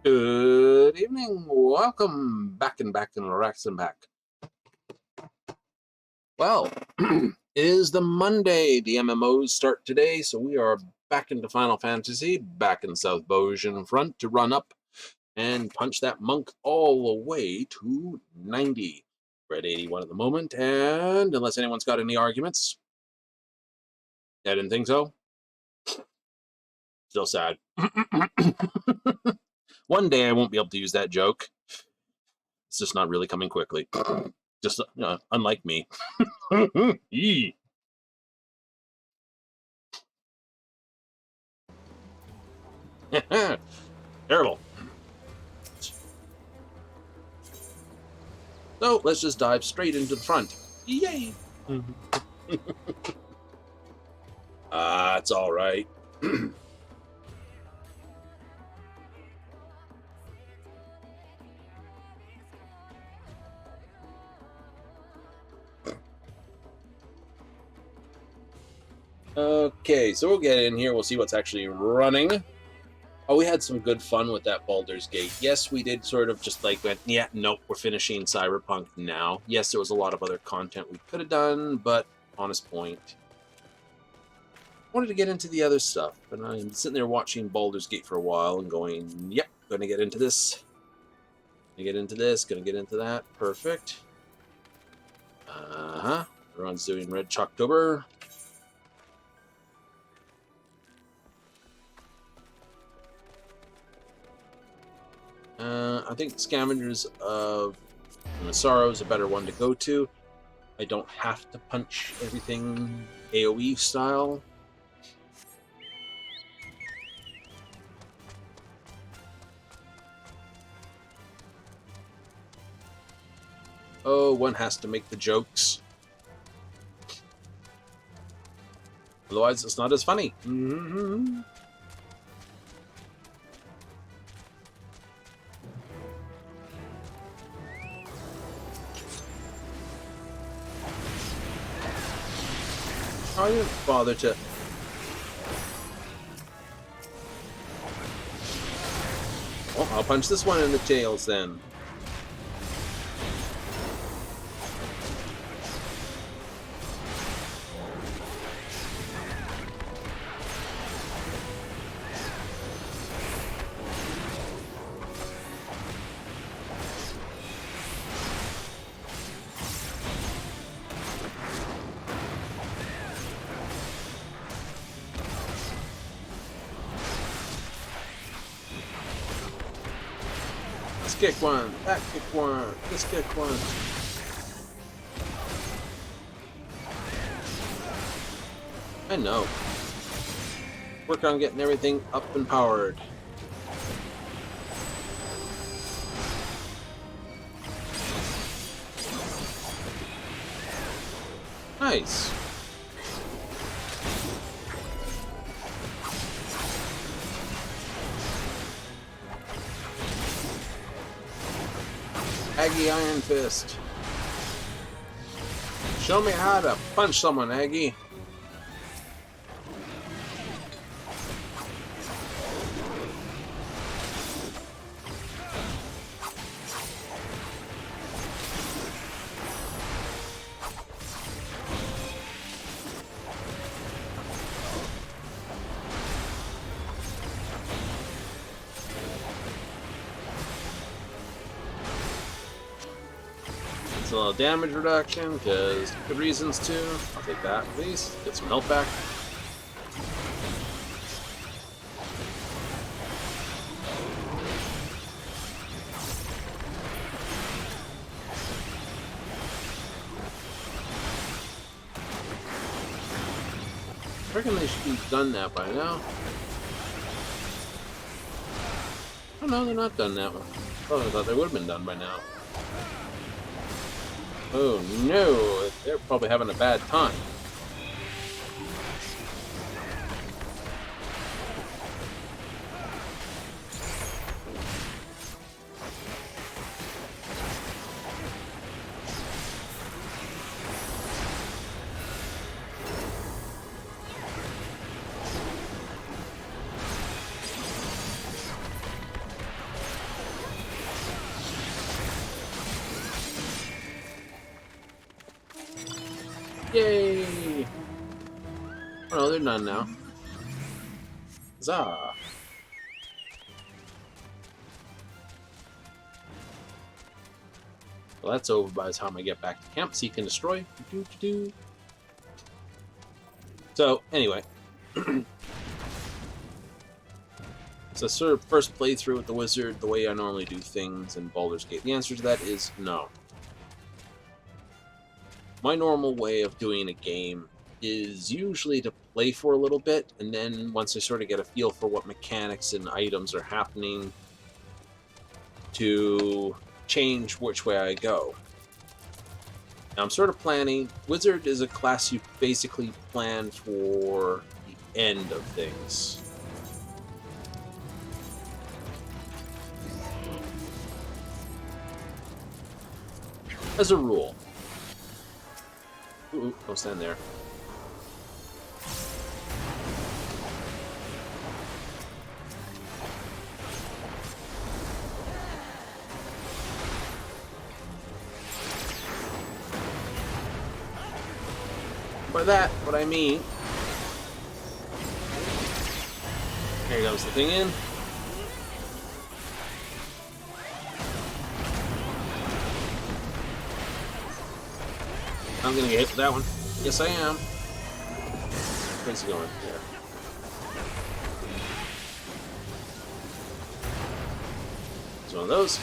Good evening. Welcome back and back and Rex and back. Well, it is the Monday. The MMOs start today, so we are back into Final Fantasy, back in South Bozjan front to run up and punch that monk all the way to 90. We're at 81 at the moment, and unless anyone's got any arguments, I didn't think so. Still sad. One day I won't be able to use that joke. It's just not really coming quickly. Just unlike me. Terrible. So let's just dive straight into the front. Yay! It's all right. Okay, so we'll get in here. We'll see what's actually running. Oh, we had some good fun with that Baldur's Gate. Yes, we did sort of just like went, yeah, nope, we're finishing Cyberpunk now. Yes, there was a lot of other content we could have done, but honest point. I wanted to get into the other stuff, and I'm sitting there watching Baldur's Gate for a while and going, yep, gonna get into this. Gonna get into this, gonna get into that. Perfect. Everyone's doing Red Chalktober. I think Scavengers of Sorrow is a better one to go to. I don't have to punch everything AoE style. Oh, one has to make the jokes. Otherwise, it's not as funny. I didn't bother to... Well, I'll punch this one in the tails then. Kick one, that kick one, this kick one. I know. Work on getting everything up and powered. Nice. Aggie Iron Fist. Show me how to punch someone, Aggie. A little damage reduction, because good reasons to. I'll take that at least. Get some health back. I reckon they should be done that by now. Oh no, they're not done that one. I thought they would have been done by now. Oh no, they're probably having a bad time. Yay! Oh no, they're none now. Huzzah! Well, that's over by the time I get back to camp. Seek and destroy. So, anyway. So, sort of first playthrough with the wizard, the way I normally do things in Baldur's Gate. The answer to that is no. My normal way of doing a game is usually to play for a little bit, and then once I sort of get a feel for what mechanics and items are happening, to change which way I go. Now I'm sort of planning. Wizard is a class you basically plan for the end of things. As a rule. Ooh, don't stand there. By that, what I mean... Here goes the thing in. I'm gonna get hit with that one. Yes, I am. Where's he going? There. It's one of those.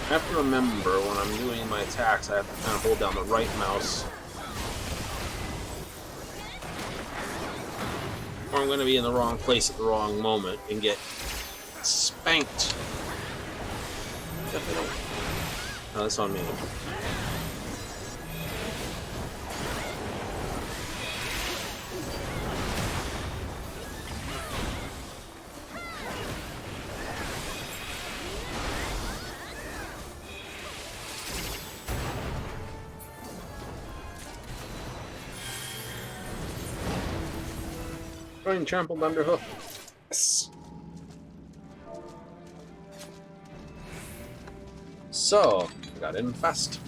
I have to remember when I'm doing my attacks, I have to kind of hold down the right mouse. Or I'm going to be in the wrong place at the wrong moment and get spanked. Definitely don't. No, that's on me. Trying trampled under hoof. Yes. So, got in fast.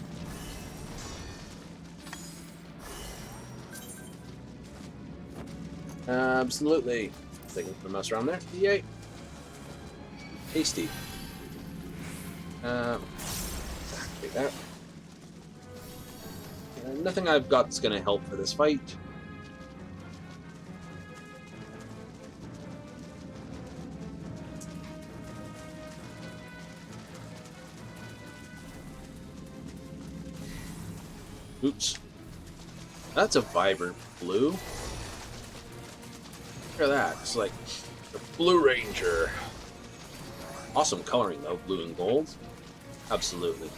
Absolutely. Taking the mouse around there. Yay. Tasty. Take that. Nothing I've got that's going to help for this fight. Oops. That's a vibrant blue. Look at that. It's like the Blue Ranger. Awesome coloring, though. Blue and gold. Absolutely.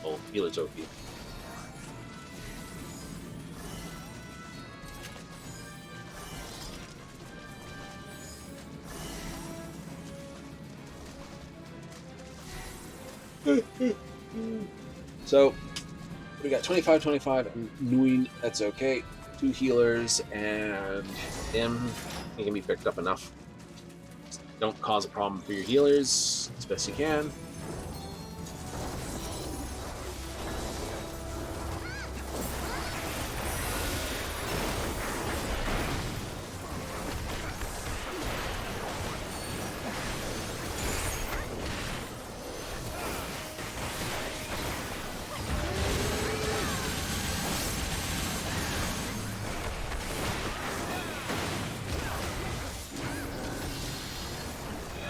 Oh, healer's OP. So, we got 25, 25, and Nguyen, that's okay. 2 healers, and him, he can be picked up enough. Don't cause a problem for your healers as best you can.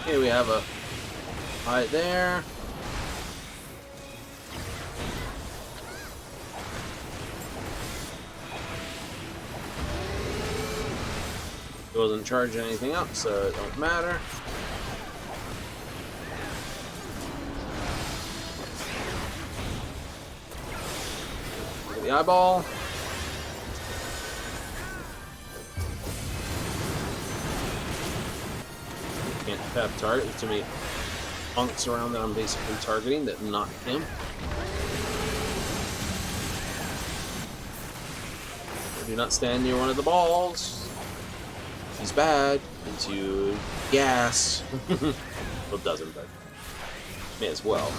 Okay, we have a fight there. It wasn't charging anything up, so it don't matter. Look at the eyeball. Can't tap target. There's too many punks around that I'm basically targeting that not him. Do not stand near one of the balls. He's bad. Into gas. Well, it doesn't, but may as well.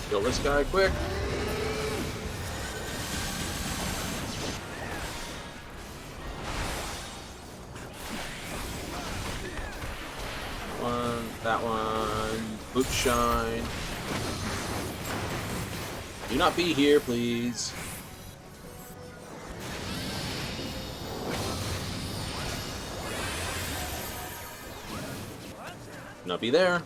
Kill this guy quick. That one. Boot shine. Do not be here, please. Do not be there.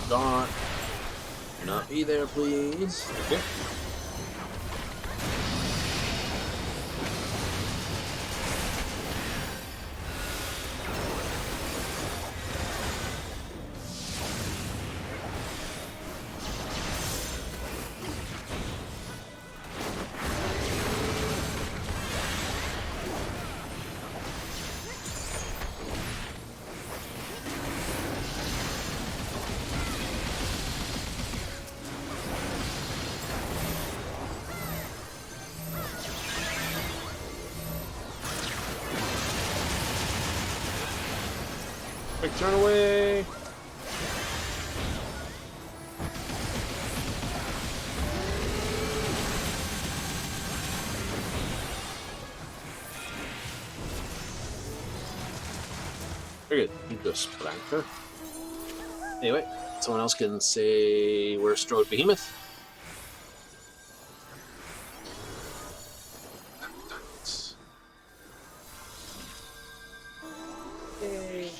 Dot. Do not be there, please. Okay. Quick turn away. Very good. You go Splanker. Anyway, someone else can say we're Strode Behemoth. Yay.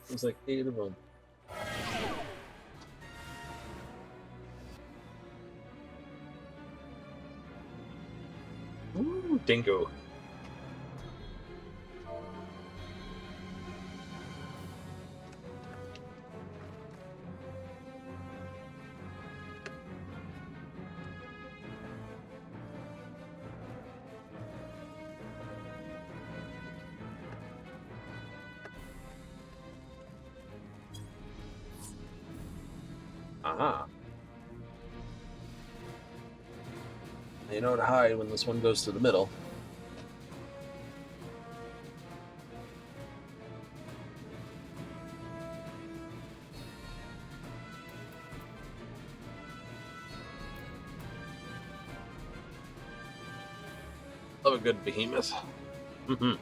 There's like 8 of them. Ooh, dingo. Aha. You know to hide when this one goes to the middle. Love a good behemoth. Mm-hmm.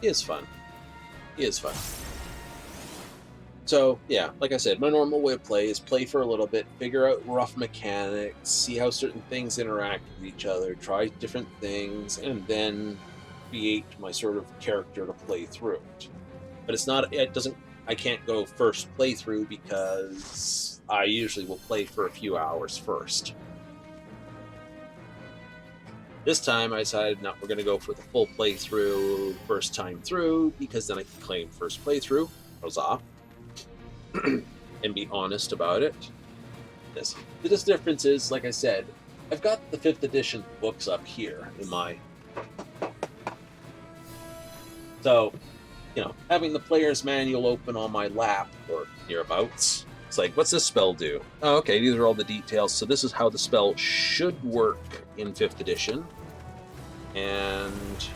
He is fun. He is fun. So, yeah, like I said, my normal way of play is play for a little bit, figure out rough mechanics, see how certain things interact with each other, try different things, and then create my sort of character to play through it. But I can't go first playthrough because I usually will play for a few hours first. This time I decided, no, we're going to go for the full playthrough first time through, because then I can claim first playthrough. Huzzah. And be honest about it. Yes. The difference is, like I said, I've got the 5th edition books up here in my... So, having the player's manual open on my lap or nearabouts, it's like, what's this spell do? Oh, okay, these are all the details. So this is how the spell should work in 5th edition. And...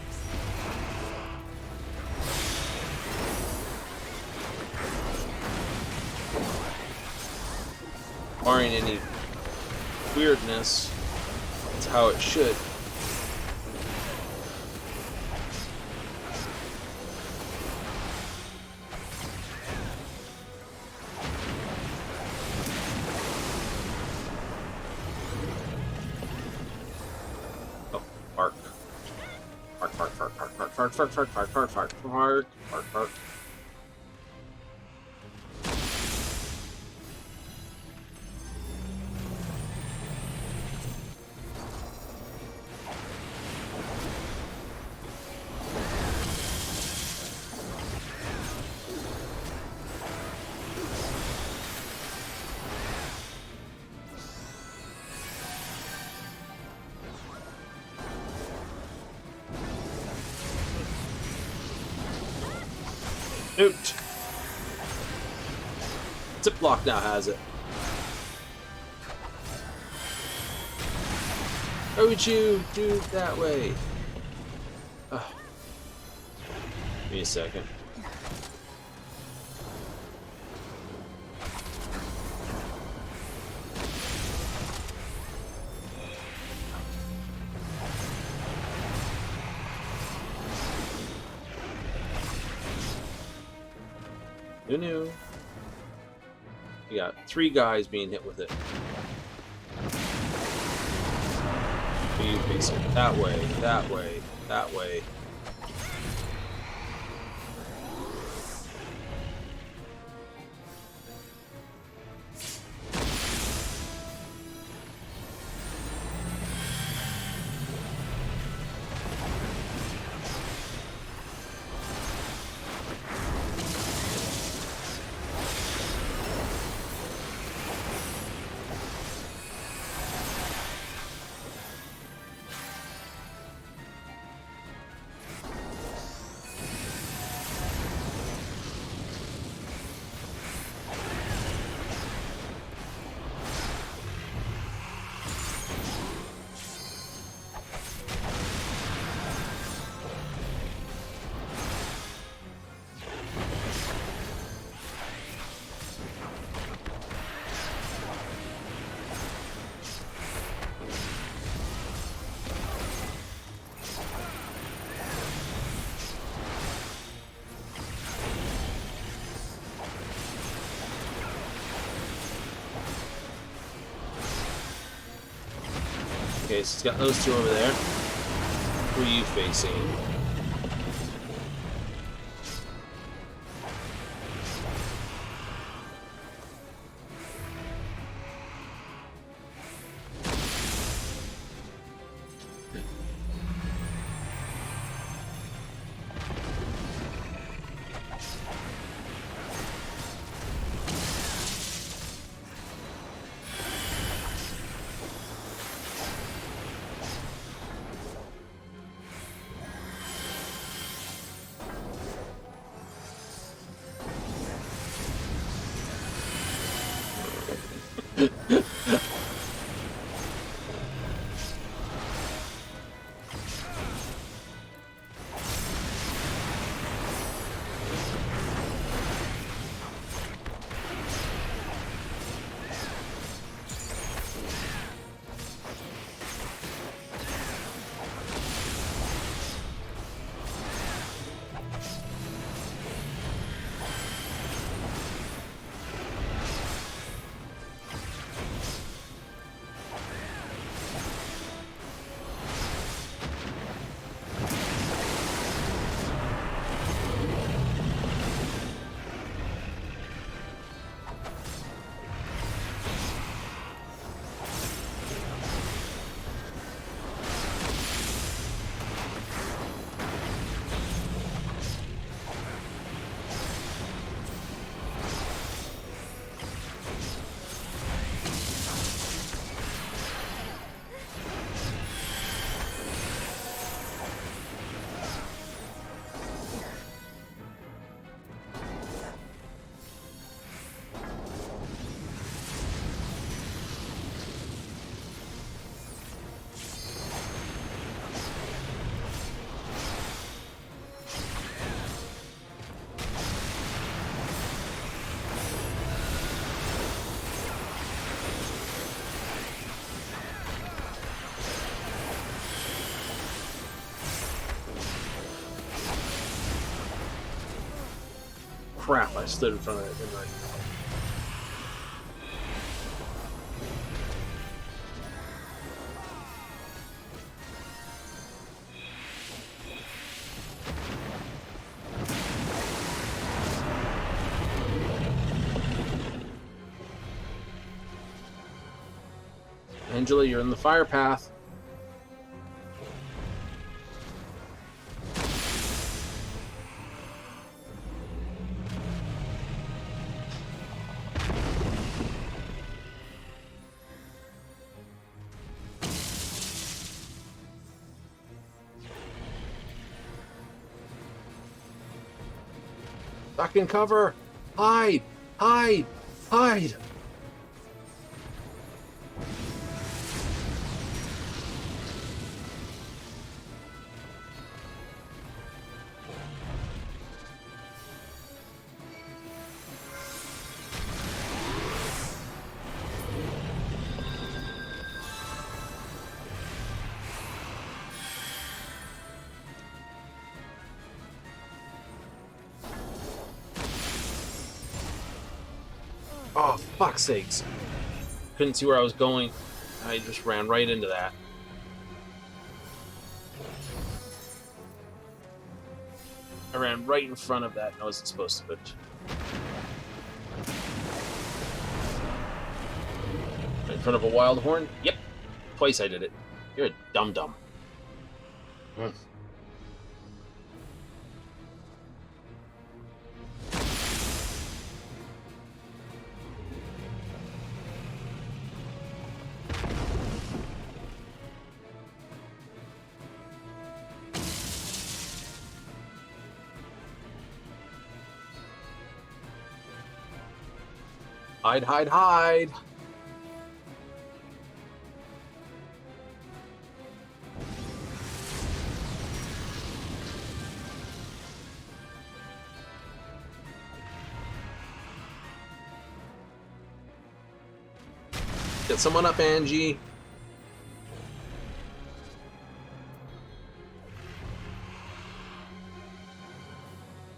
barring any weirdness, it's how it should. Oh, bark. Bark, bark, bark, bark, bark, bark, bark, bark, bark, bark, bark, bark, bark, bark. Newt! Ziploc now has it. How would you do it that way? Give me a second. Who knew? We got 3 guys being hit with it. Who are you facing? That way, that way, that way. Okay, so it's got those 2 over there. Who are you facing? crap, I stood in front of it, didn't I? Angela, you're in the fire path. Duck and cover! Hide! Hide! Hide! Oh, fuck's sakes. Couldn't see where I was going. I just ran right into that. I ran right in front of that. I wasn't supposed to, but... Right in front of a wild horn? Yep. Twice I did it. You're a dum-dum. Hide, hide, hide! Get someone up, Angie.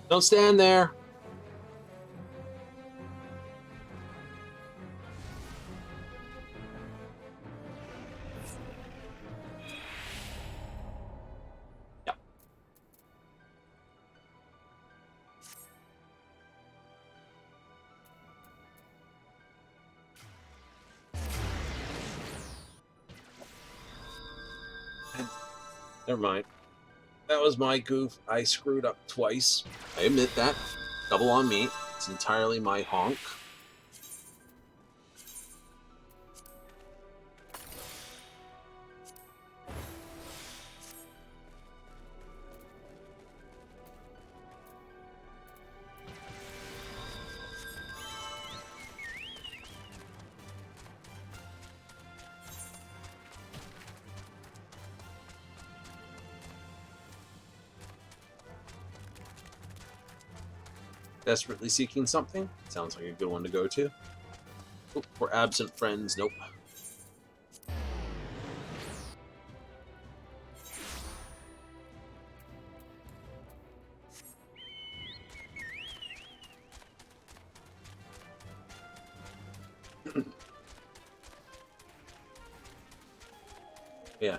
Don't stand there. Yep. Never mind. That was my goof. I screwed up twice. I admit that. Double on me. It's entirely my honk. Desperately seeking something? Sounds like a good one to go to. Oh, we're absent friends. Nope. Yeah.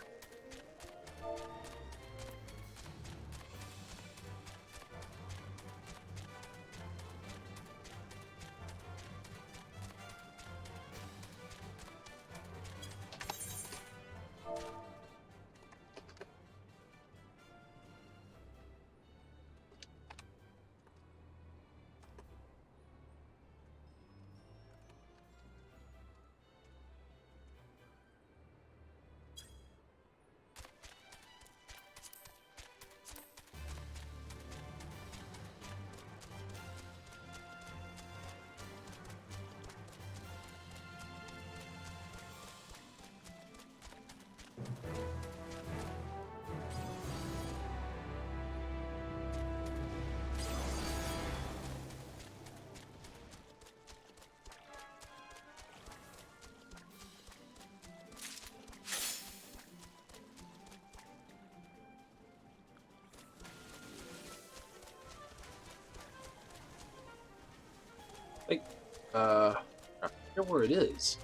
I forget where it is.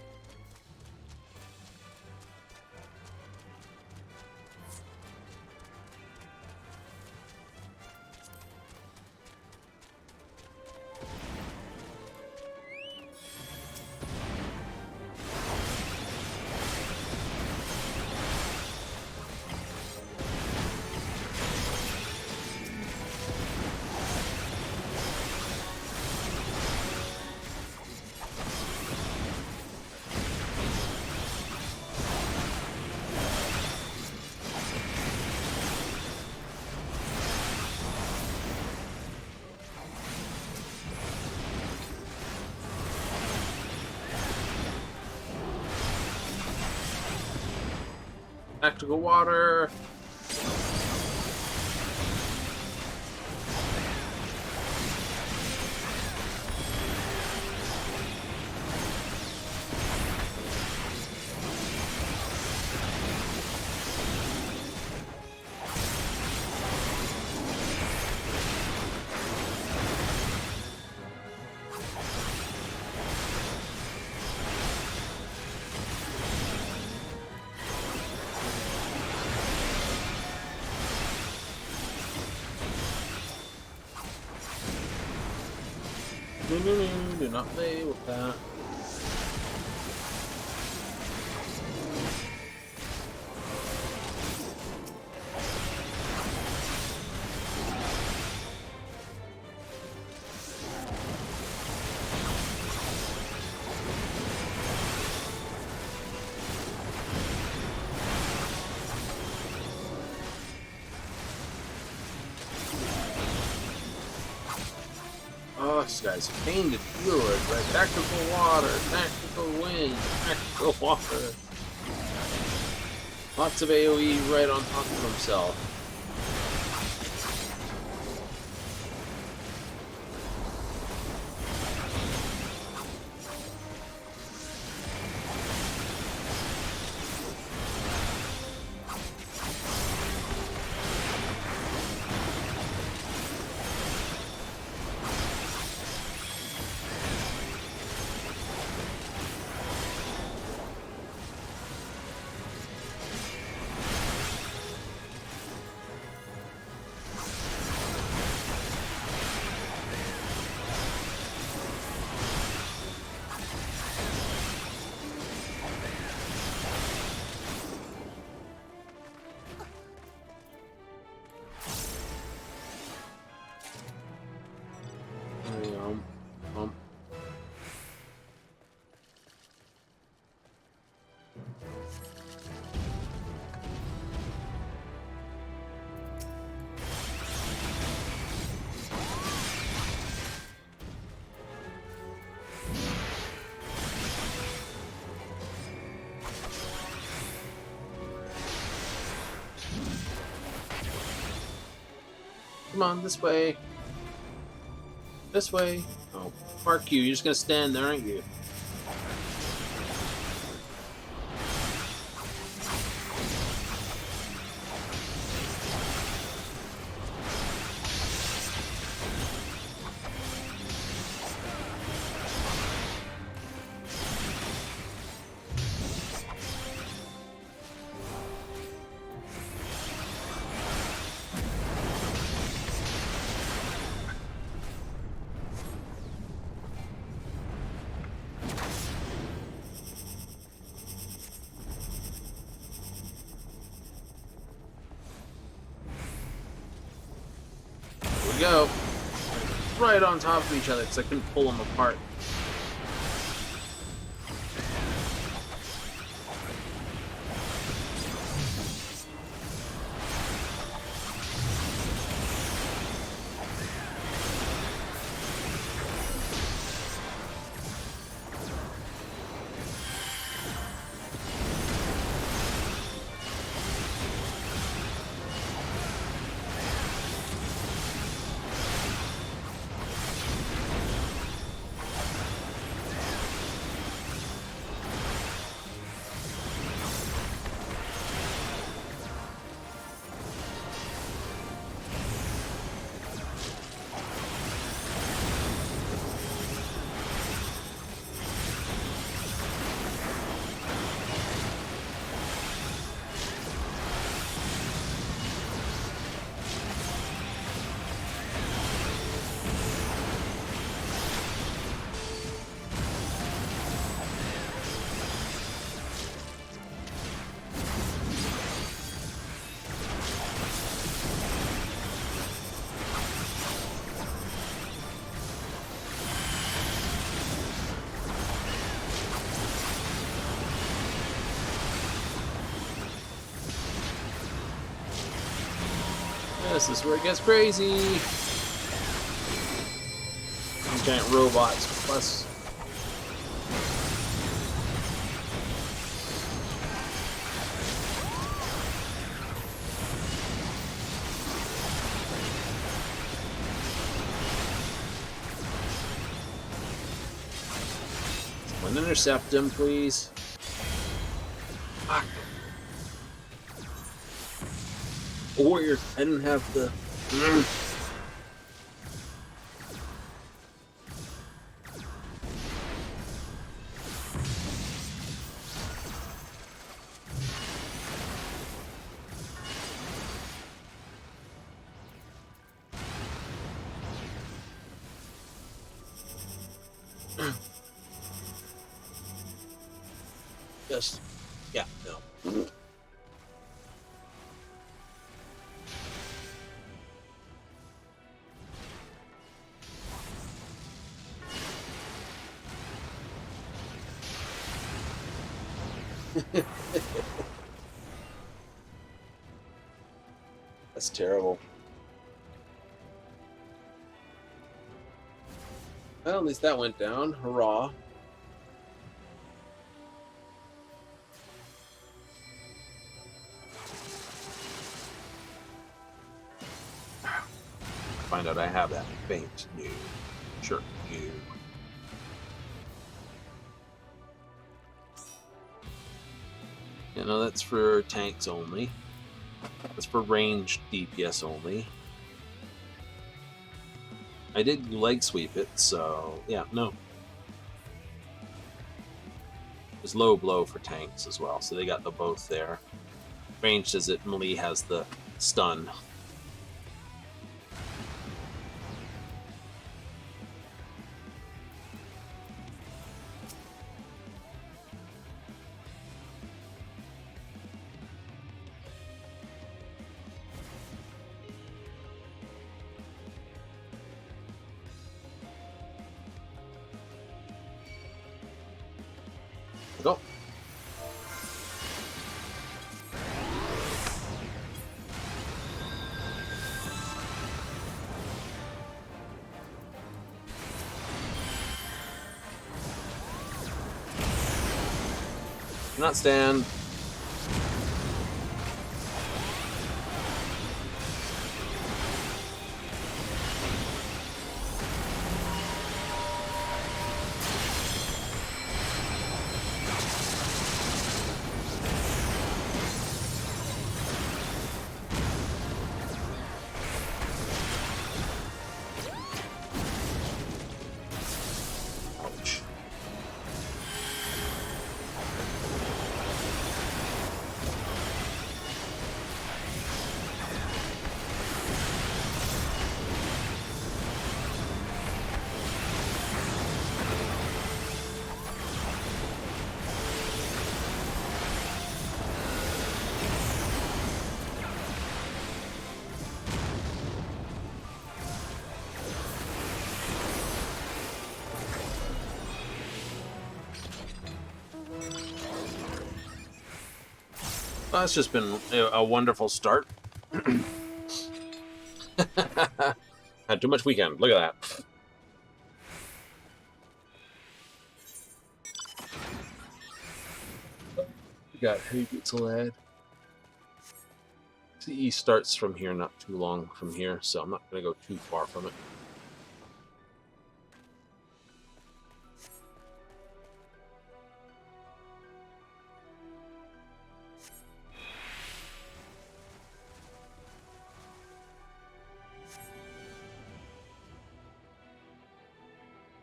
Tactical water. No, do not play with that. Oh, this guy's a pain to deal with, right? Tactical water, tactical wind, tactical water. Lots of AoE right on top of himself. Come on, this way. This way. Oh, fuck you. You're just gonna stand there, aren't you? Go right on top of each other because I couldn't pull them apart. This is where it gets crazy. Giant robots plus. Someone intercept him, please. Fuck. Warriors, I didn't have the. Just, yeah, no. That's terrible. Well, at least that went down. Hurrah. Find out I have that faint new. Sure, you. You know, that's for tanks only. That's for ranged DPS only. I did leg sweep it, so yeah, no. There's low blow for tanks as well, so they got the both there. Ranged as it melee has the stun. Go. Do not stand. Ouch. Well, it's just been a wonderful start. Had too much weekend. Look at that. We got Hagitslad. CE starts from here, not too long from here, so I'm not going to go too far from it.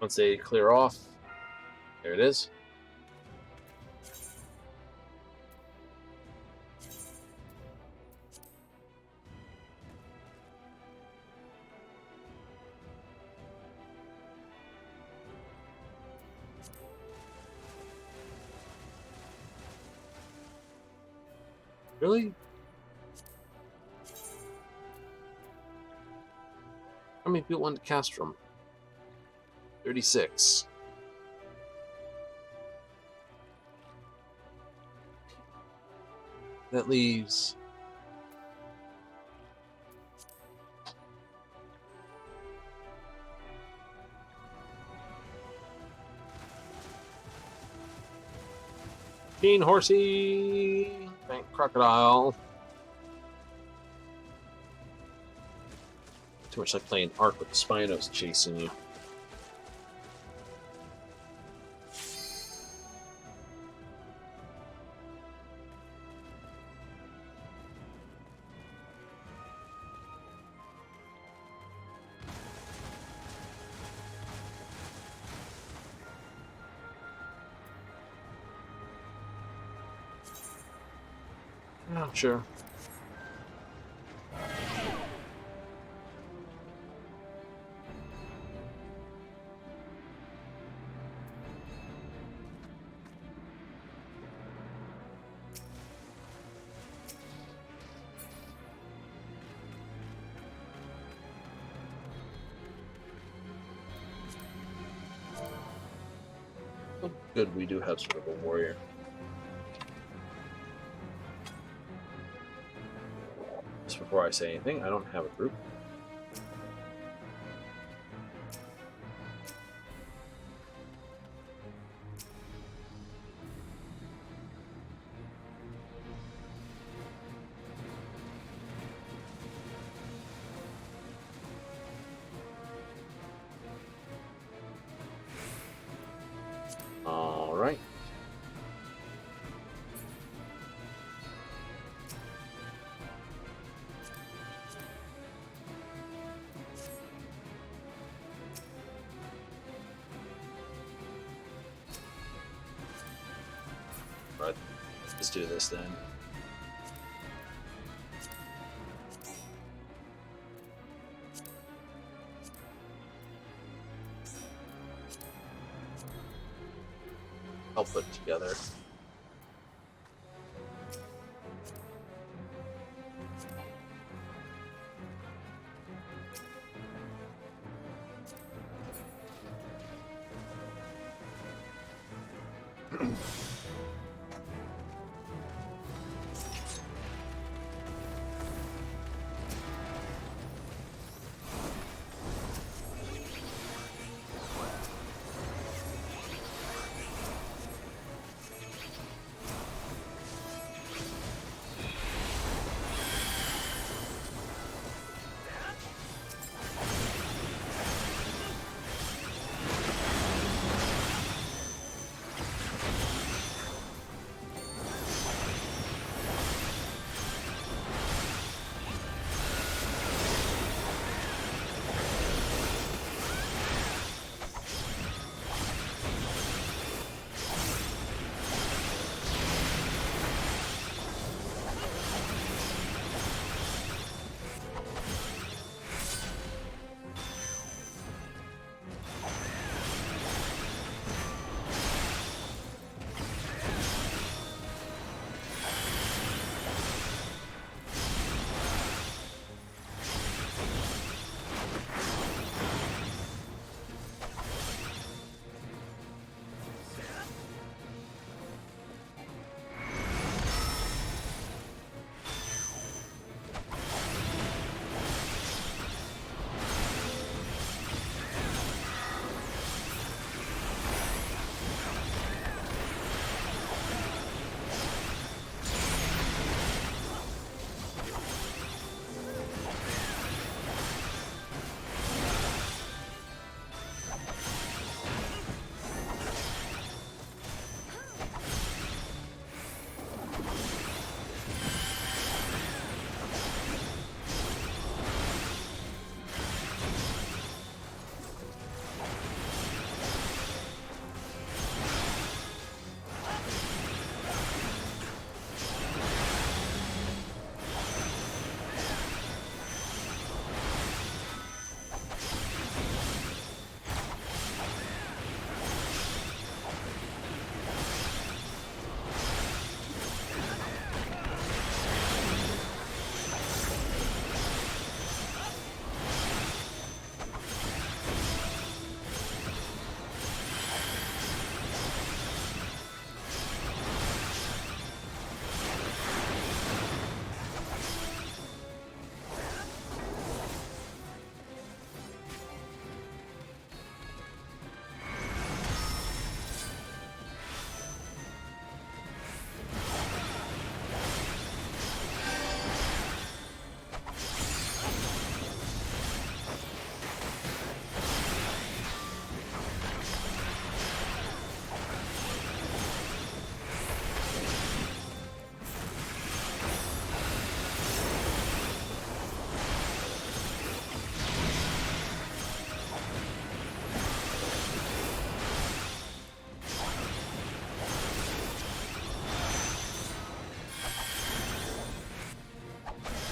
Once they clear off, there it is. Really? How many people went to Castrum? 36. That leaves Machine horsey. Bank crocodile. Too much like playing Ark with the Spinos chasing you. Oh, sure. Oh, good, we do have sort of a warrior. Just before I say anything, I don't have a group. All right. Right. Let's do this then. I'll put it together.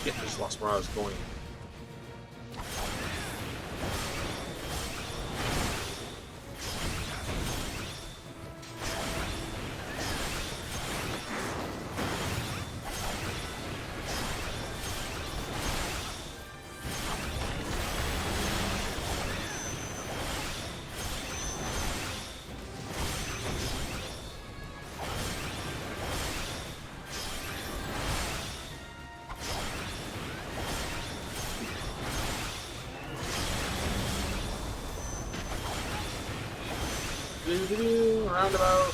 Shit, just lost where I was going. Roundabout.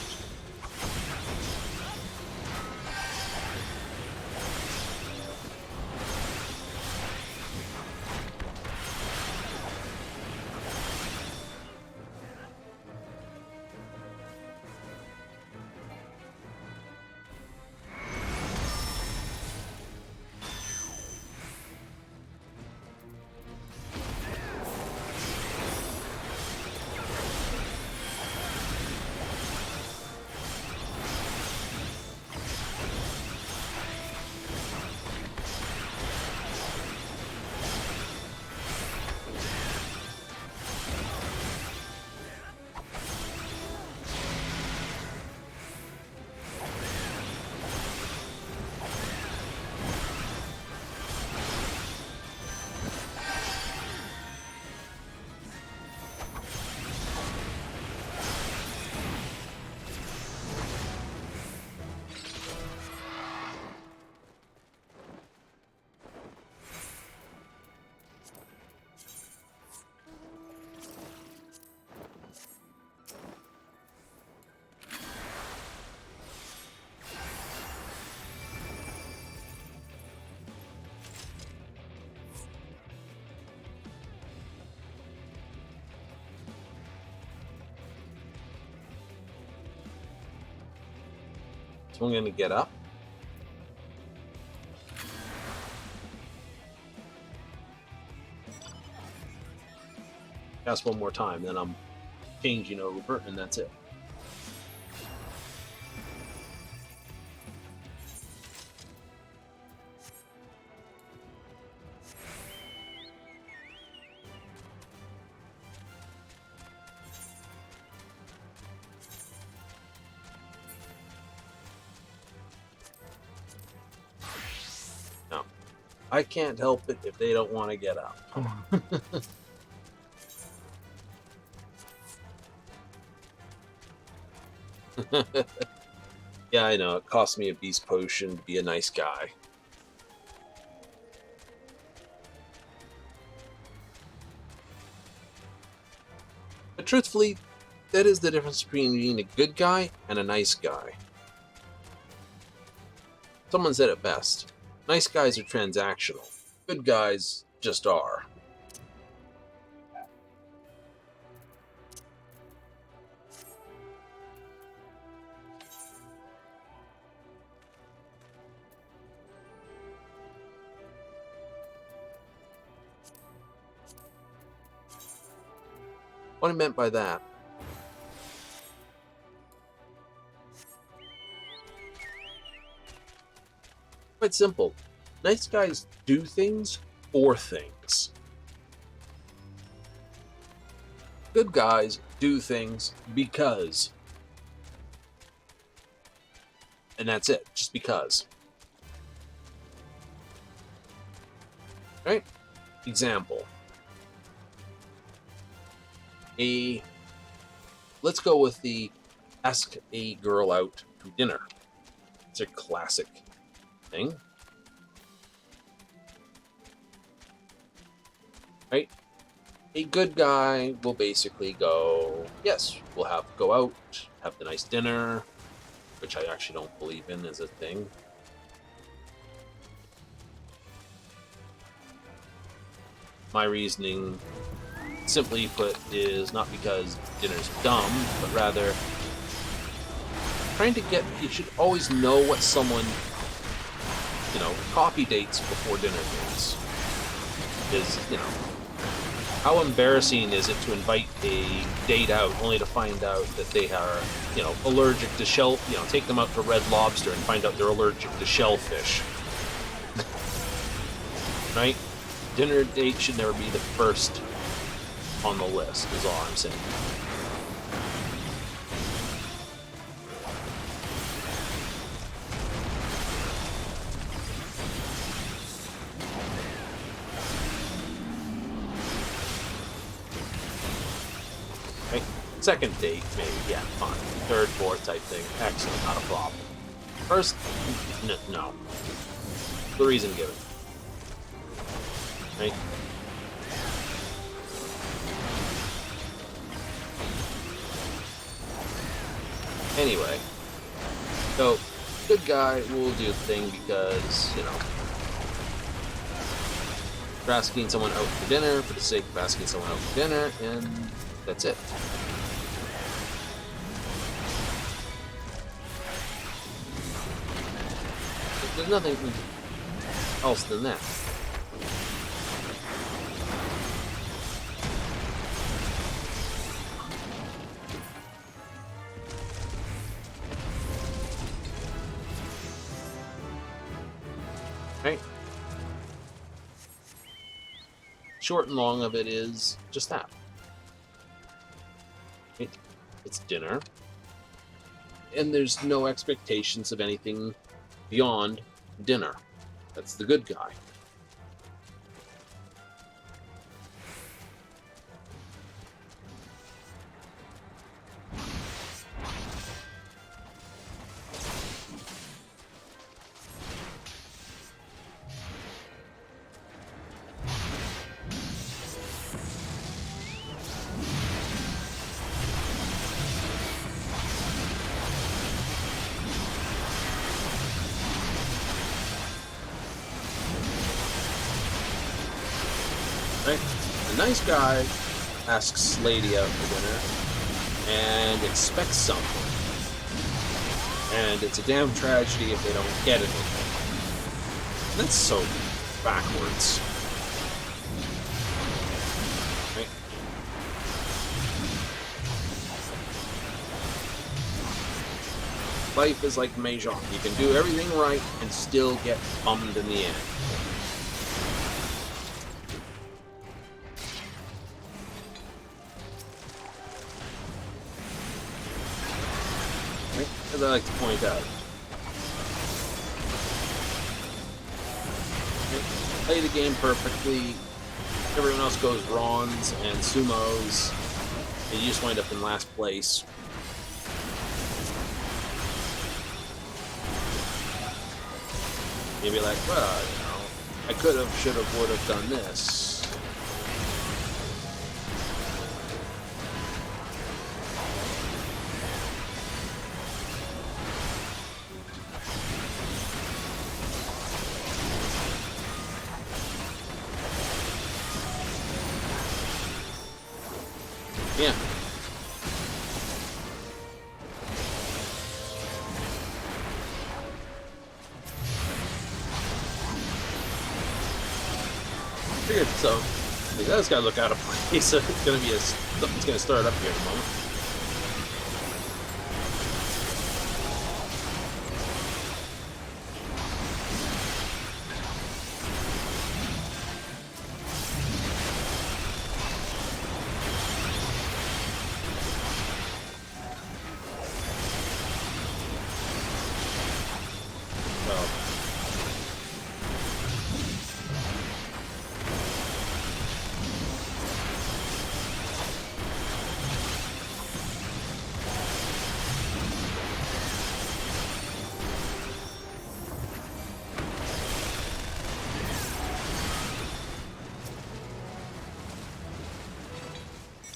So I'm going to get up. Cast one more time, then I'm changing over, and that's it. No, I can't help it if they don't want to get up. Yeah, I know. It cost me a beast potion to be a nice guy. But truthfully, that is the difference between being a good guy and a nice guy. Someone said it best. Nice guys are transactional. Good guys just are. What I meant by that. Quite simple. Nice guys do things for things. Good guys do things because. And that's it. Just because. Right? Example. Let's go with the ask a girl out to dinner. It's a classic thing. Right? A good guy will basically go, yes, we'll go out, have the nice dinner, which I actually don't believe in as a thing. My reasoning, simply put, is not because dinner's dumb, but rather trying to get, you should always know what someone, coffee dates before dinner dates. Is, how embarrassing is it to invite a date out only to find out that they are, allergic to take them out for Red Lobster and find out they're allergic to shellfish. right? Dinner date should never be the first on the list, is all I'm saying. Right? Second date, maybe, yeah, fine. Third, fourth type thing, excellent, not a problem. First, no. The reason given. Right? Anyway, so good guy will do the thing because, you know, you're asking someone out for dinner for the sake of asking someone out for dinner, and that's it. There's nothing else than that. Right? Short and long of it is just that. Right? It's dinner. And there's no expectations of anything beyond dinner. That's the good guy. Right? The nice guy asks lady out for dinner and expects something. And it's a damn tragedy if they don't get anything. That's so backwards. Right? Life is like Mahjong. You can do everything right and still get bummed in the end. As I like to point out. Play the game perfectly. Everyone else goes Rons and Sumos. And you just wind up in last place. You'd be like, well, you know, I could have, should have, would have done this. Yeah. Figured so. Like, that's gotta look out of place. So it's gonna be something's gonna start up here in a moment.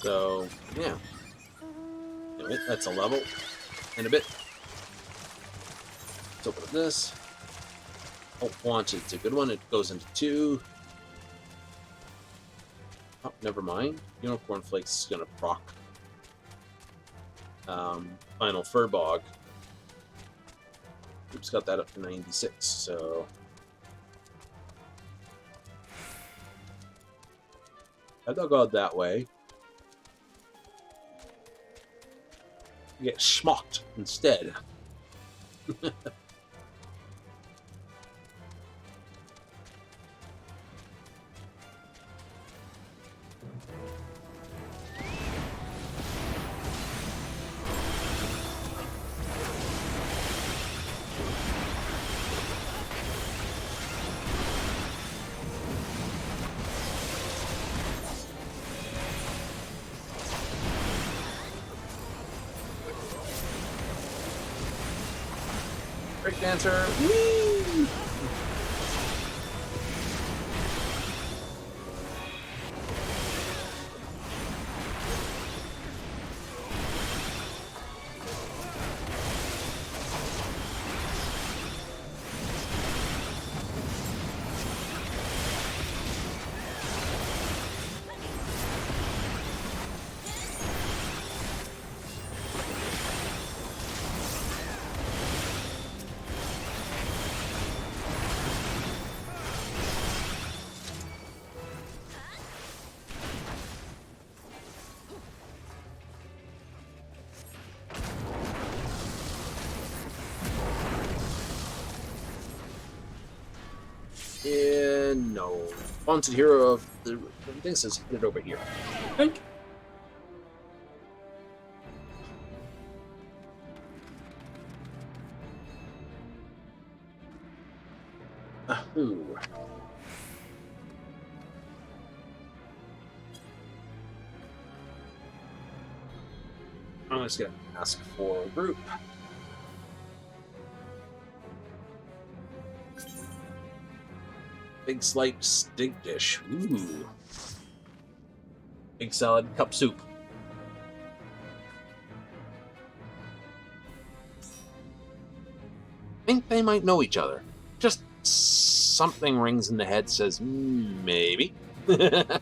So, yeah. Anyway, that's a level. And a bit. Let's open up this. Oh, wanted. It's a good one. It goes into 2. Oh, never mind. Unicorn Flakes is going to proc. Final Furbog. Oops, got that up to 96, so... I'd go that way. Get schmucked instead. Breakdancer. Whee! No. Wanted hero of the thing says put it over here. Thank you. Ooh. I'm just gonna ask for a group. Big slice steak dish. Ooh. Big salad, cup soup. Think they might know each other. Just something rings in the head says, maybe. Okay.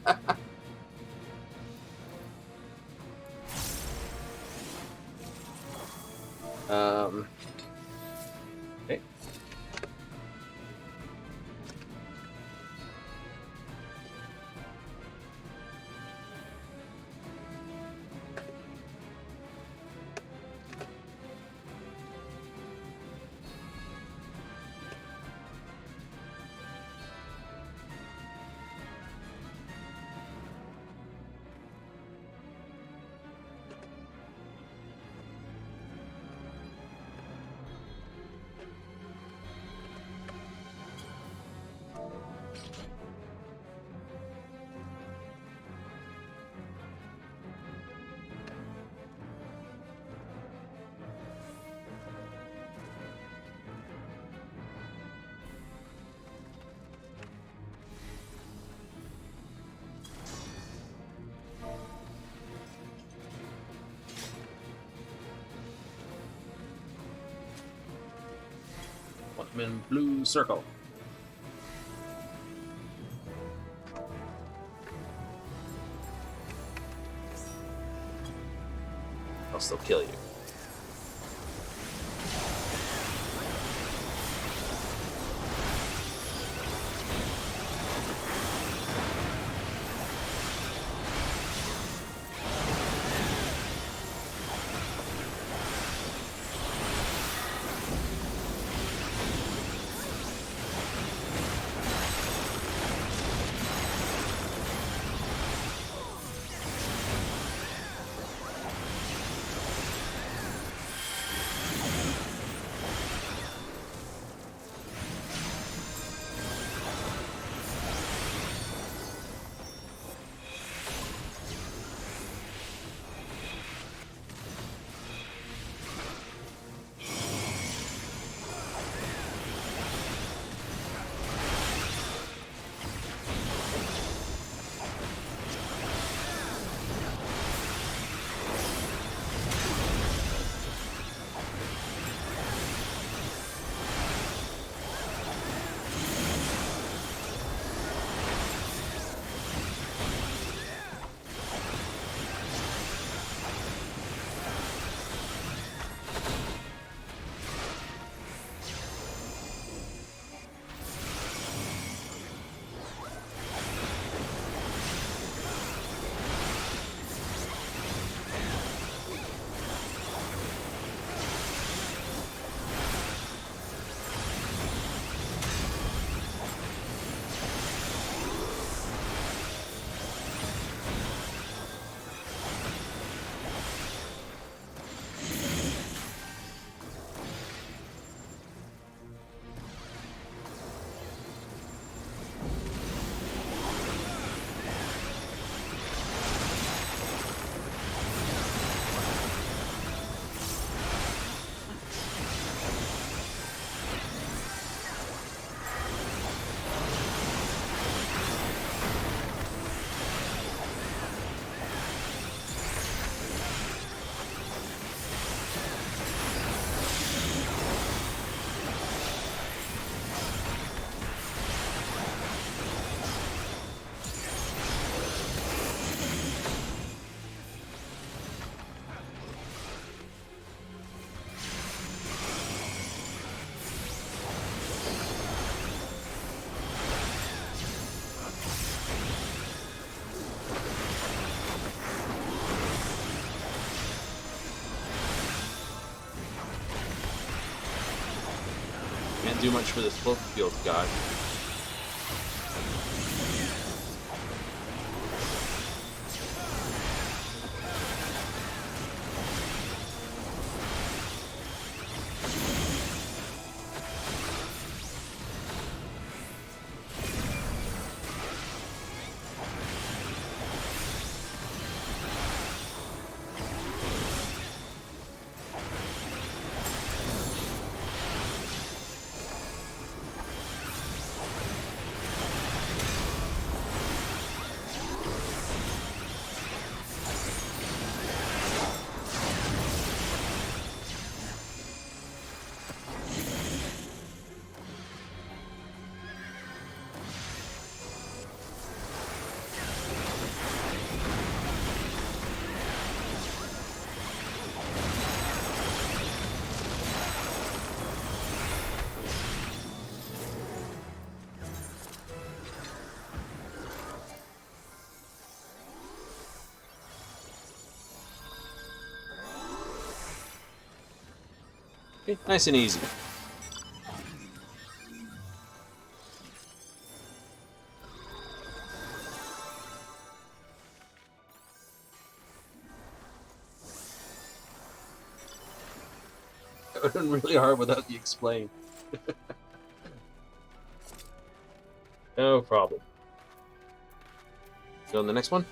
I'm in blue circle. I'll still kill you. do much for this Cloverfield guy. Okay, nice and easy. It would have been really hard without the explain. No problem. Go on the next one.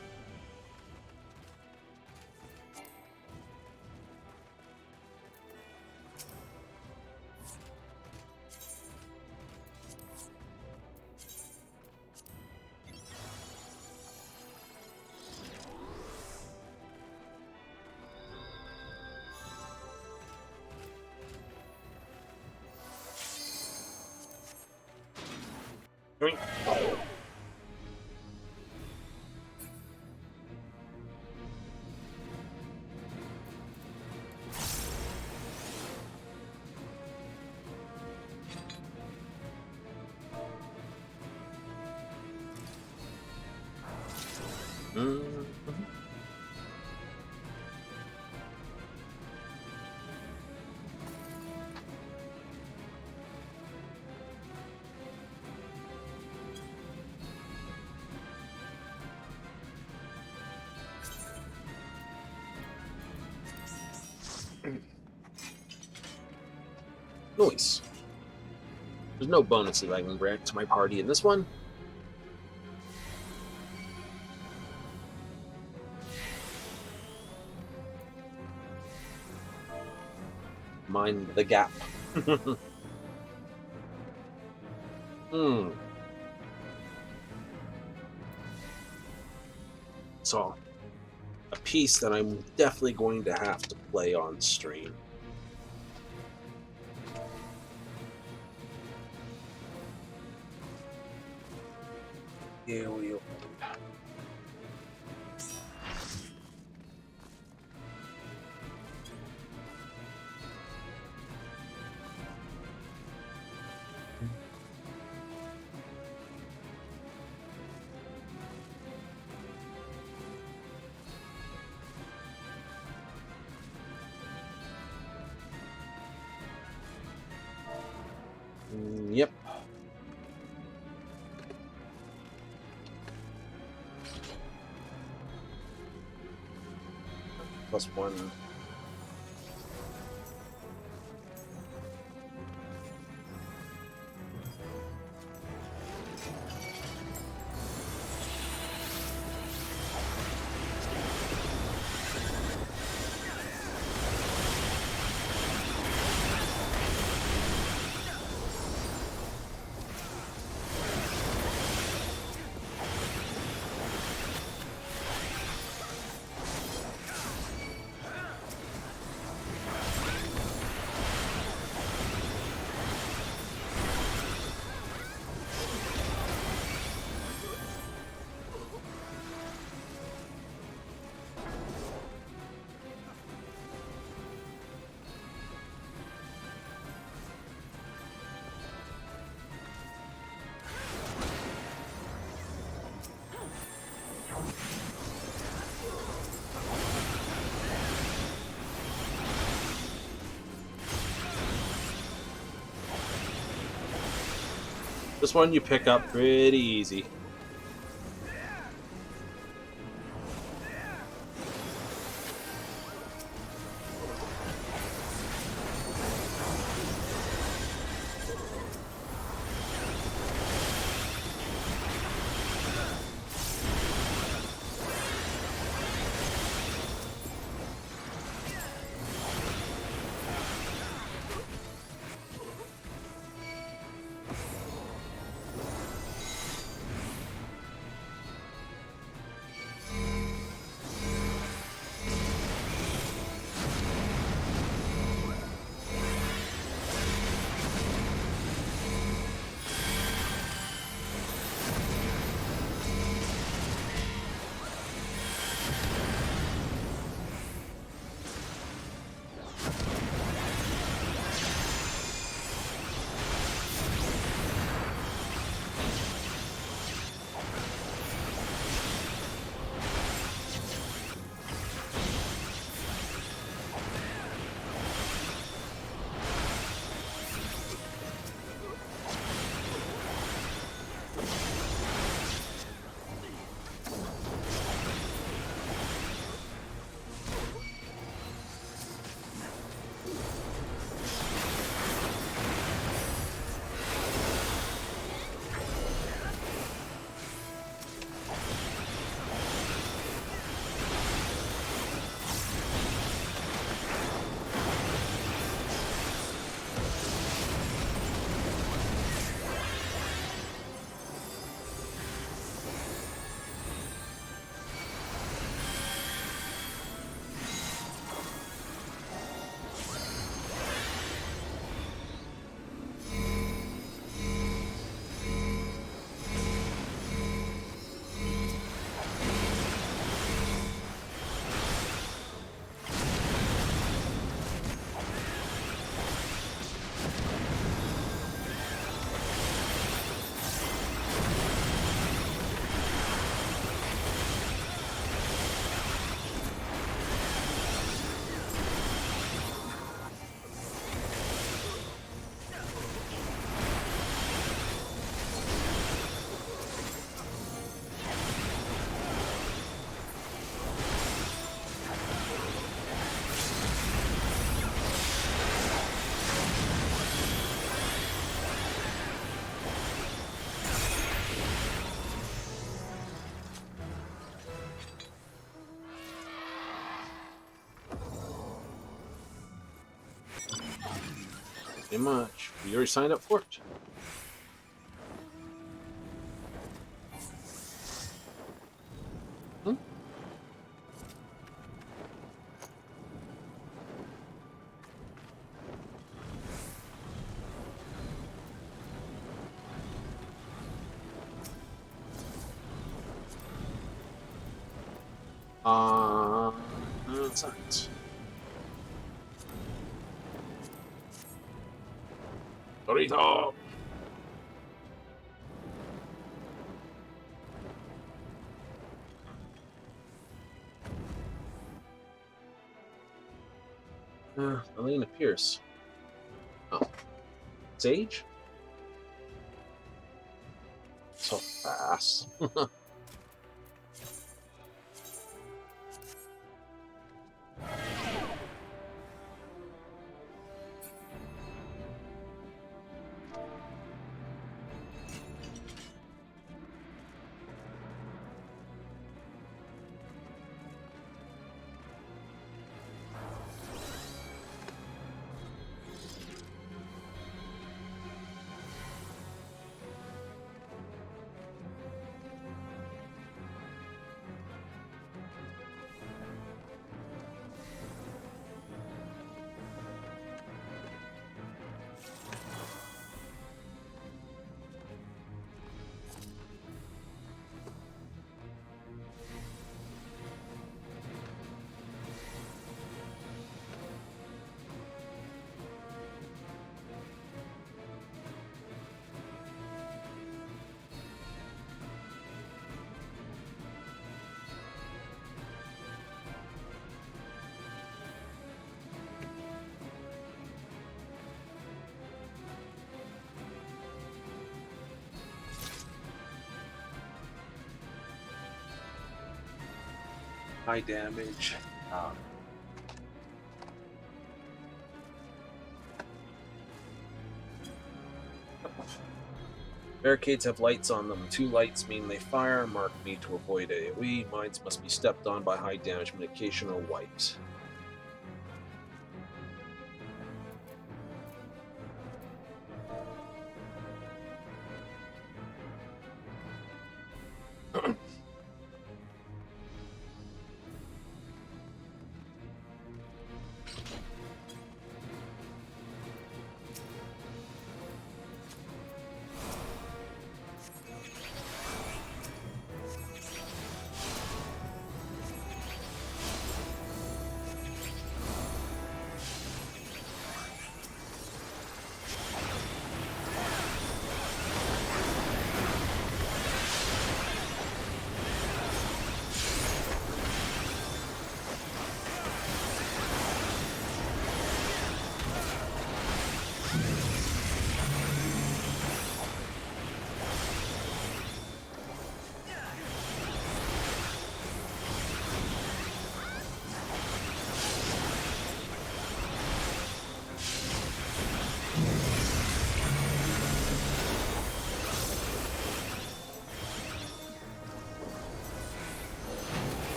Nice. There's no bonuses I can grant to my party in this one. Mind the gap. So, a piece that I'm definitely going to have to play on stream. Here we go. Yep. +1. This one you pick up pretty easy. Pretty much. We already signed up for it. Hmm? That's it. Dorito! Elena Pierce. Oh. Sage? So fast. high damage. Barricades have lights on them. 2 lights mean they fire. Mark me to avoid AoE. Mines must be stepped on by high damage medication or wiped.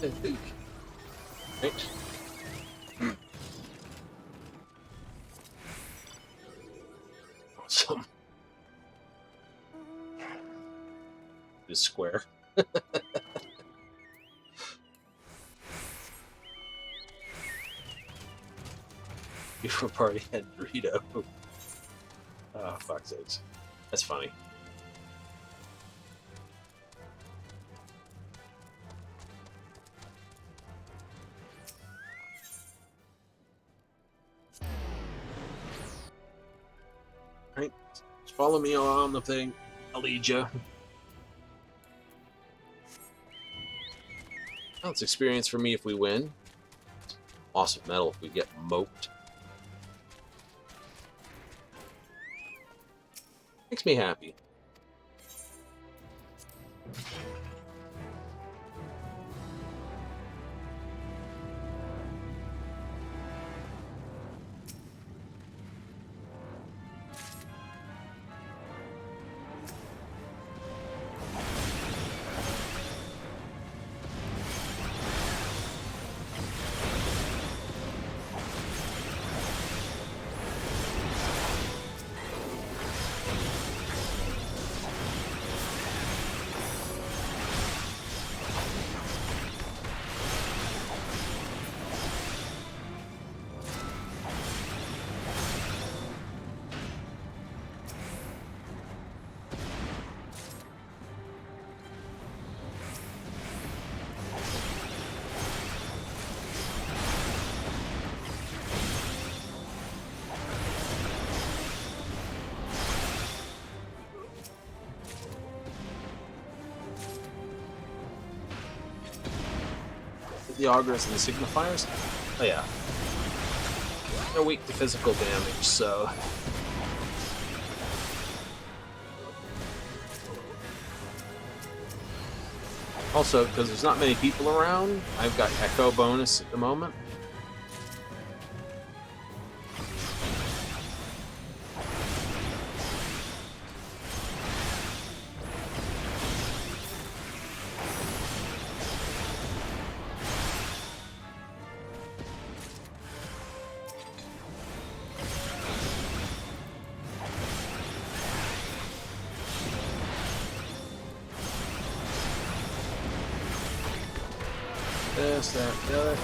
I think. Right. Awesome. This square. Before party had Dorito. Oh, fuck sakes. That's funny. Right. Just follow me on the thing. I'll lead you. Well, it's experience for me if we win. Loss of metal if we get moped. Makes me happy. The augurs and the signifiers? Oh yeah. They're weak to physical damage, so... Also, because there's not many people around, I've got Echo bonus at the moment. This, that, the other.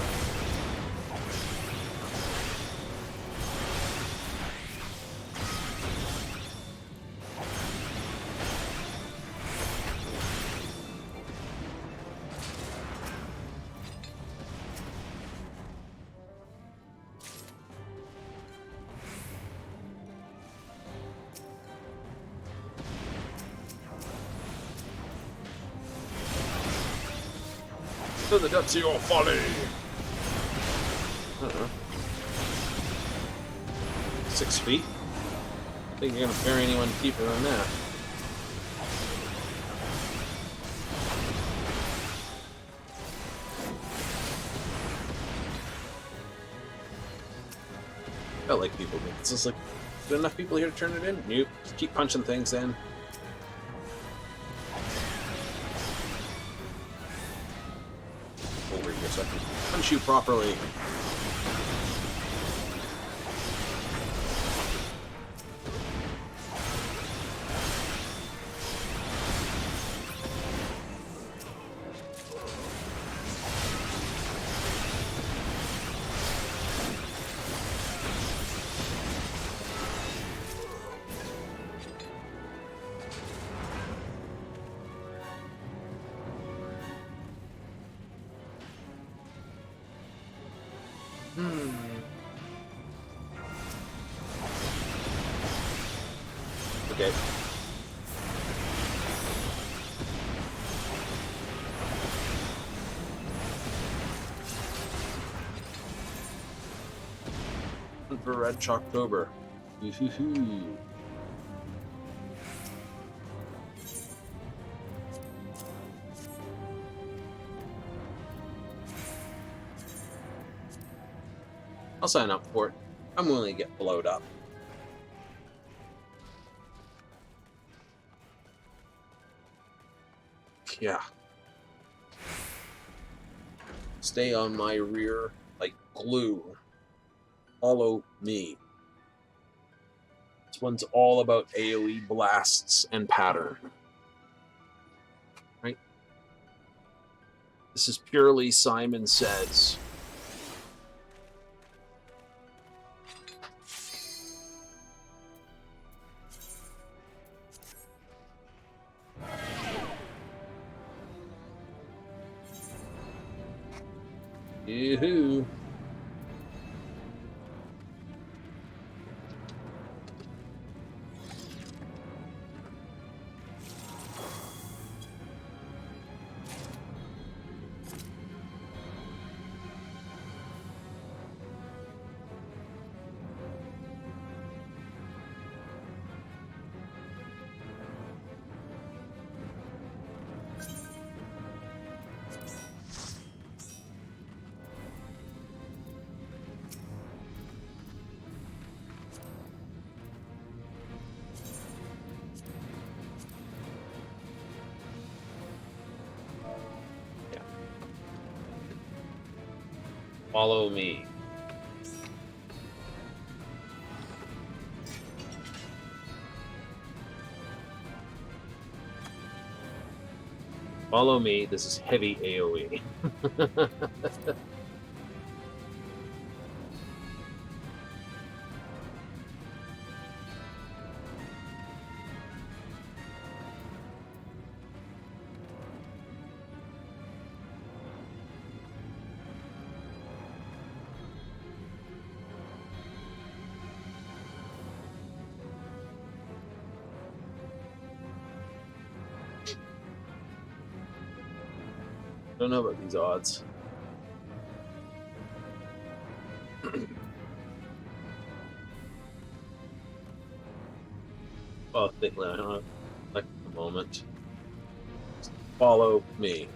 To the depths of your folly! 6 feet? I think you're gonna bury anyone deeper than that. Felt like people did. It's just like, good enough people here to turn it in? Nope. Just keep punching things in. Over here so I can punch you properly. Okay. For Red Chalktober. Hoo-hoo-hoo. I'll sign up for it. I'm willing to get blowed up. Yeah. Stay on my rear like glue. Follow me. This one's all about AoE blasts and pattern. Right? This is purely Simon Says. Yoo-hoo. Follow me. Follow me. This is heavy AoE. Don't know about these odds. Oh, I don't know. Like a moment. Follow me.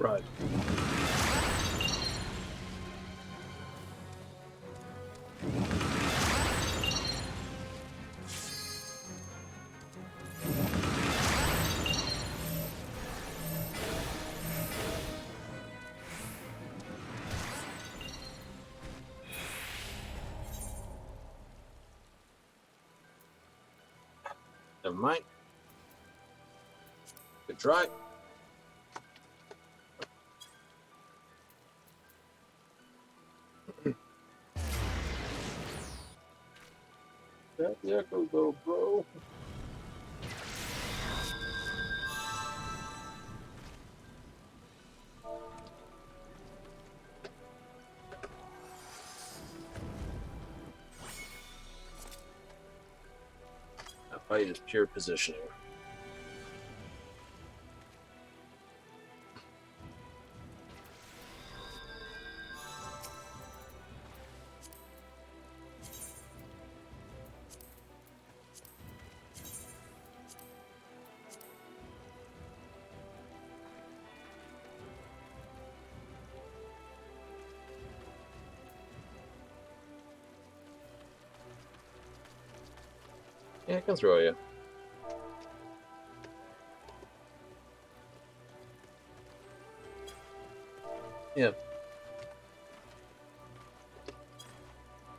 Right. Never mind. Good try. That the echo though, bro. That fight is pure positioning. Yeah, I can throw you. Yeah.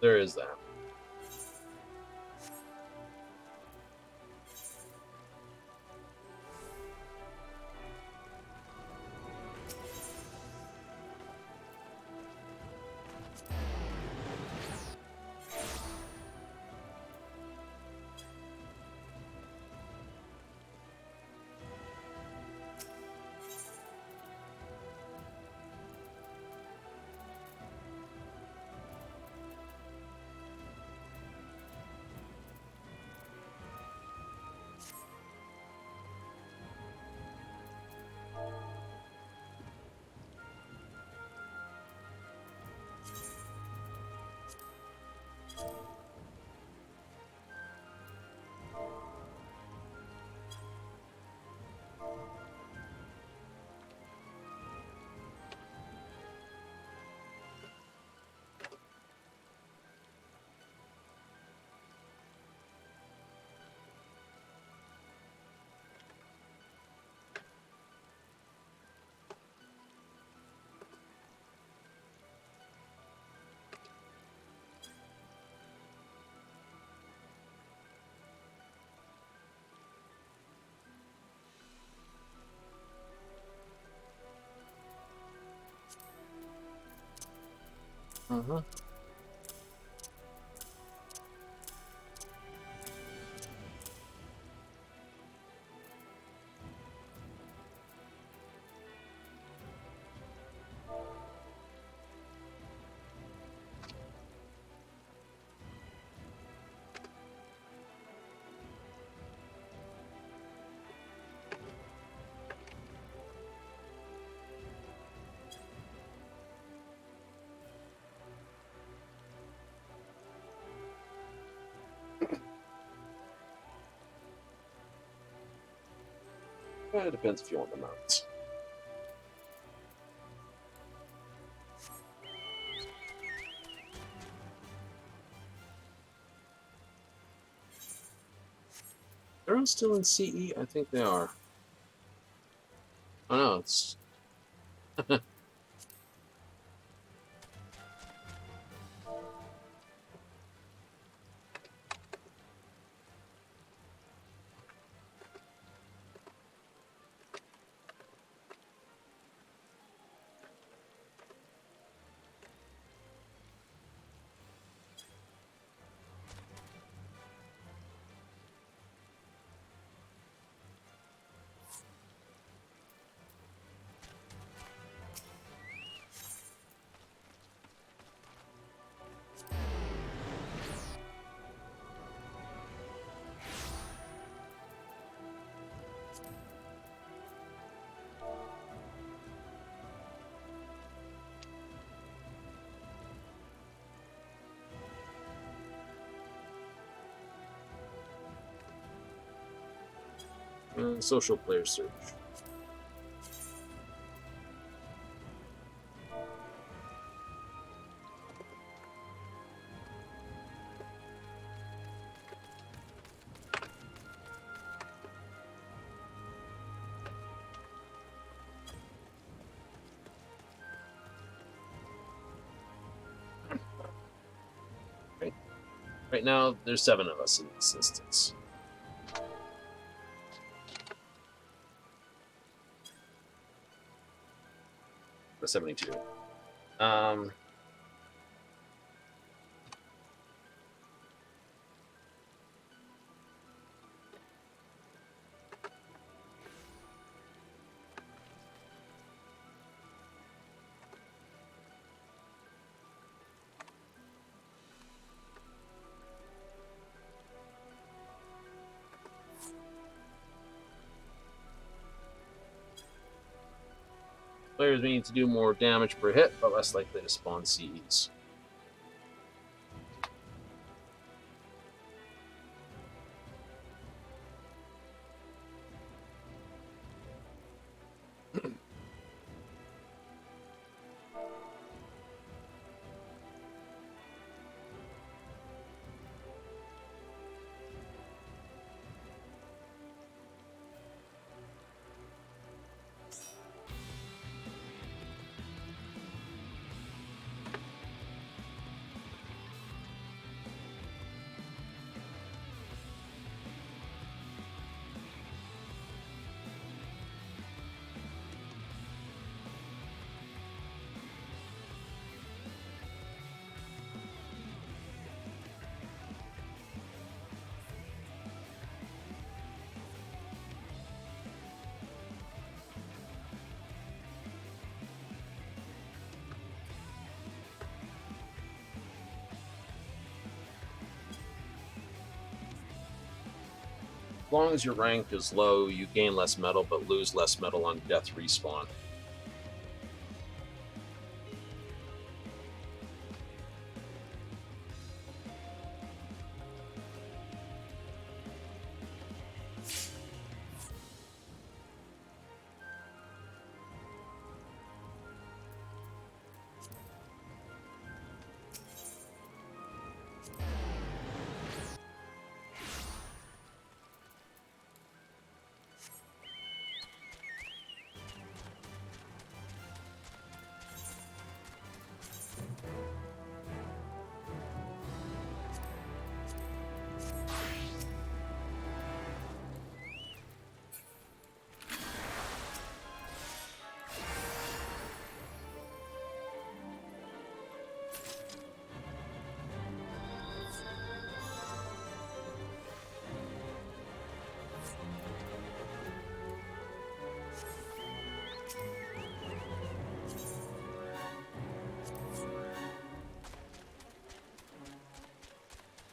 There is that. Mm-hmm. It depends if you want the mounts. They're all still in CE? I think they are. Oh no, it's... social player search. Right now, there's 7 of us in this instance. The 72. Players may need to do more damage per hit, but less likely to spawn Cs. As long as your rank is low, you gain less metal, but lose less metal on death respawn.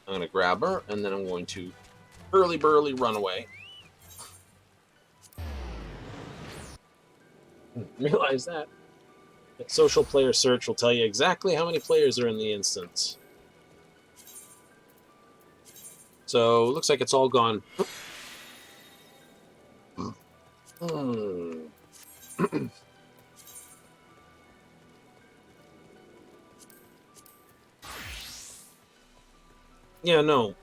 I'm going to grab her, and then I'm going to early burly run away. Realize that. Social player search will tell you exactly how many players are in the instance. So, looks like it's all gone. Yeah, no.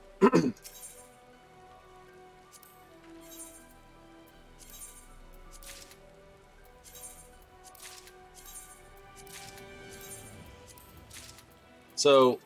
So,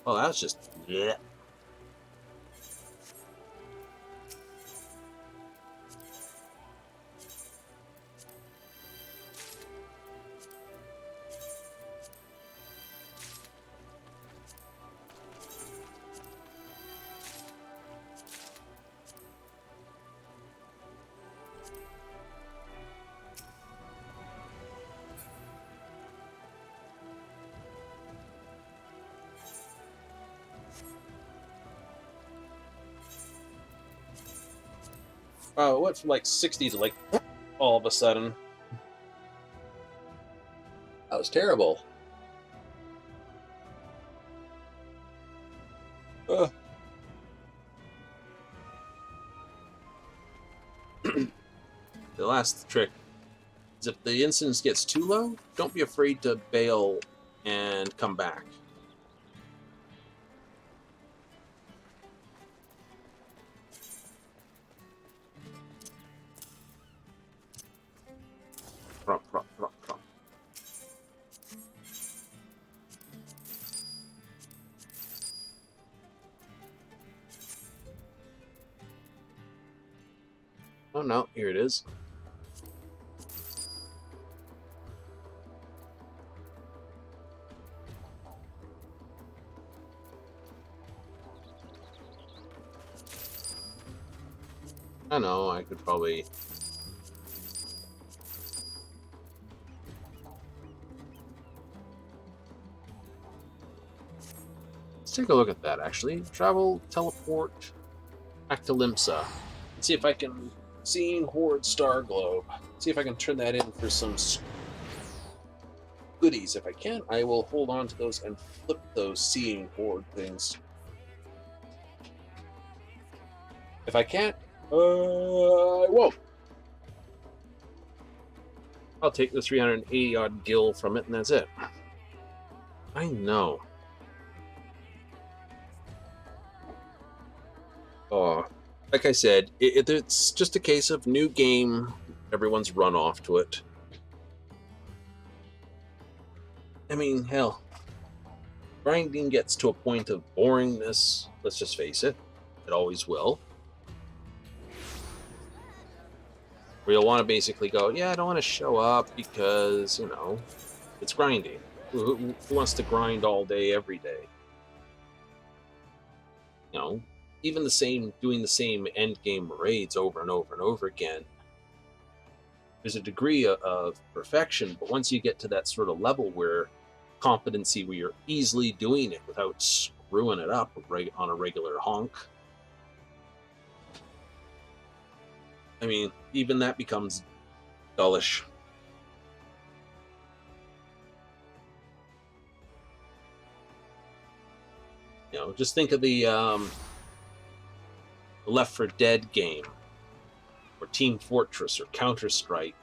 oh, that's just, yeah. Oh, it went from like 60 to like all of a sudden. That was terrible. The last trick If the incidence gets too low, don't be afraid to bail and come back. Prop, prop, prop, prop. Oh no, here it is. I know, I could probably... Let's take a look at that, actually. Travel, teleport, back to Limsa. Let's see if I can... Seeing Horde Star Globe. See if I can turn that in for some goodies. If I can, I will hold on to those and flip those Seeing Horde things. If I can't, I won't. I'll take the 380-odd gil from it, and that's it. I know. Oh, like I said, it's just a case of new game. Everyone's run off to it. I mean, hell, grinding gets to a point of boringness. Let's just face it. It always will. Where you'll want to basically go, yeah, I don't want to show up because, you know, it's grinding. Who wants to grind all day, every day? You know, even doing the same end game raids over and over and over again. There's a degree of perfection, but once you get to that sort of level where competency, where you're easily doing it without screwing it up on a regular honk, I mean, even that becomes dullish. You know, just think of the Left 4 Dead game, or Team Fortress, or Counter-Strike.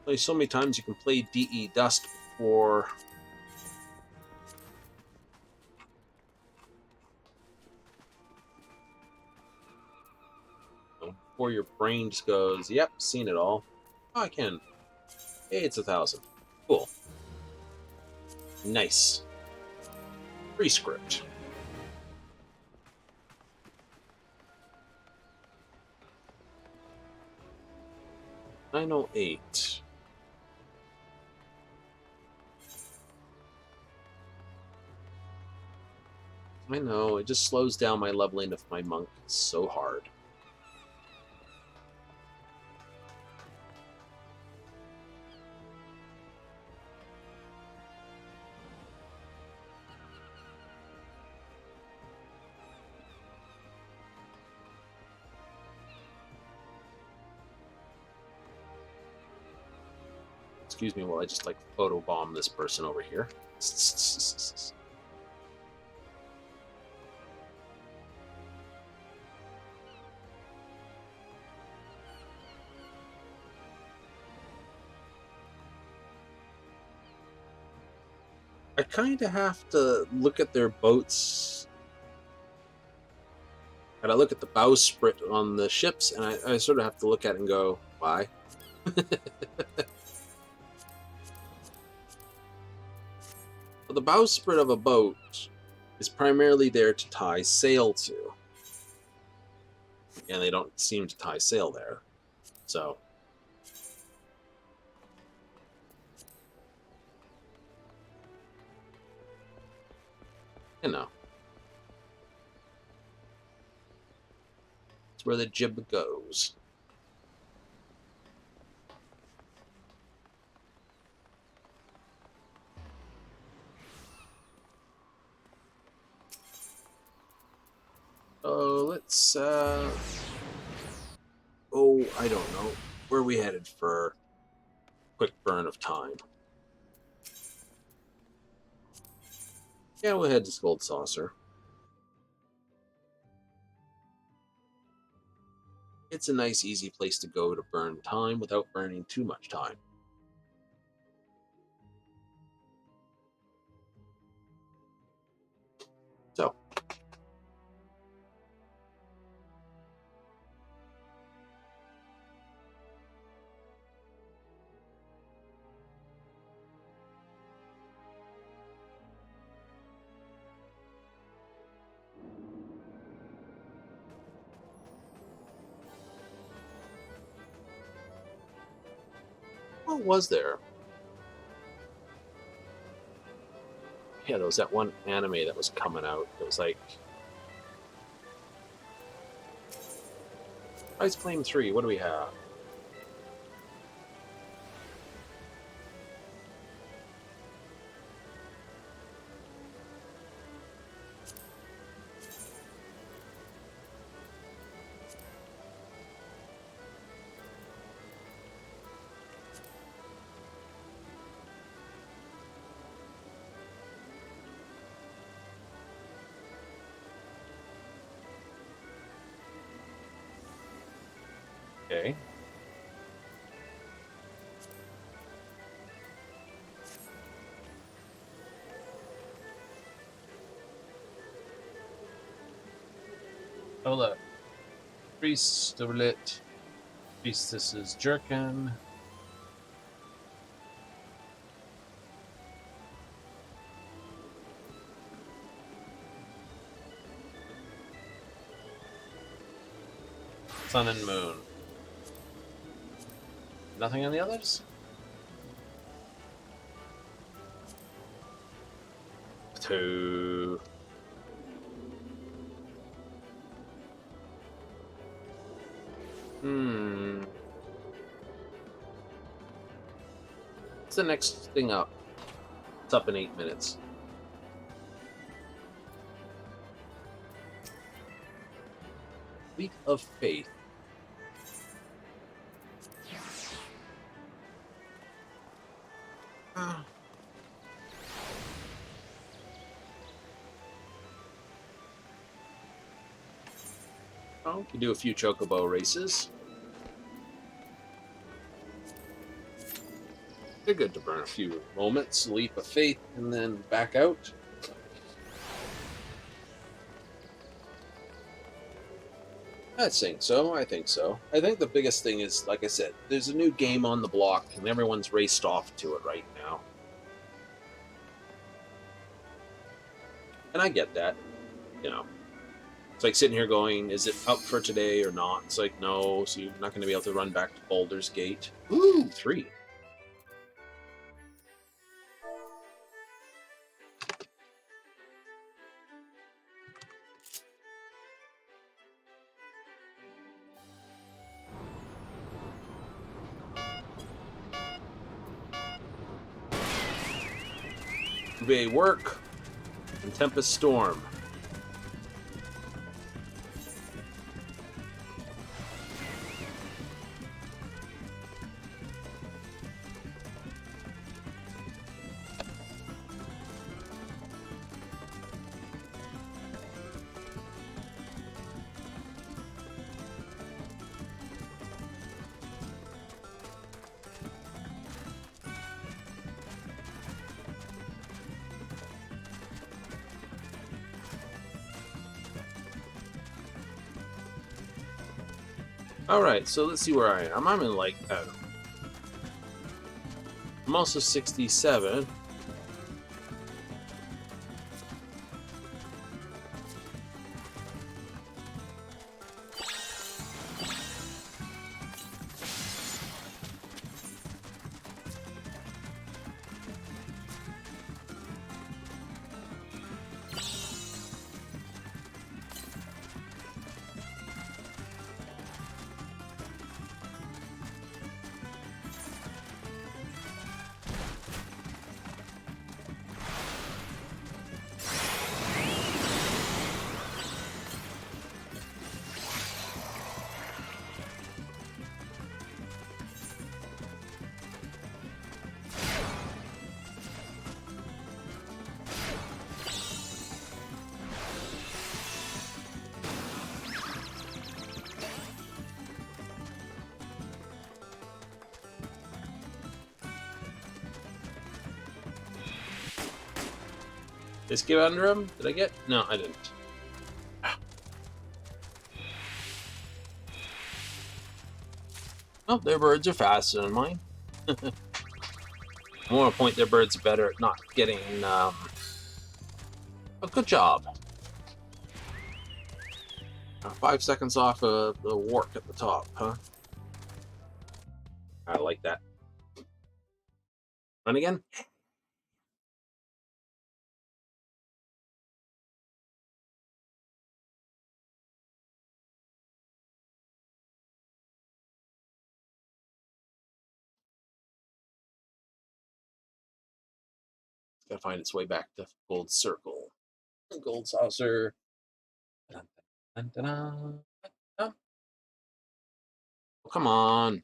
Only so many times you can play DE Dust before your brain just goes, yep, seen it all. Oh, I can. Hey, it's 1,000. Cool. Nice. Free script. $908. I know, it just slows down my leveling of my monk so hard. Excuse me while I just like photobomb this person over here. I kind of have to look at their boats, and I look at the bowsprit on the ships, and I sort of have to look at it and go, why? The bowsprit of a boat is primarily there to tie sail to, and they don't seem to tie sail there, so... You know. It's where the jib goes. Oh, let's, oh, I don't know. Where are we headed for a quick burn of time? Yeah, we'll head to Gold Saucer. It's a nice, easy place to go to burn time without burning too much time. So, what was there? Yeah, there was that one anime that was coming out. It was like Ice Flame 3. What do we have? Okay. Oh, look. Priest, Lit. Priestess is Jerkin. Sun and Moon. Nothing on the others? Two. What's the next thing up? It's up in 8 minutes. Leap of Faith. Oh, we can do a few chocobo races. They're good to burn a few moments, leap of faith, and then back out. I think so. I think so. I think the biggest thing is, like I said, there's a new game on the block, and everyone's raced off to it right now. And I get that. You know, it's like sitting here going, is it up for today or not? It's like, no, so you're not going to be able to run back to Baldur's Gate. Ooh, 3. Bay Work and Tempest Storm. Alright, so let's see where I am. I'm in like, I don't know. I'm also 67. Did I skip under him? Did I get? No, I didn't. Oh, their birds are faster than mine. I want to point their birds better at not getting a good job. 5 seconds off of the warp at the top, huh? I like that. Run again? Gotta find its way back to gold circle. Gold saucer. Dun, dun, dun, dun, dun. Oh, come on.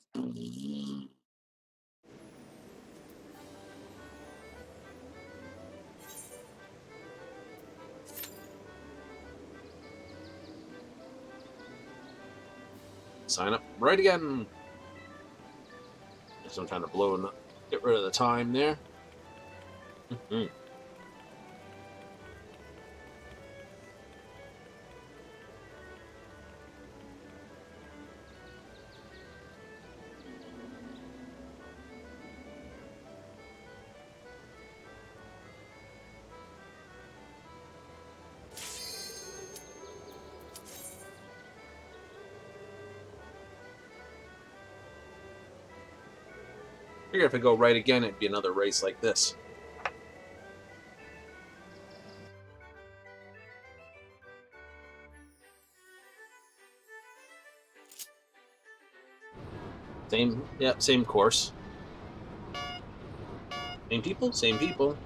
Sign up right again. So I'm trying to blow and get rid of the time there. Figure if I go right again, it'd be another race like this. Same course. Same people, same people.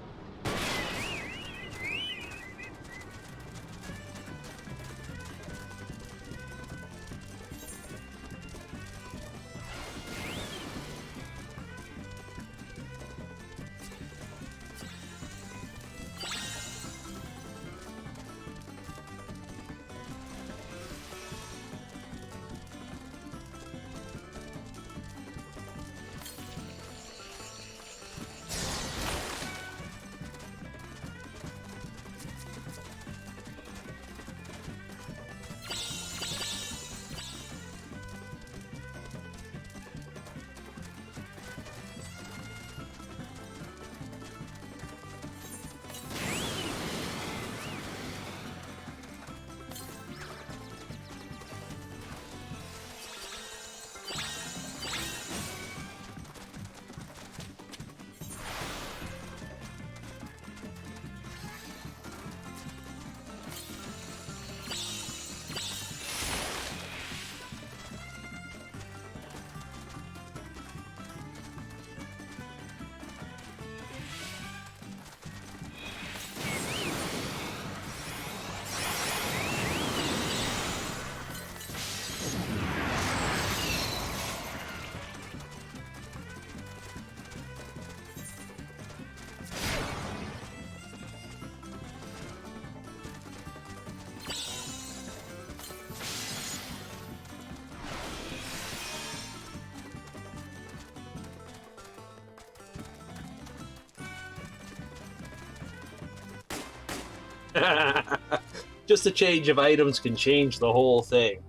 Just a change of items can change the whole thing.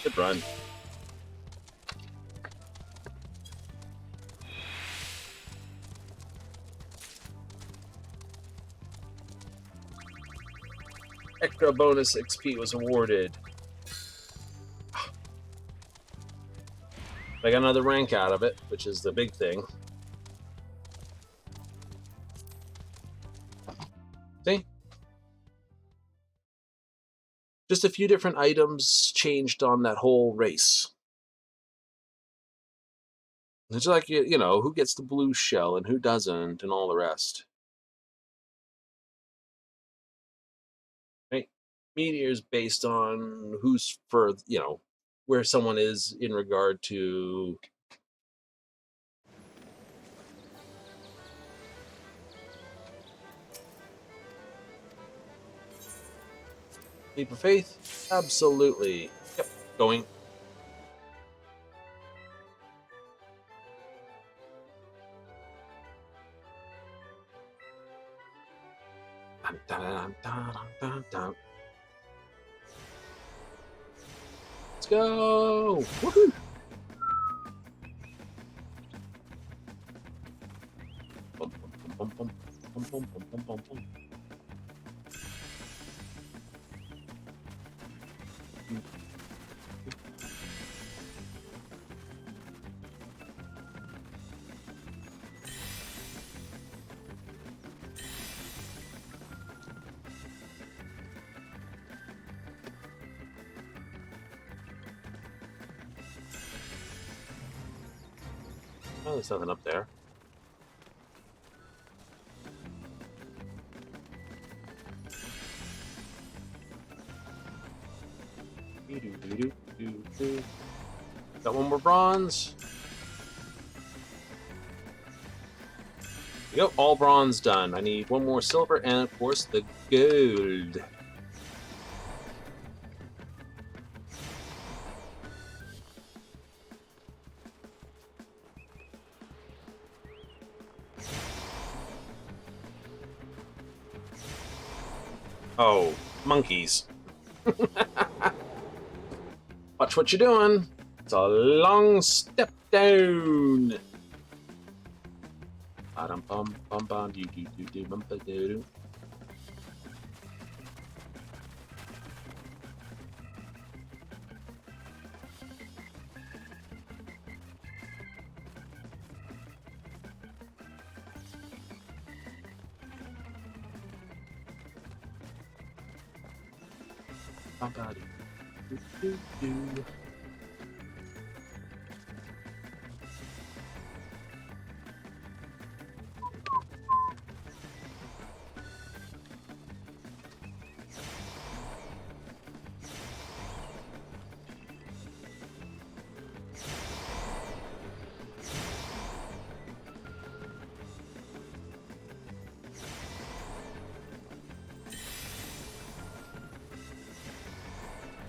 Good run. Extra bonus XP was awarded. I got another rank out of it, which is the big thing. See? Just a few different items changed on that whole race. It's like, you know, who gets the blue shell and who doesn't and all the rest. Right? Meteors based on who's for, you know, where someone is in regard to leap of faith. Absolutely. Yep. Going. Let's go! Woohoo! Bum, bum, bum, bum, bum, bum, bum, bum, bum. Oh, there's nothing up there. Got one more bronze. Yep, all bronze done. I need one more silver and, of course, the gold. Oh, monkeys. Watch what you're doing. It's a long step down.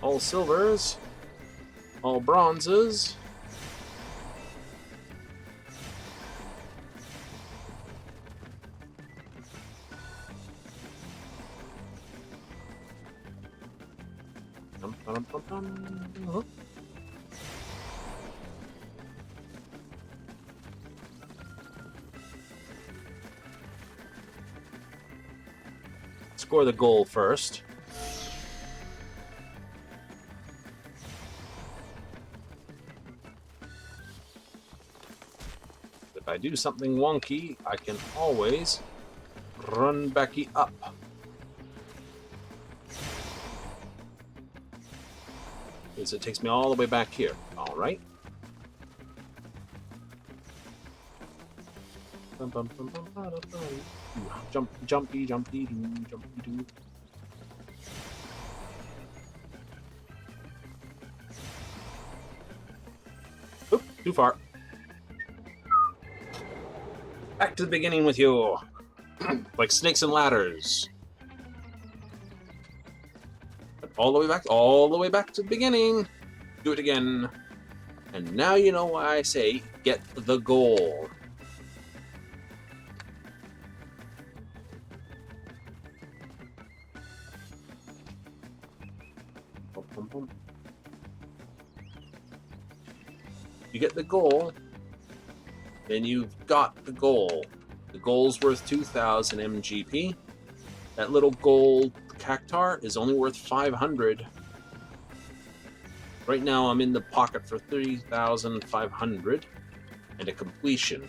All silvers, all bronzes. Score the goal first. If I do something wonky, I can always run back up. Because it takes me all the way back here. All right. Jump, jumpy, jumpy, doo, jumpy, doo. Oop, too far. Back to the beginning with you. Like snakes and ladders. But all the way back to the beginning. Do it again. And now you know why I say get the goal. You get the goal, then you've got the goal. The goal's worth 2,000 MGP. That little gold cactar is only worth 500. Right now I'm in the pocket for 3,500 and a completion.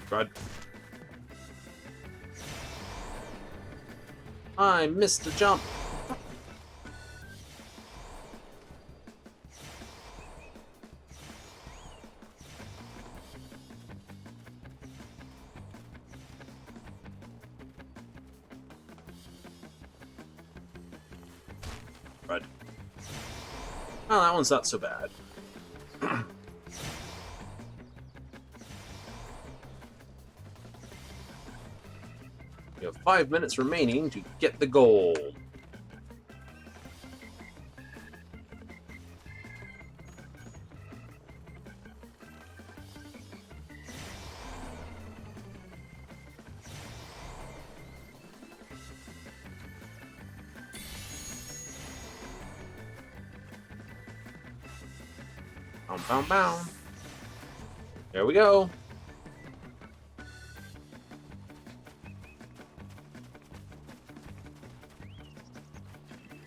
God. I missed the jump. Right. Well, that one's not so bad. You have 5 minutes remaining to get the gold. Bound, bound. There we go.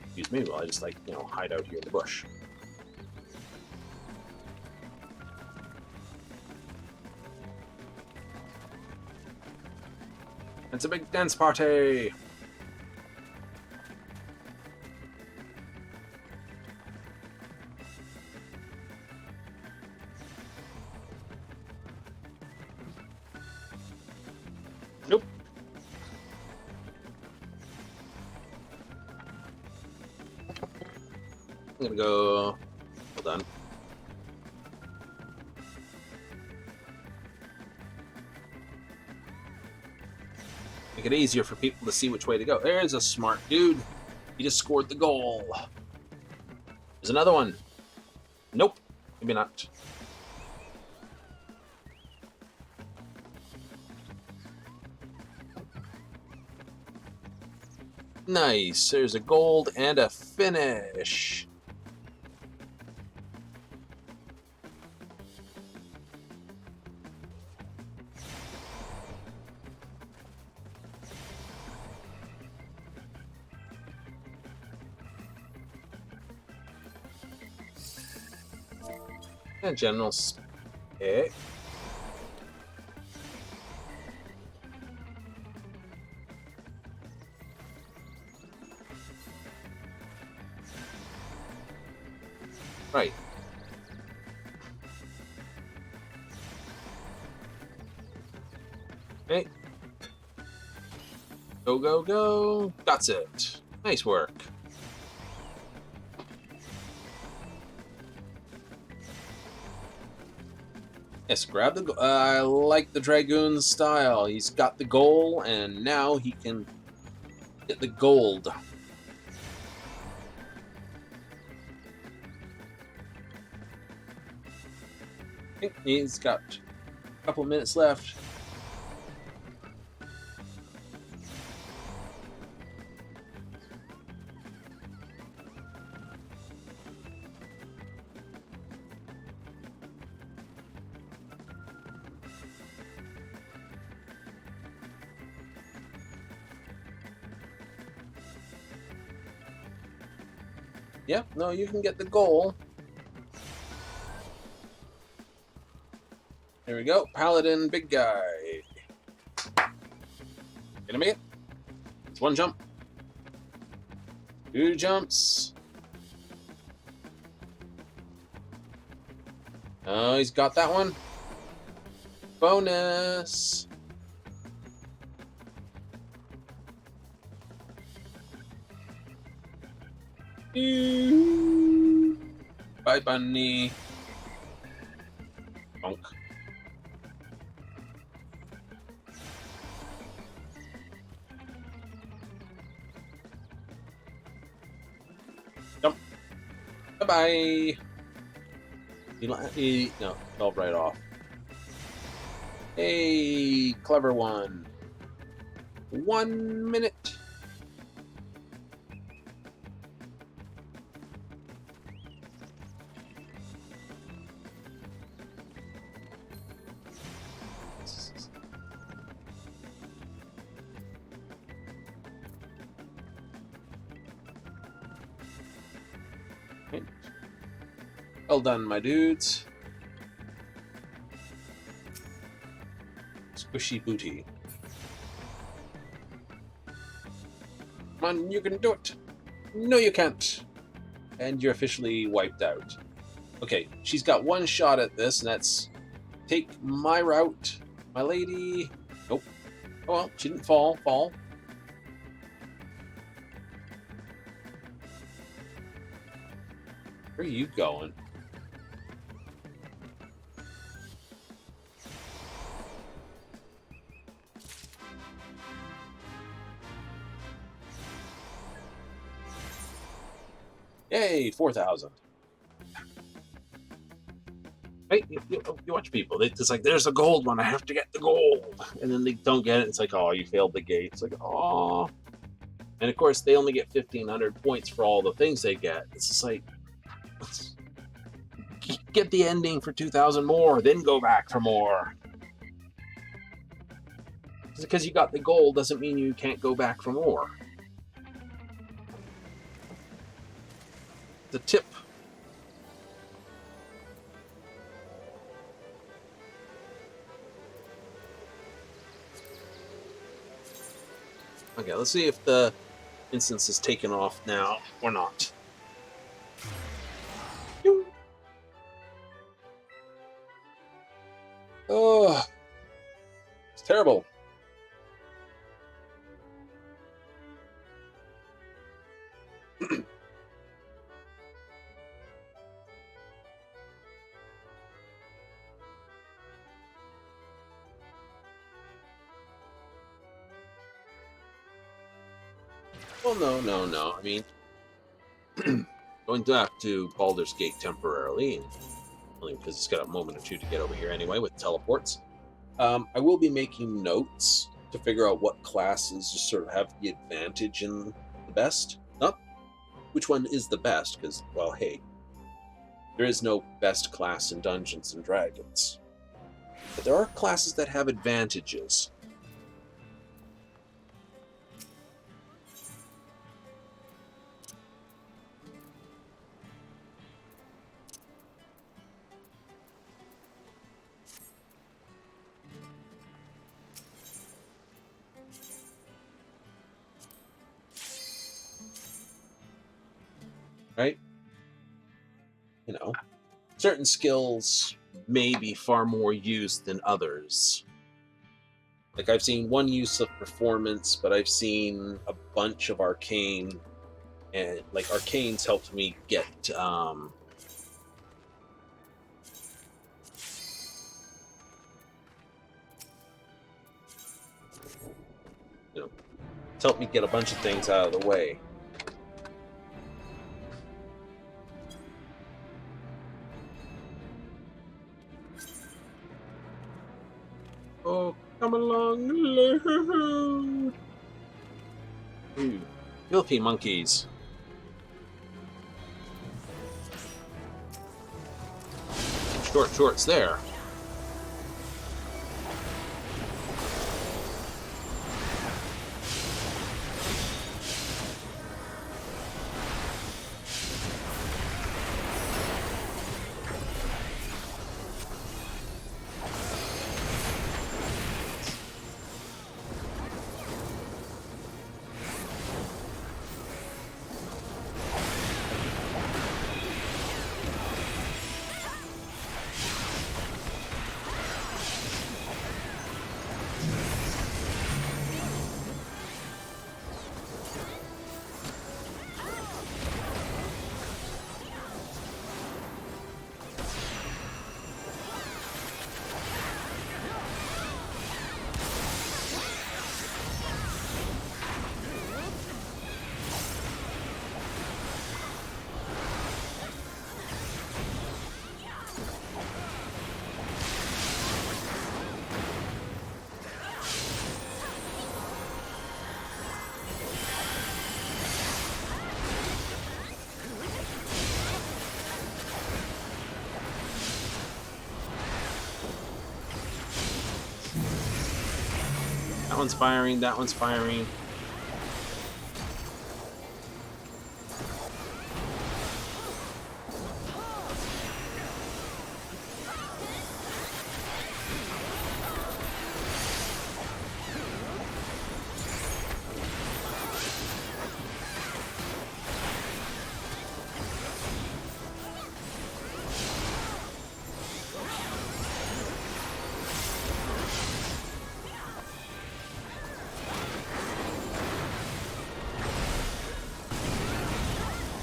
Excuse me while I just, like, you know, hide out here in the bush. It's a big dance party! Nope. I'm gonna go... Hold on. Make it easier for people to see which way to go. There's a smart dude. He just scored the goal. There's another one. Nope. Maybe not. Nice. There's a gold and a finish. And general pick. Right. Okay. Go, go, go. That's it. Nice work. Yes, grab the... I like the Dragoon style. He's got the goal, and now he can get the gold. I think he's got a couple minutes left. Yep, no, you can get the goal. There we go. Paladin, big guy. Gonna make it? It's one jump. 2 jumps. Oh, he's got that one. Bonus. Bye, bunny. Bonk. Jump. Bye-bye. No, fell right off. Hey, clever one. 1 minute. Well done, my dudes. Squishy booty. Come on, you can do it. No, you can't. And you're officially wiped out. Okay, she's got one shot at this, and that's take my route. My lady. Nope. Oh well, she didn't fall. Where are you going? Yay, 4,000. Right? You watch people. It's like, there's a gold one. I have to get the gold. And then they don't get it. It's like, oh, you failed the gate. It's like, oh. And of course, they only get 1,500 points for all the things they get. It's just like, get the ending for 2,000 more, then go back for more. Just because you got the gold doesn't mean you can't go back for more. The tip. Okay, let's see if the instance is taken off now or not. Oh, it's terrible. Well, no. I mean, going back to Baldur's Gate temporarily, only because it's got a moment or two to get over here anyway with teleports. I will be making notes to figure out what classes just sort of have the advantage in the best. Not which one is the best, because, well, hey, there is no best class in Dungeons and Dragons. But there are classes that have advantages. Right? You know, certain skills may be far more used than others. Like, I've seen one use of performance, but I've seen a bunch of arcane, and like arcane's helped me get you know, it's helped me get a bunch of things out of the way. Oh, come along, Lord. Ooh, filthy monkeys. Short shorts there. That one's firing, that one's firing.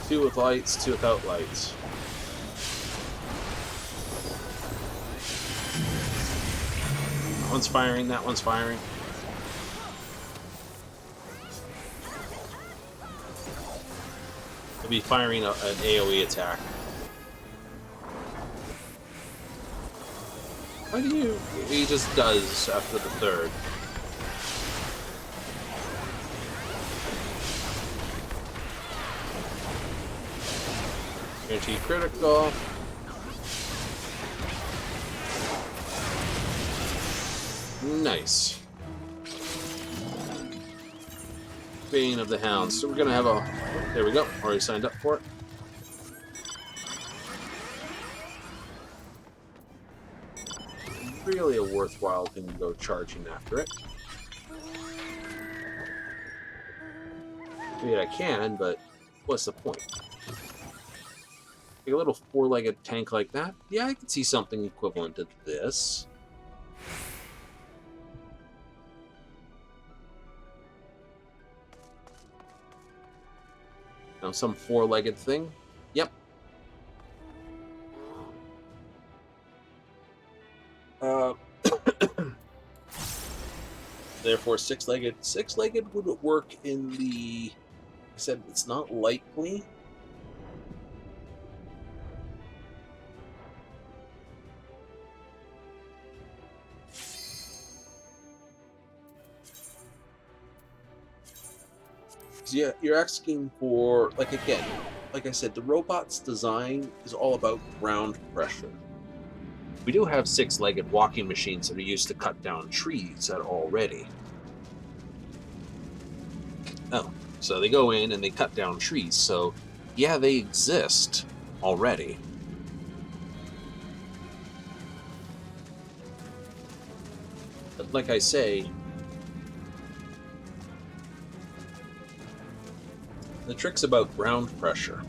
Two with lights, two without lights. That one's firing, that one's firing. He'll be firing an AoE attack. Why do you... He just does after the third. Guaranteed critical. Nice. Bane of the Hounds. So we're going to have a... There we go. Already signed up for it. Really a worthwhile thing to go charging after it. I mean, I can, but what's the point? Like a little four-legged tank like that? Yeah, I could see something equivalent to this. You know, some four-legged thing? Yep. Therefore, six-legged. Six-legged would work in the... I said it's not likely. Yeah, you're asking for, like, again, like I said, the robot's design is all about ground pressure. We do have six-legged walking machines that are used to cut down trees already. Oh, so they go in and they cut down trees, so yeah, they exist already. But like I say, the trick's about ground pressure.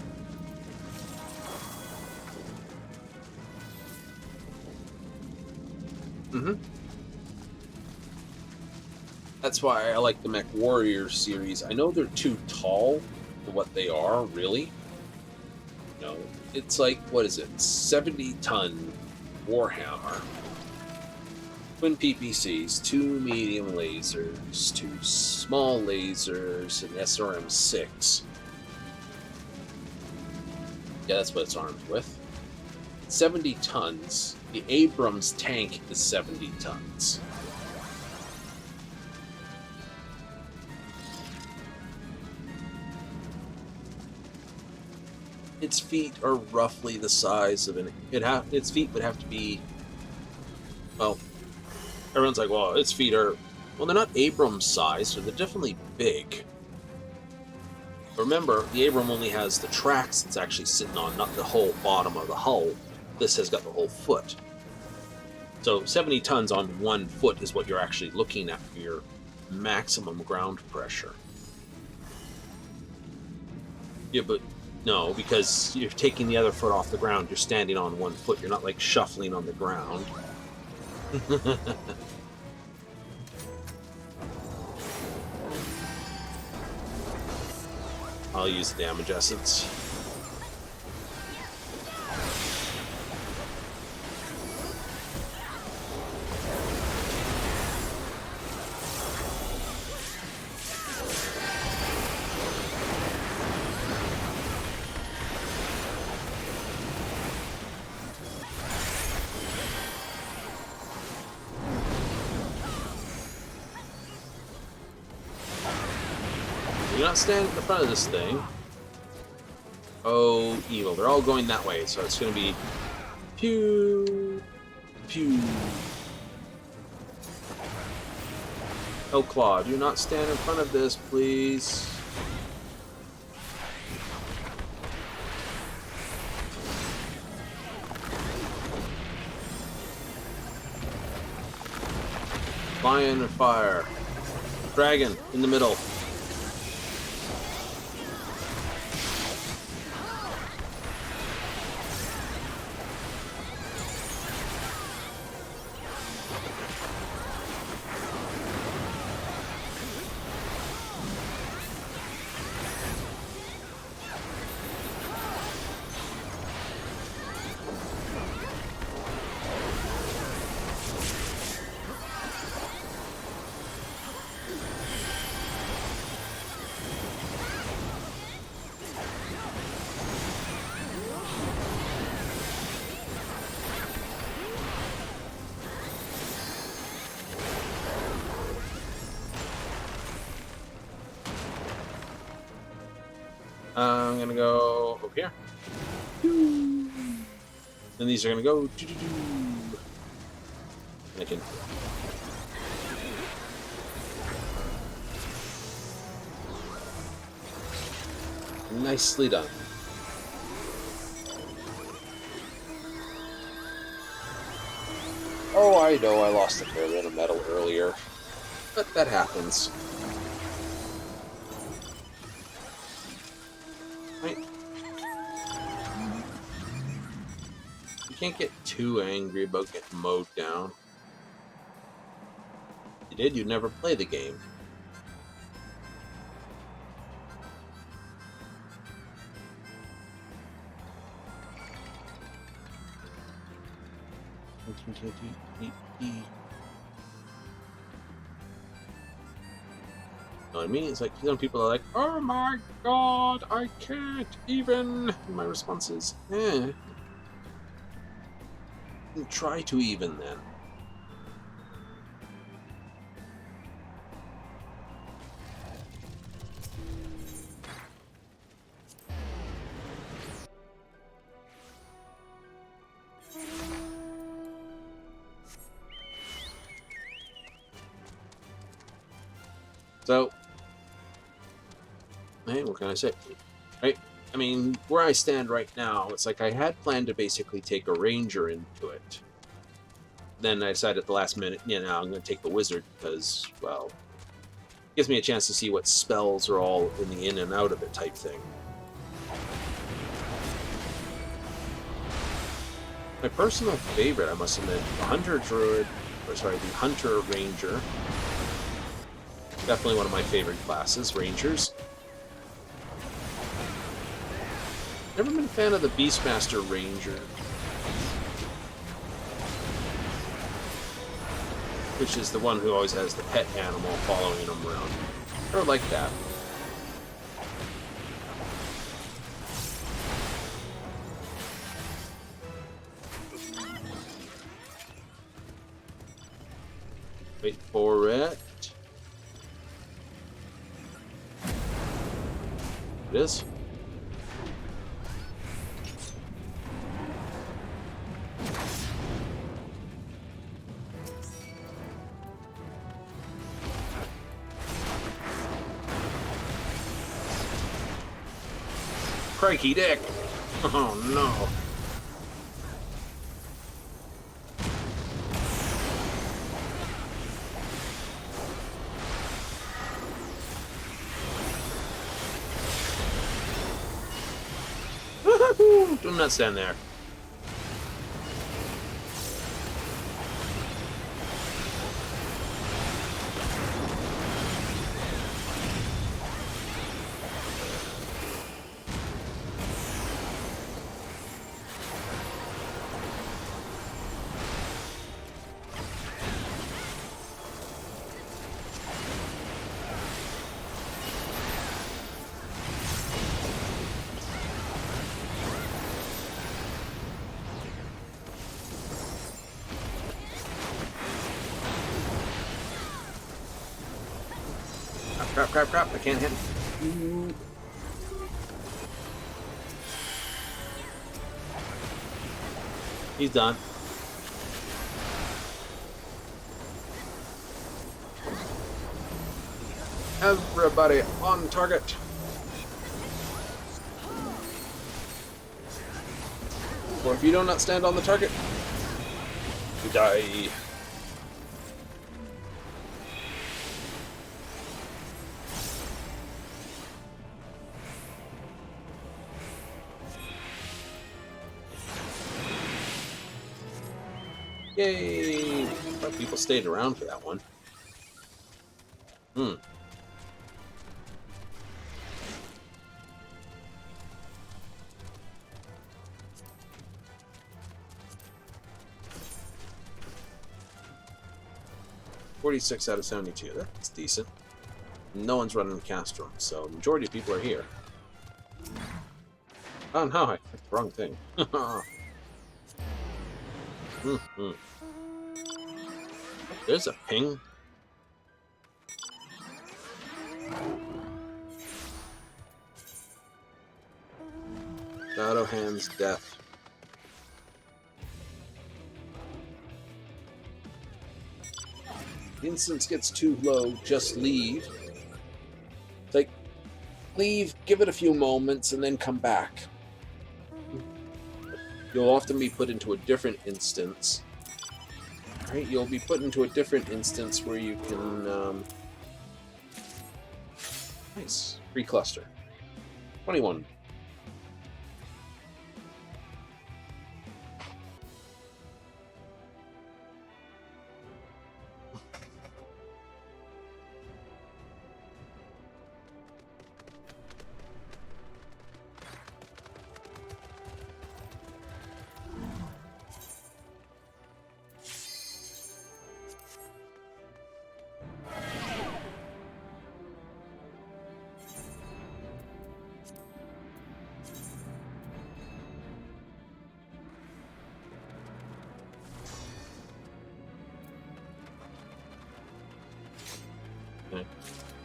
That's why I like the Mech Warrior series. I know they're too tall for what they are, really. You know, it's like, what is it? 70-ton Warhammer. Twin PPCs, 2 medium lasers, 2 small lasers, an SRM-6. Yeah, that's what it's armed with. 70 tons. The Abrams tank is 70 tons. Its feet are roughly the size of an... its feet would have to be... Well, everyone's like, well, its feet are... Well, they're not Abrams size, so they're definitely big. Remember, the Abram only has the tracks it's actually sitting on, not the whole bottom of the hull. This has got the whole foot. So 70 tons on 1 foot is what you're actually looking at for your maximum ground pressure. Yeah, but no, because you're taking the other foot off the ground, you're standing on 1 foot. You're not like shuffling on the ground. I'll use the damage essence. You're not standing in the front of this thing. Oh, evil. They're all going that way, so it's going to be... Pew! Pew! Oh, Claw, do not stand in front of this, please. Lion and fire. Dragon in the middle. I'm gonna go over here. And these are gonna go. And I can. Nicely done. Oh, I know I lost a fair bit of metal earlier, but that happens. Right? You can't get too angry about getting mowed down. If you did, you'd never play the game. You know what I mean? It's like, you know, people are like, oh my god, I can't even. And my response is, try to even then. So, hey, what can I say? Right? I mean, where I stand right now, it's like I had planned to basically take a ranger into it. Then I decided at the last minute, you know, I'm going to take the wizard because, well, it gives me a chance to see what spells are all in the in and out of it type thing. My personal favorite, I must admit, the Hunter Druid, or sorry, the Hunter Ranger. Definitely one of my favorite classes, Rangers. Never been a fan of the Beastmaster Ranger, which is the one who always has the pet animal following him around. Or like that. Wait for it. It is. Crikey dick! Oh no. Do not stand there. Crap, crap, crap, I can't hit him. He's done. Everybody on target. Or if you do not stand on the target, you die. Yay! But people stayed around for that one. 46 out of 72. That's decent. No one's running the cast room, so the majority of people are here. Oh no, I clicked the wrong thing. There's a ping. Shadow Hand's death. Instance gets too low, just leave. Like, leave, give it a few moments, and then come back. You'll often be put into a different instance. Right? You'll be put into a different instance where you can... Nice. Free cluster. 21.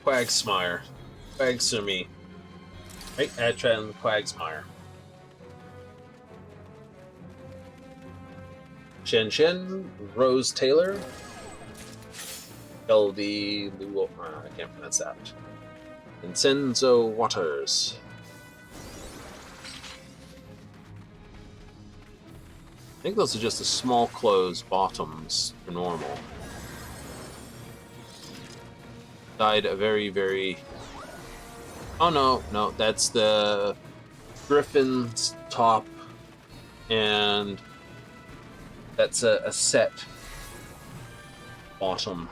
Quagsmire. Quagsumi. Right? Atran Quagsmire. Shen Shen, Rose Taylor, LD Luo, I can't pronounce that. Vincenzo Waters. I think those are just the small closed bottoms for normal. Died a very, very... Oh no, that's the Griffin's top, and that's a set bottom.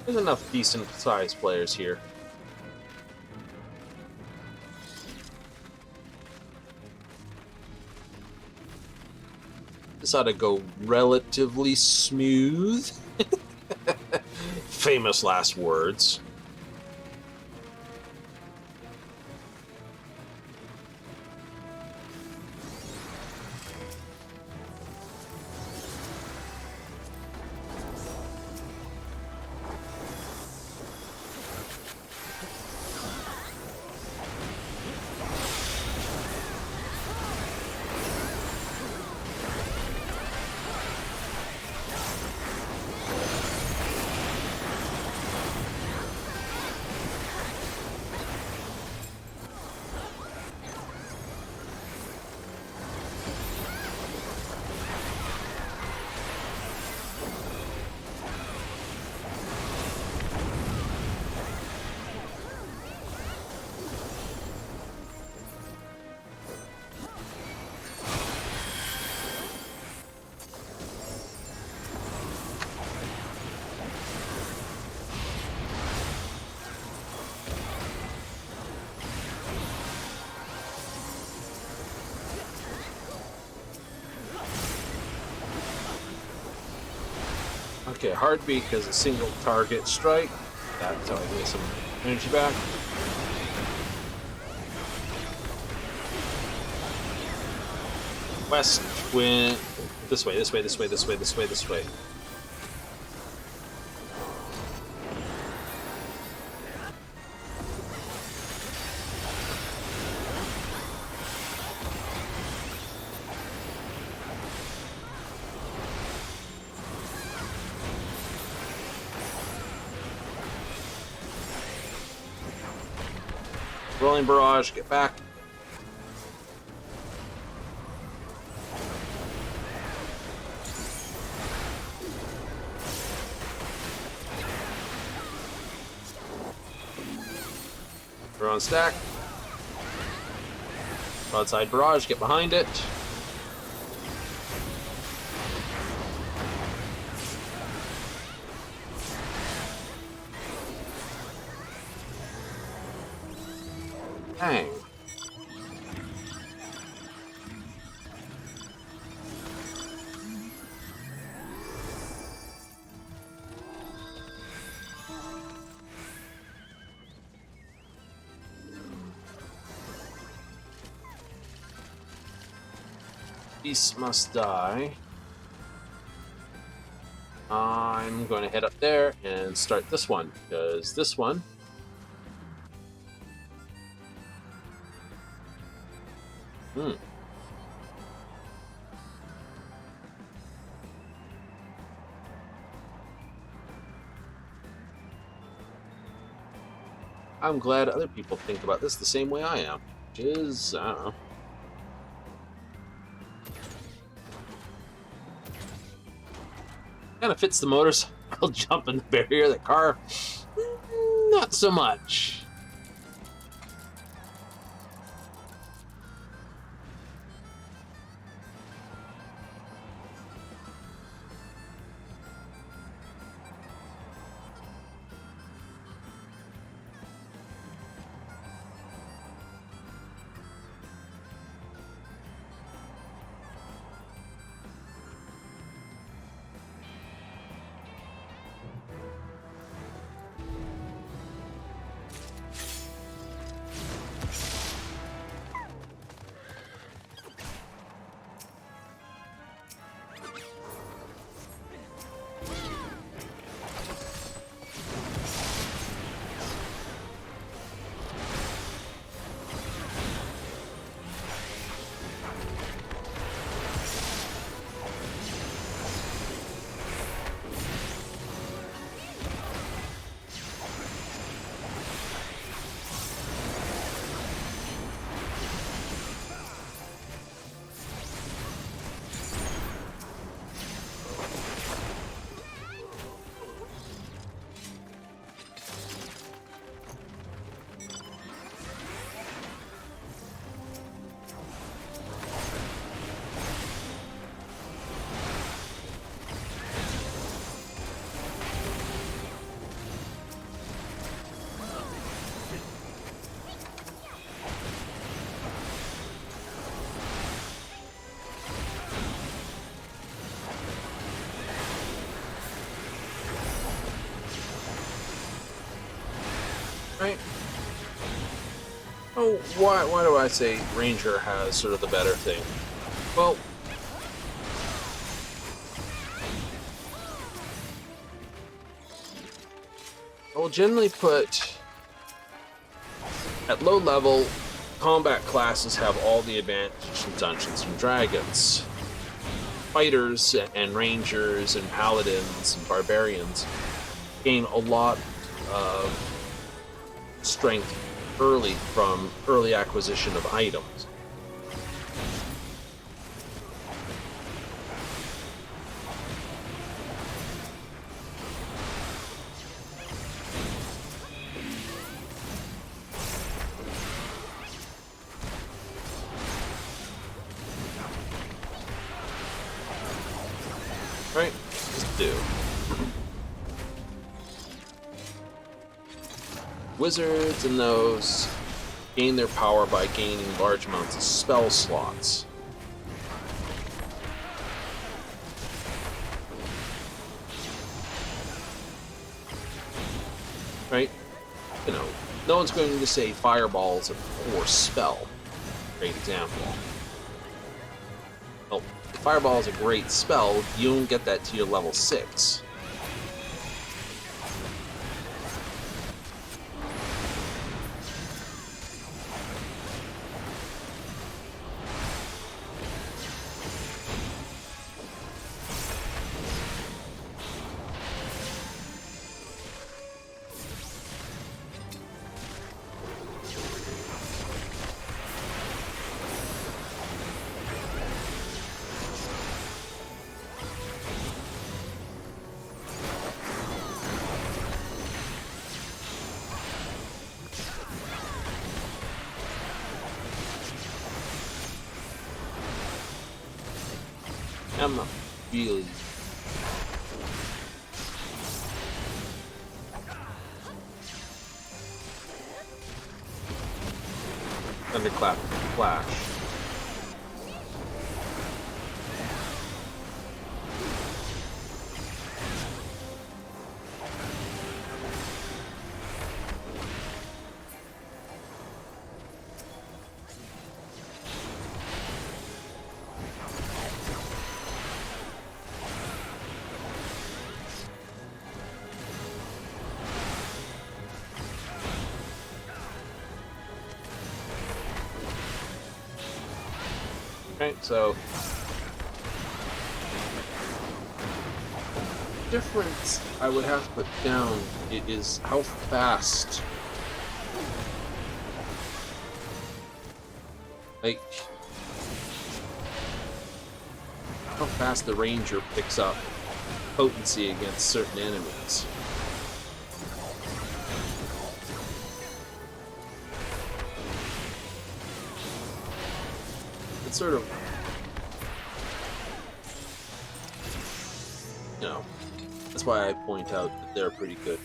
There's enough decent-sized players here. This ought to go relatively smooth. Famous last words. Okay, heartbeat because a single target strike. That's how I get some energy back. West wind. This way, this way, this way, this way, this way, this way. Rolling barrage, get back. We're on stack. Broadside barrage, get behind it. Dang. Beast must die. I'm going to head up there and start this one, because this one... I'm glad other people think about this the same way I am, which is, I don't know. Kind of fits the motorcycle jump in the barrier. The car, not so much. Right? Oh, why do I say Ranger has sort of the better thing? Well, I will generally put, at low level, combat classes have all the advantage in Dungeons and Dragons. Fighters and Rangers and Paladins and Barbarians gain a lot of strength early from early acquisition of items. Right? Let's do. Wizards and those gain their power by gaining large amounts of spell slots. Right? You know, no one's going to say Fireball is a poor spell. Great example. Well, if Fireball is a great spell, you don't get that till you're level 6. I'm not really... Thunderclap Flash. Okay, so difference I would have to put down is how fast, like, how fast the ranger picks up potency against certain enemies. It's sort of, you know, that's why I point out that they're pretty good.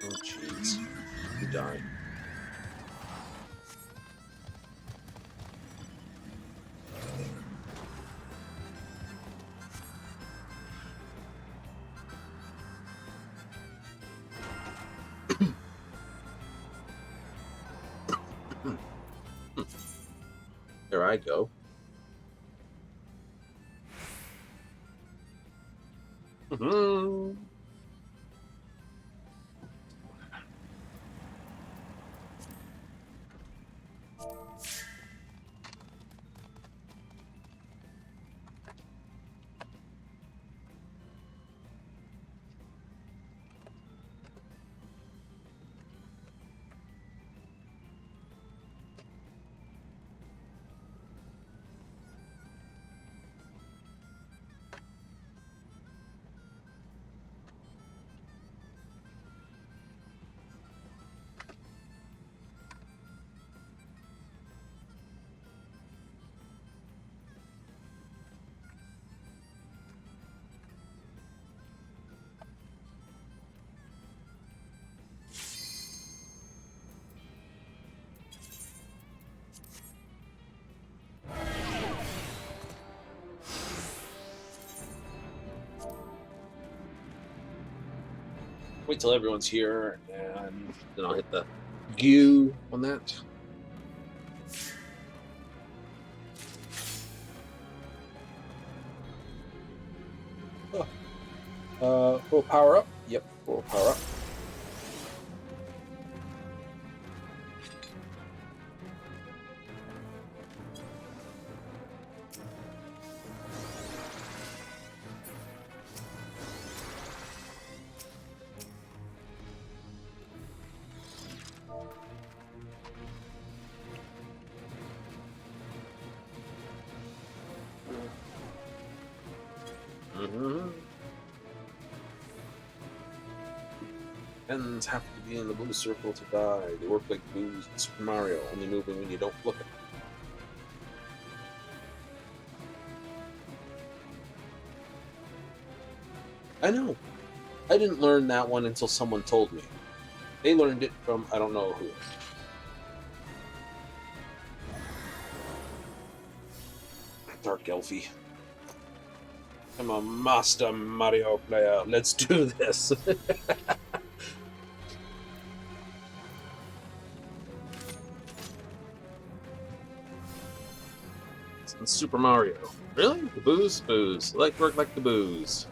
Oh, jeez. You died. There I go. Wait till everyone's here, and then I'll hit the goo on that. Full power up. Yep, full power up. Pens have to be in the blue circle to die. They work like booze in Super Mario, only moving when you don't look at them. I know. I didn't learn that one until someone told me. They learned it from I don't know who. Dark Elfie. I'm a master Mario player. Let's do this. It's Super Mario. Really? The booze? Booze. Like work like the booze.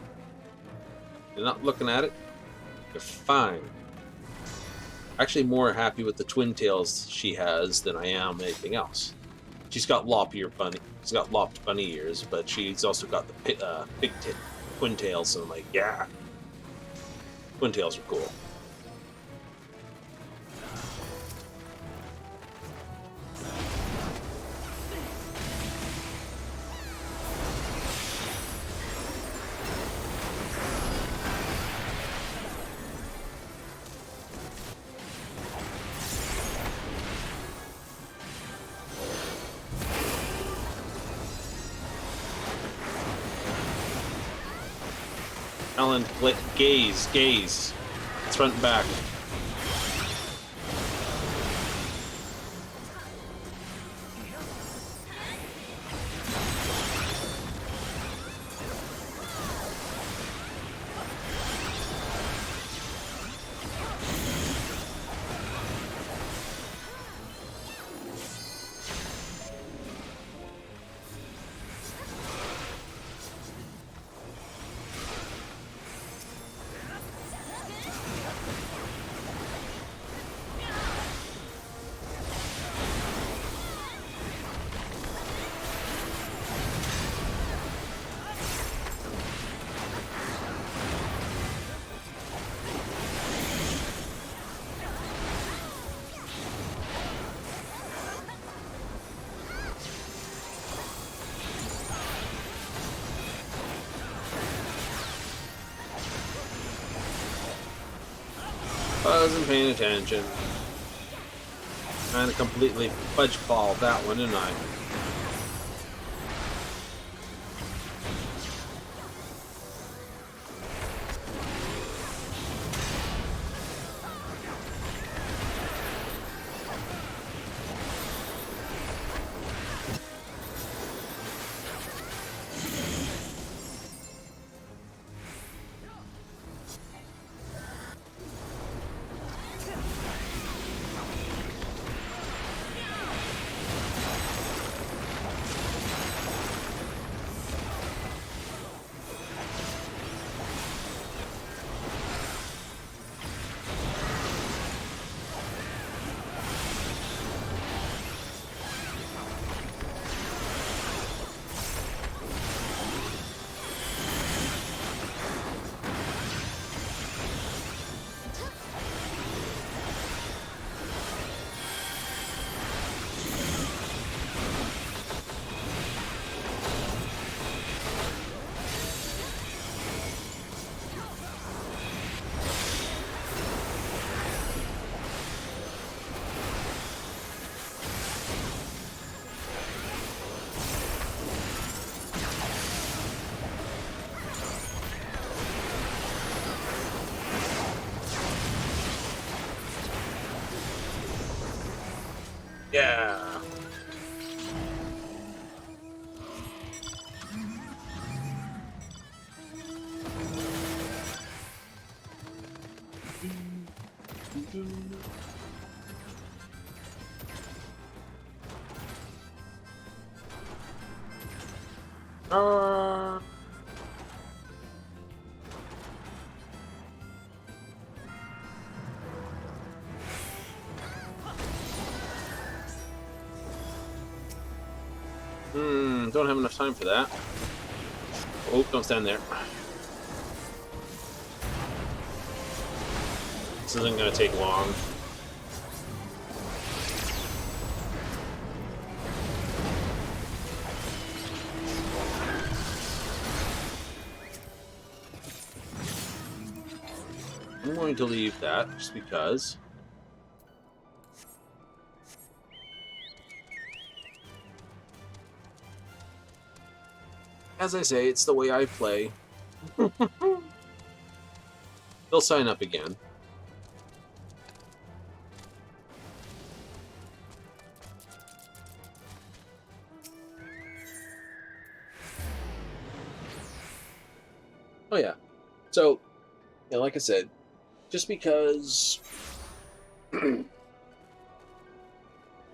You're not looking at it? You're fine. Actually more happy with the twin tails she has than I am anything else. She's got lopped bunny ears, but she's also got the twin tails, so I'm like, yeah. Twin tails are cool. Alan, gaze. It's front and back. Wasn't paying attention. Kind of completely fudge-balled that one, didn't I? Yeah. Uh, don't have enough time for that. Oh, don't stand there. This isn't going to take long. I'm going to leave that just because. As I say, it's the way I play. They'll sign up again. Oh yeah. So, you know, like I said, just because right?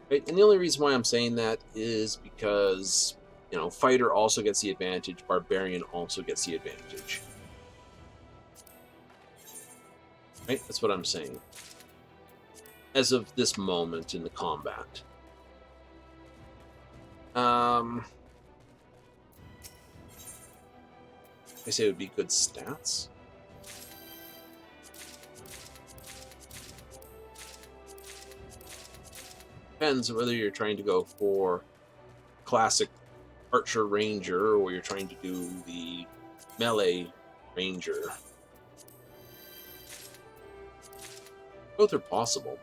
And the only reason why I'm saying that is because, you know, fighter also gets the advantage, barbarian also gets the advantage. Right? That's what I'm saying. As of this moment in the combat. I say it would be good stats. Depends whether you're trying to go for classic archer ranger or you're trying to do the melee ranger. Both are possible.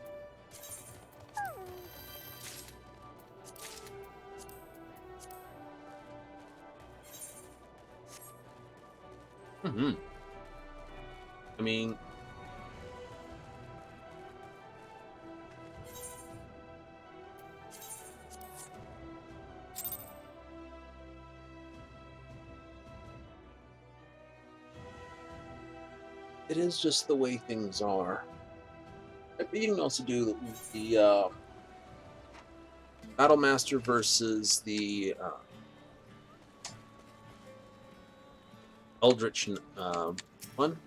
I mean, it is just the way things are. But you can also do the Battle Master versus the Eldritch one.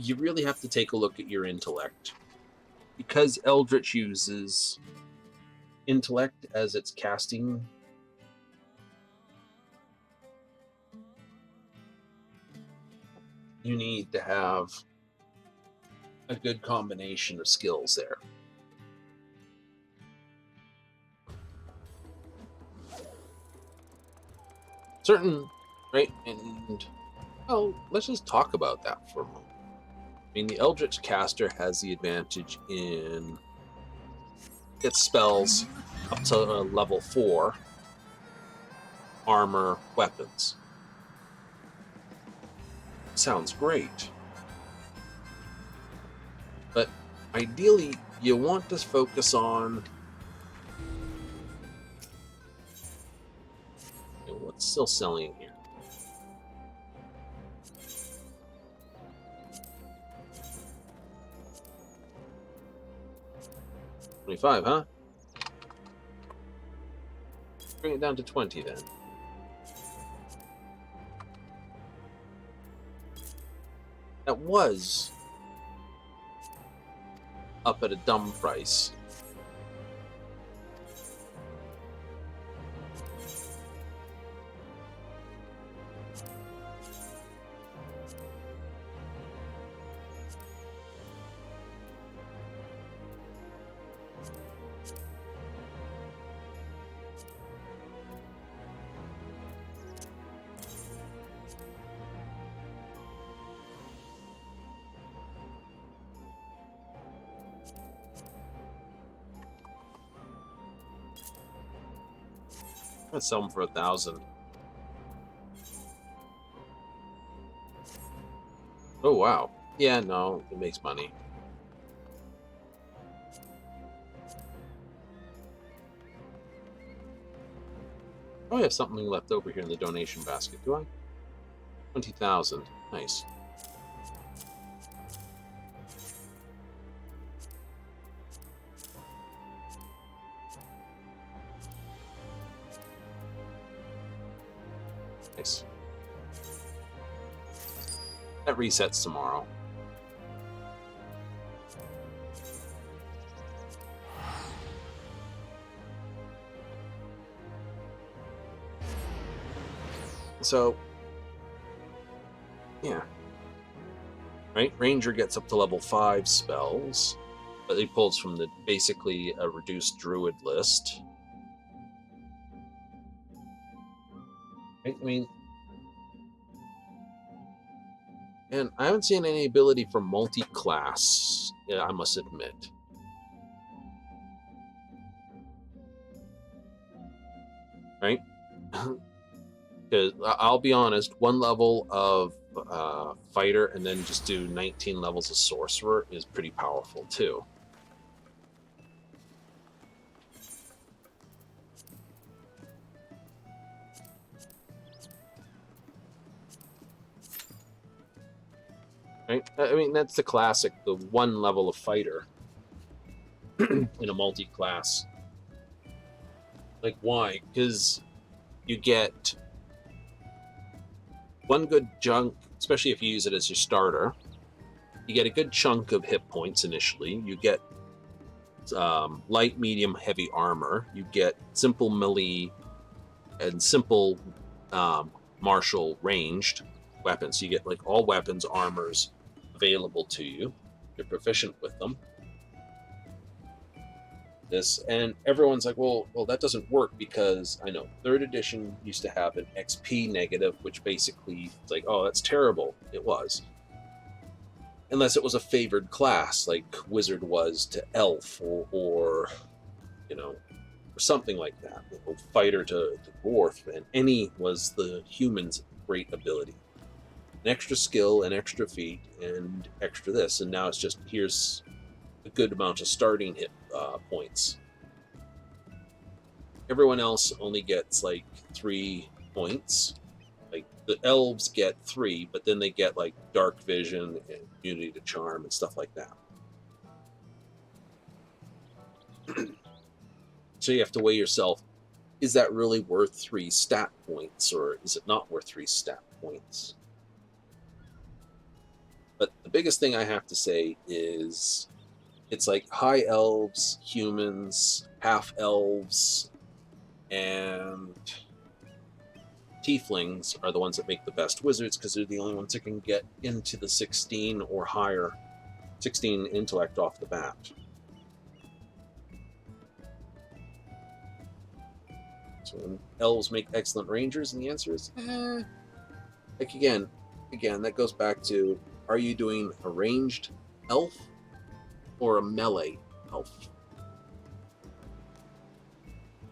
You really have to take a look at your intellect. Because Eldritch uses intellect as its casting, you need to have a good combination of skills there. Certain, right? And, well, let's just talk about that for a moment. I mean, the Eldritch Caster has the advantage in its spells up to level 4, armor, weapons. Sounds great. But ideally, you want to focus on what's still selling here. $25, huh? Bring it down to 20 then. That was up at a dumb price. Let's sell them for 1,000. Oh wow. Yeah, no, it makes money. Oh, I have something left over here in the donation basket, do I? 20,000. Nice. Nice. That resets tomorrow. So, yeah. Right? Ranger gets up to level 5 spells, but he pulls from the basically a reduced druid list. Right? I mean, and I haven't seen any ability for multi-class, I must admit. Right? Because I'll be honest, one level of fighter and then just do 19 levels of sorcerer is pretty powerful too. Right? I mean, that's the classic, the one level of fighter in a multi-class. Like, why? Because you get one good chunk, especially if you use it as your starter. You get a good chunk of hit points initially. You get light, medium, heavy armor. You get simple melee and simple martial ranged weapons. So you get like all weapons, armors available to you. You're proficient with them. This, and everyone's like, well, that doesn't work because I know 3rd edition used to have an XP negative, which basically it's like, oh, that's terrible. It was, unless it was a favored class, like wizard was to elf, or you know, or something like that. Or fighter to dwarf, and any was the human's great ability, an extra skill, an extra feat, and extra this. And now it's just here's a good amount of starting hit points. Everyone else only gets like 3 points. Like the elves get 3, but then they get like dark vision and immunity to charm and stuff like that. So you have to weigh yourself, is that really worth 3 stat points, or is it not worth 3 stat points? But the biggest thing I have to say is it's like high elves, humans, half elves, and tieflings are the ones that make the best wizards because they're the only ones that can get into the 16 or higher, 16 intellect off the bat. So elves make excellent rangers, and the answer is, like again, that goes back to are you doing a ranged elf or a melee elf?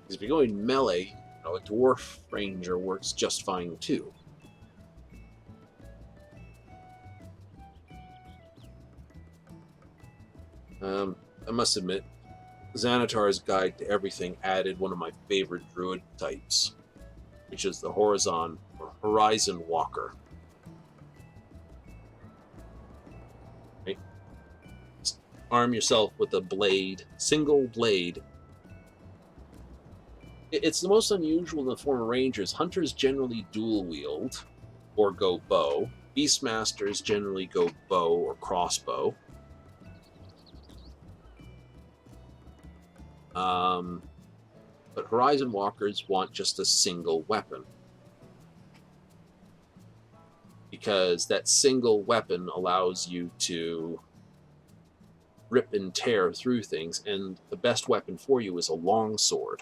Because if you're going melee, a dwarf ranger works just fine too. I must admit, Xanatar's Guide to Everything added one of my favorite druid types, which is the Horizon Walker. Right? Just arm yourself with a blade, single blade. It's the most unusual in the form of rangers. Hunters generally dual wield or go bow. Beastmasters generally go bow or crossbow. But Horizon Walkers want just a single weapon, because that single weapon allows you to rip and tear through things, and the best weapon for you is a longsword.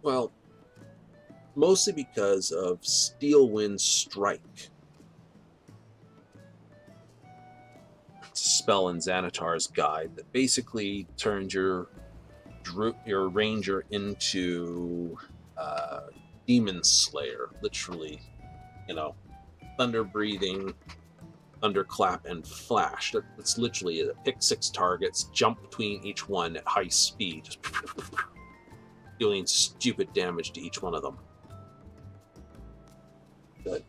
Well, mostly because of Steelwind Strike. It's a spell in Xanatar's Guide that basically turns your ranger into Demon Slayer, literally, thunder breathing, thunderclap, and flash. That's literally it. Pick 6 targets, jump between each one at high speed, dealing stupid damage to each one of them. Good.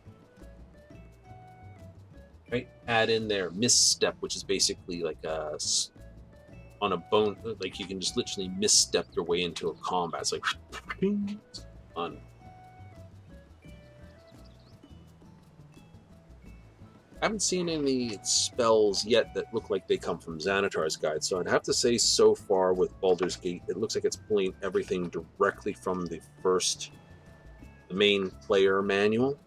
Right? Add in there misstep, which is basically like on a bone, like you can just literally misstep your way into a combat. It's like fun. I haven't seen any spells yet that look like they come from Xanatar's Guide, so I'd have to say so far with Baldur's Gate, it looks like it's pulling everything directly from the main player manual.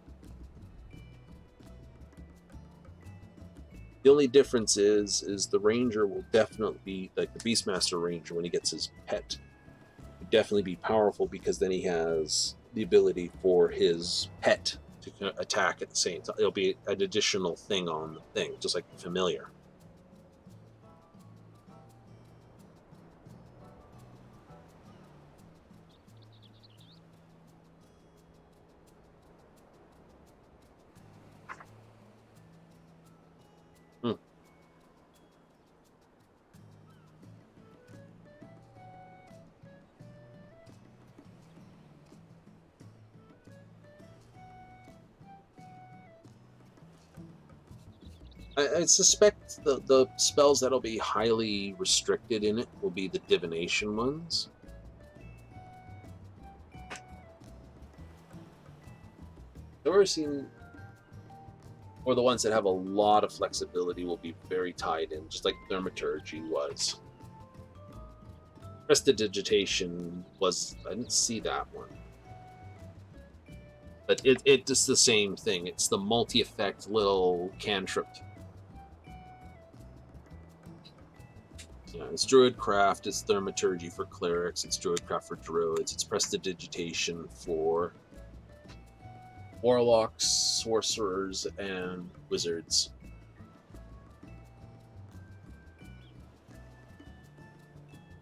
The only difference is the ranger will definitely be, like the Beastmaster ranger when he gets his pet, will definitely be powerful, because then he has the ability for his pet to attack at the same time. It'll be an additional thing on the thing, just like the familiar. I suspect the spells that'll be highly restricted in it will be the divination ones. I've ever seen, or the ones that have a lot of flexibility will be very tied in, just like Thaumaturgy was. Prestidigitation was, I didn't see that one. But it's the same thing. It's the multi-effect little cantrip. Yeah, it's Druidcraft, it's Thaumaturgy for clerics, it's Druidcraft for druids, it's Prestidigitation for warlocks, sorcerers, and wizards.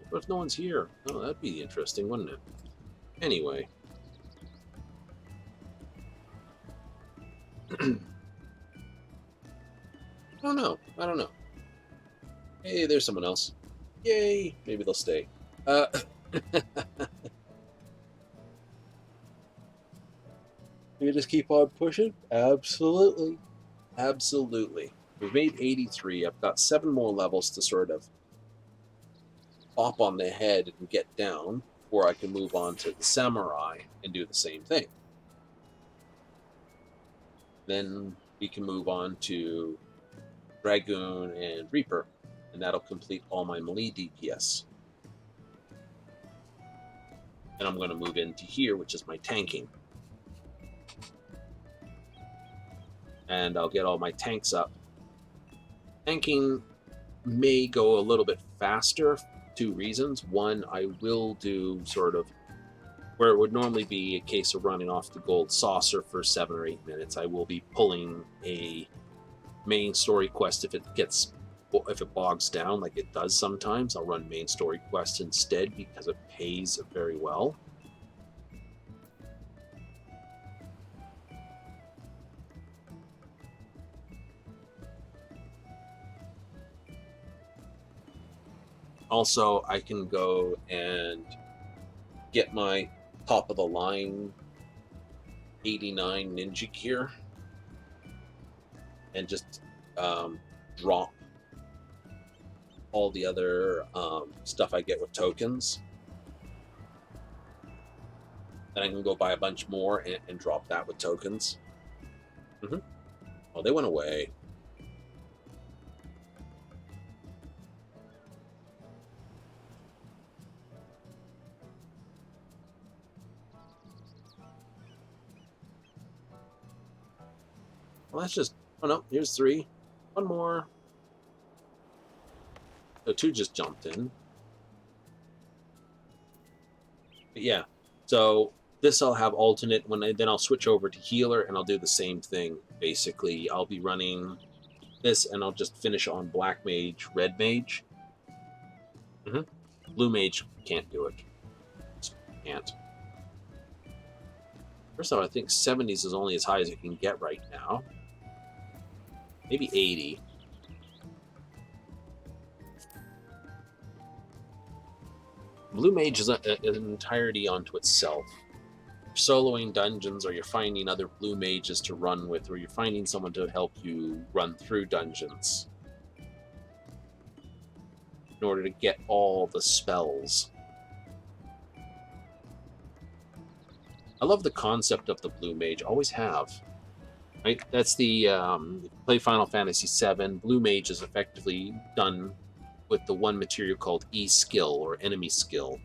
What if no one's here? Oh, that'd be interesting, wouldn't it? Anyway. I don't know. Hey, there's someone else. Yay! Maybe they'll stay. You just keep on pushing? Absolutely. We've made 83. I've got 7 more levels to sort of hop on the head and get down, or I can move on to the Samurai and do the same thing. Then we can move on to Dragoon and Reaper, and that'll complete all my melee DPS. And I'm going to move into here, which is my tanking. And I'll get all my tanks up. Tanking may go a little bit faster for 2 reasons. One, I will do sort of where it would normally be a case of running off the gold saucer for 7 or 8 minutes, I will be pulling a main story quest if it bogs down like it does sometimes. I'll run main story quest instead because it pays very well. Also, I can go and get my top of the line 89 ninja gear and just drop all the other stuff I get with tokens. Then I can go buy a bunch more and drop that with tokens. Oh, they went away. Well, that's just... Oh, no. Here's 3. One more. So 2 just jumped in. But yeah. So this I'll have alternate. Then I'll switch over to healer, and I'll do the same thing. Basically, I'll be running this, and I'll just finish on black mage, red mage. Blue mage can't do it. Just can't. First of all, I think 70s is only as high as it can get right now. Maybe 80. Blue mage is an entirety onto itself. You're soloing dungeons, or you're finding other blue mages to run with, or you're finding someone to help you run through dungeons in order to get all the spells. I love the concept of the blue mage. Always have. Right? That's the play Final Fantasy VII. Blue mage is effectively done with the one material called E-skill, or enemy skill.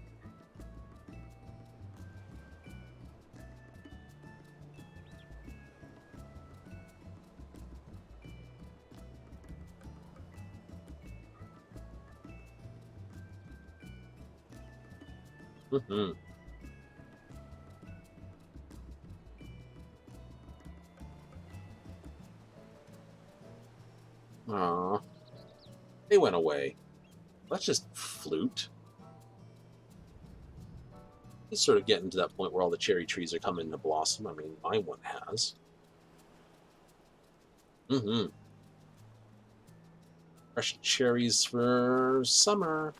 Aww. They went away. Let's just flute. It's sort of getting to that point where all the cherry trees are coming to blossom. I mean, my one has. Fresh cherries for summer.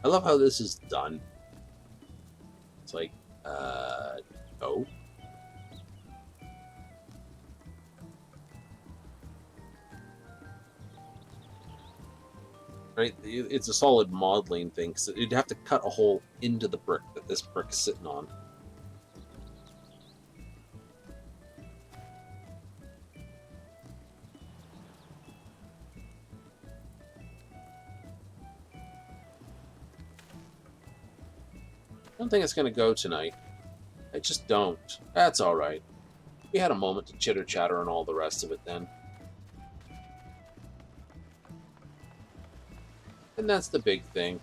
I love how this is done. It's like, no. Right? It's a solid modeling thing, because you'd have to cut a hole into the brick that this brick is sitting on. I don't think it's going to go tonight. I just don't. That's alright. We had a moment to chitter-chatter and all the rest of it then. And that's the big thing.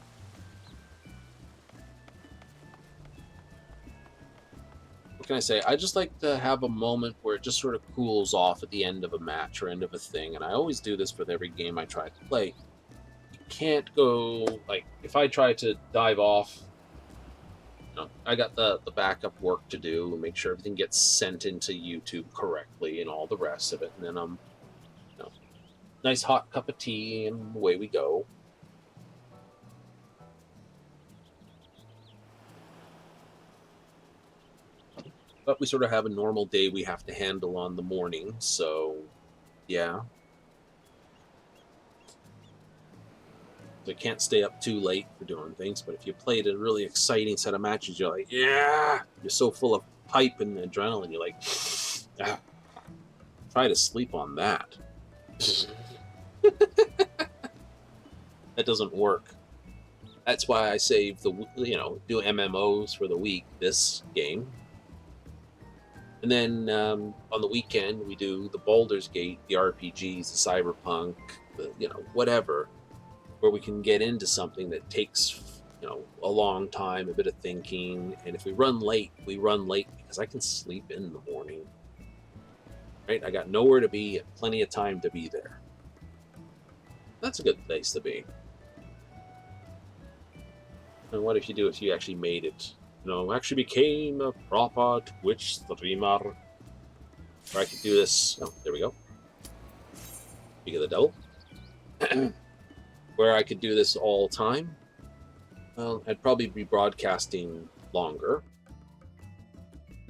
What can I say? I just like to have a moment where it just sort of cools off at the end of a match or end of a thing, and I always do this with every game I try to play. You can't go, like, if I try to dive off, I got the backup work to do, make sure everything gets sent into YouTube correctly and all the rest of it, and then nice hot cup of tea, and away we go. But we sort of have a normal day we have to handle on the morning, so yeah. So I can't stay up too late for doing things, but if you played a really exciting set of matches, you're like, yeah! You're so full of hype and adrenaline, you're like, ah. Try to sleep on that. That doesn't work. That's why I save do MMOs for the week, this game. And then on the weekend, we do the Baldur's Gate, the RPGs, the Cyberpunk, whatever, where we can get into something that takes, a long time, a bit of thinking. And if we run late, because I can sleep in the morning, right? I got nowhere to be and plenty of time to be there. That's a good place to be. And what if you actually made it? Actually became a proper Twitch streamer. Where I could do this. Oh, there we go. Speak of the devil. Where I could do this all time. Well, I'd probably be broadcasting longer.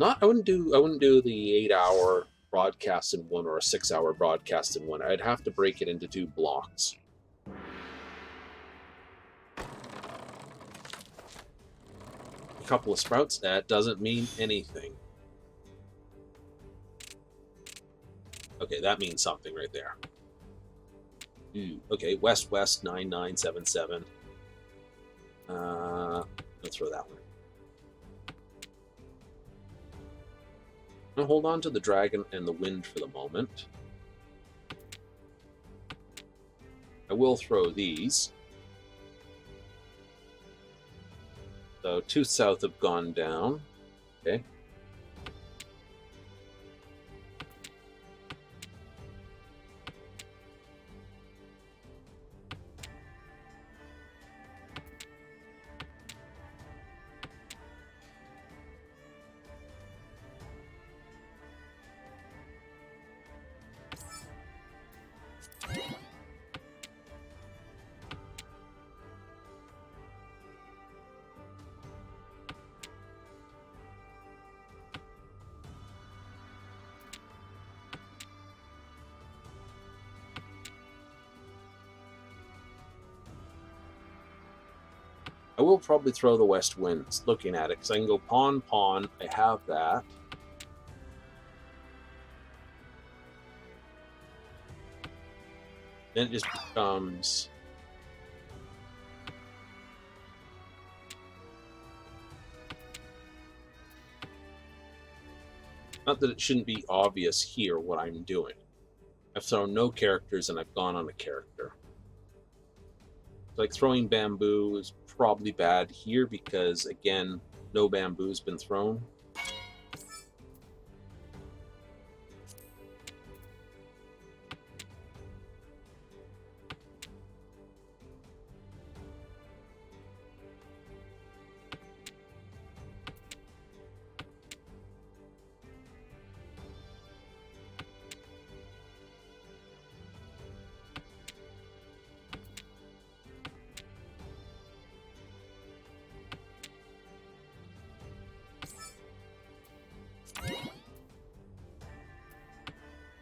I wouldn't do the 8-hour broadcast in one or a 6-hour broadcast in one. I'd have to break it into 2 blocks. A couple of sprouts, that doesn't mean anything. Okay, that means something right there. Okay, West 9977. Let's throw that one. I'll hold on to the dragon and the wind for the moment. I will throw these. So 2 south have gone down. Okay. I will probably throw the west winds, looking at it, because I can go pawn, pawn. I have that. Then it just becomes... Not that it shouldn't be obvious here what I'm doing. I've thrown no characters and I've gone on a character. Like throwing bamboo is probably bad here because, again, no bamboo's been thrown.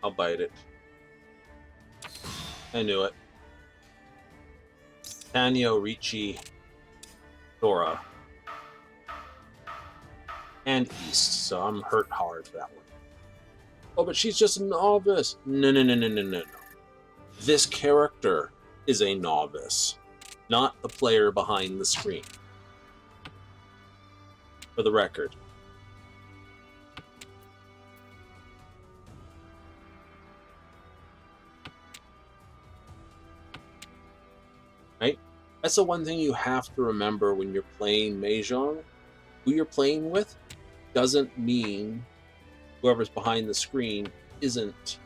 I'll bite it. I knew it. Tanyo, Ricci, Dora. And East, so I'm hurt hard for that one. Oh, but she's just a novice. No. This character is a novice, not the player behind the screen. For the record. Right? That's the one thing you have to remember when you're playing Mahjong. Who you're playing with doesn't mean whoever's behind the screen isn't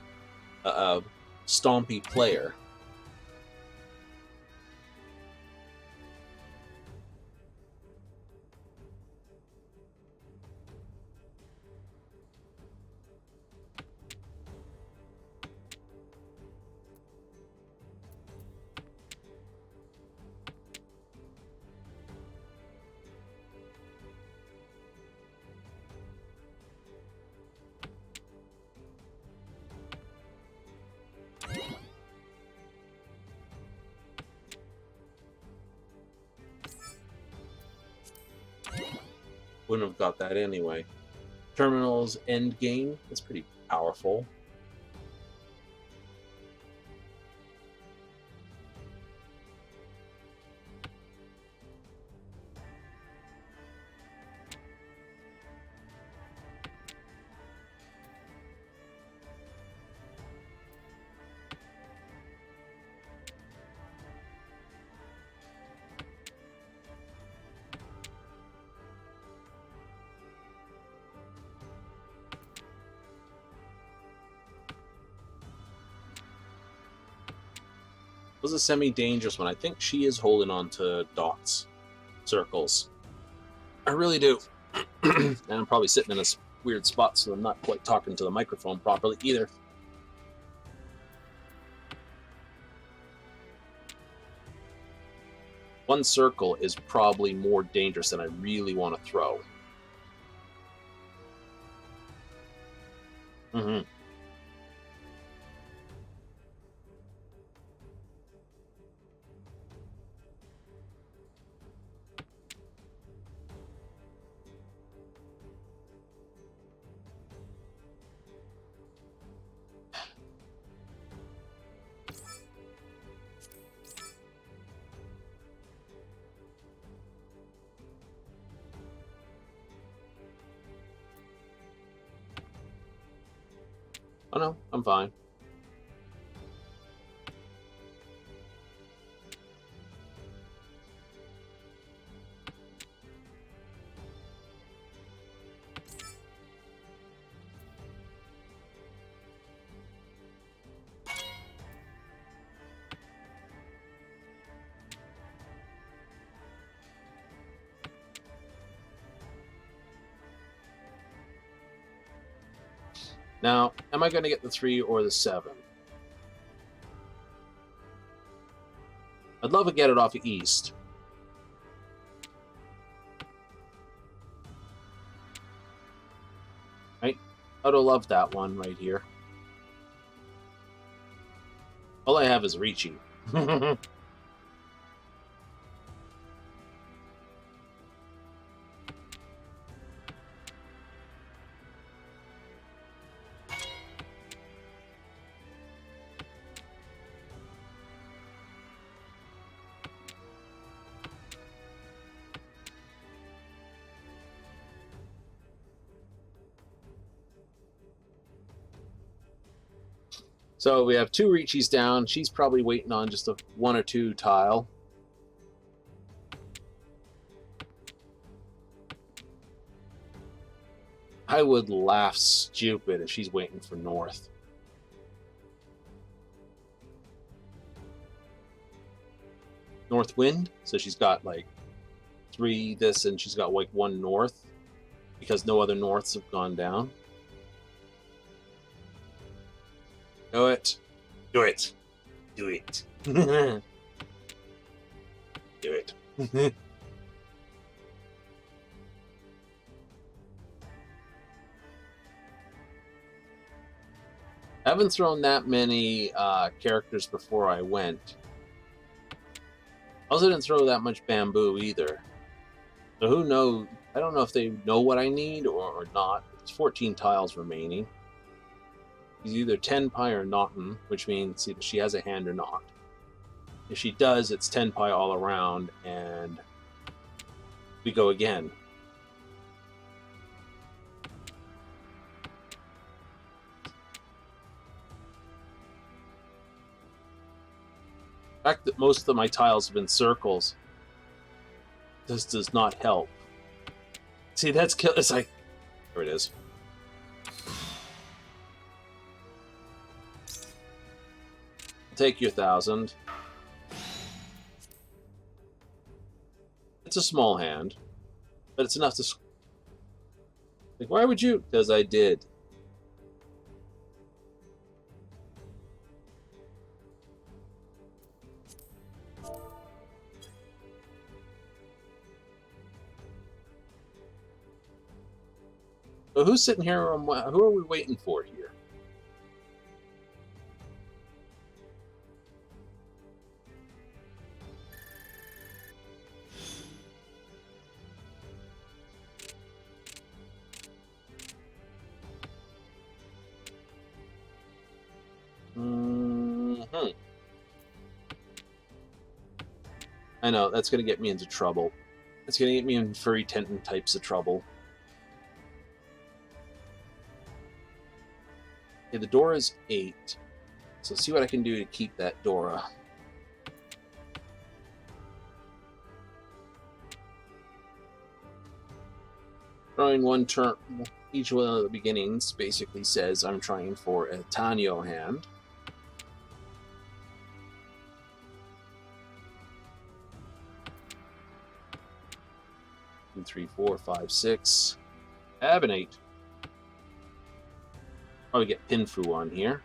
a stompy player. Wouldn't have got that anyway. Terminal's end game, that's pretty powerful. was a semi-dangerous one. I think she is holding on to dots, circles. I really do. And I'm probably sitting in a weird spot, so I'm not quite talking to the microphone properly either. One circle is probably more dangerous than I really want to throw. Mm-hmm. Oh no, I'm fine. Now, am I going to get the 3 or the 7? I'd love to get it off of East. Right? I'd love that one right here. All I have is Ricci. So we have 2 Ricci's down. She's probably waiting on just a 1 or 2 tile. I would laugh stupid if she's waiting for North. North Wind, so she's got like 3 this, and she's got like 1 North, because no other Norths have gone down. Do it. Do it. Do it. Do it. I haven't thrown that many characters before I went. I also didn't throw that much bamboo either. So who knows? I don't know if they know what I need or not. There's 14 tiles remaining. He's either 10 pi or notin, which means either she has a hand or not. If she does, it's 10 pi all around, and we go again. The fact that most of my tiles have been circles, this does not help. See, that's kill. It's like, there it is. Take your 1,000. It's a small hand, but it's enough to. Like, why would you? Because I did. So who's sitting here? Who are we waiting for here? I know, that's going to get me into trouble. It's going to get me in furry tenton types of trouble. Okay, the Dora is 8. So let's see what I can do to keep that Dora. Throwing 1 turn, each one of the beginnings basically says I'm trying for a Tanyo hand. 2, 3, 4, 5, 6. Have an 8. Probably get Pinfu on here.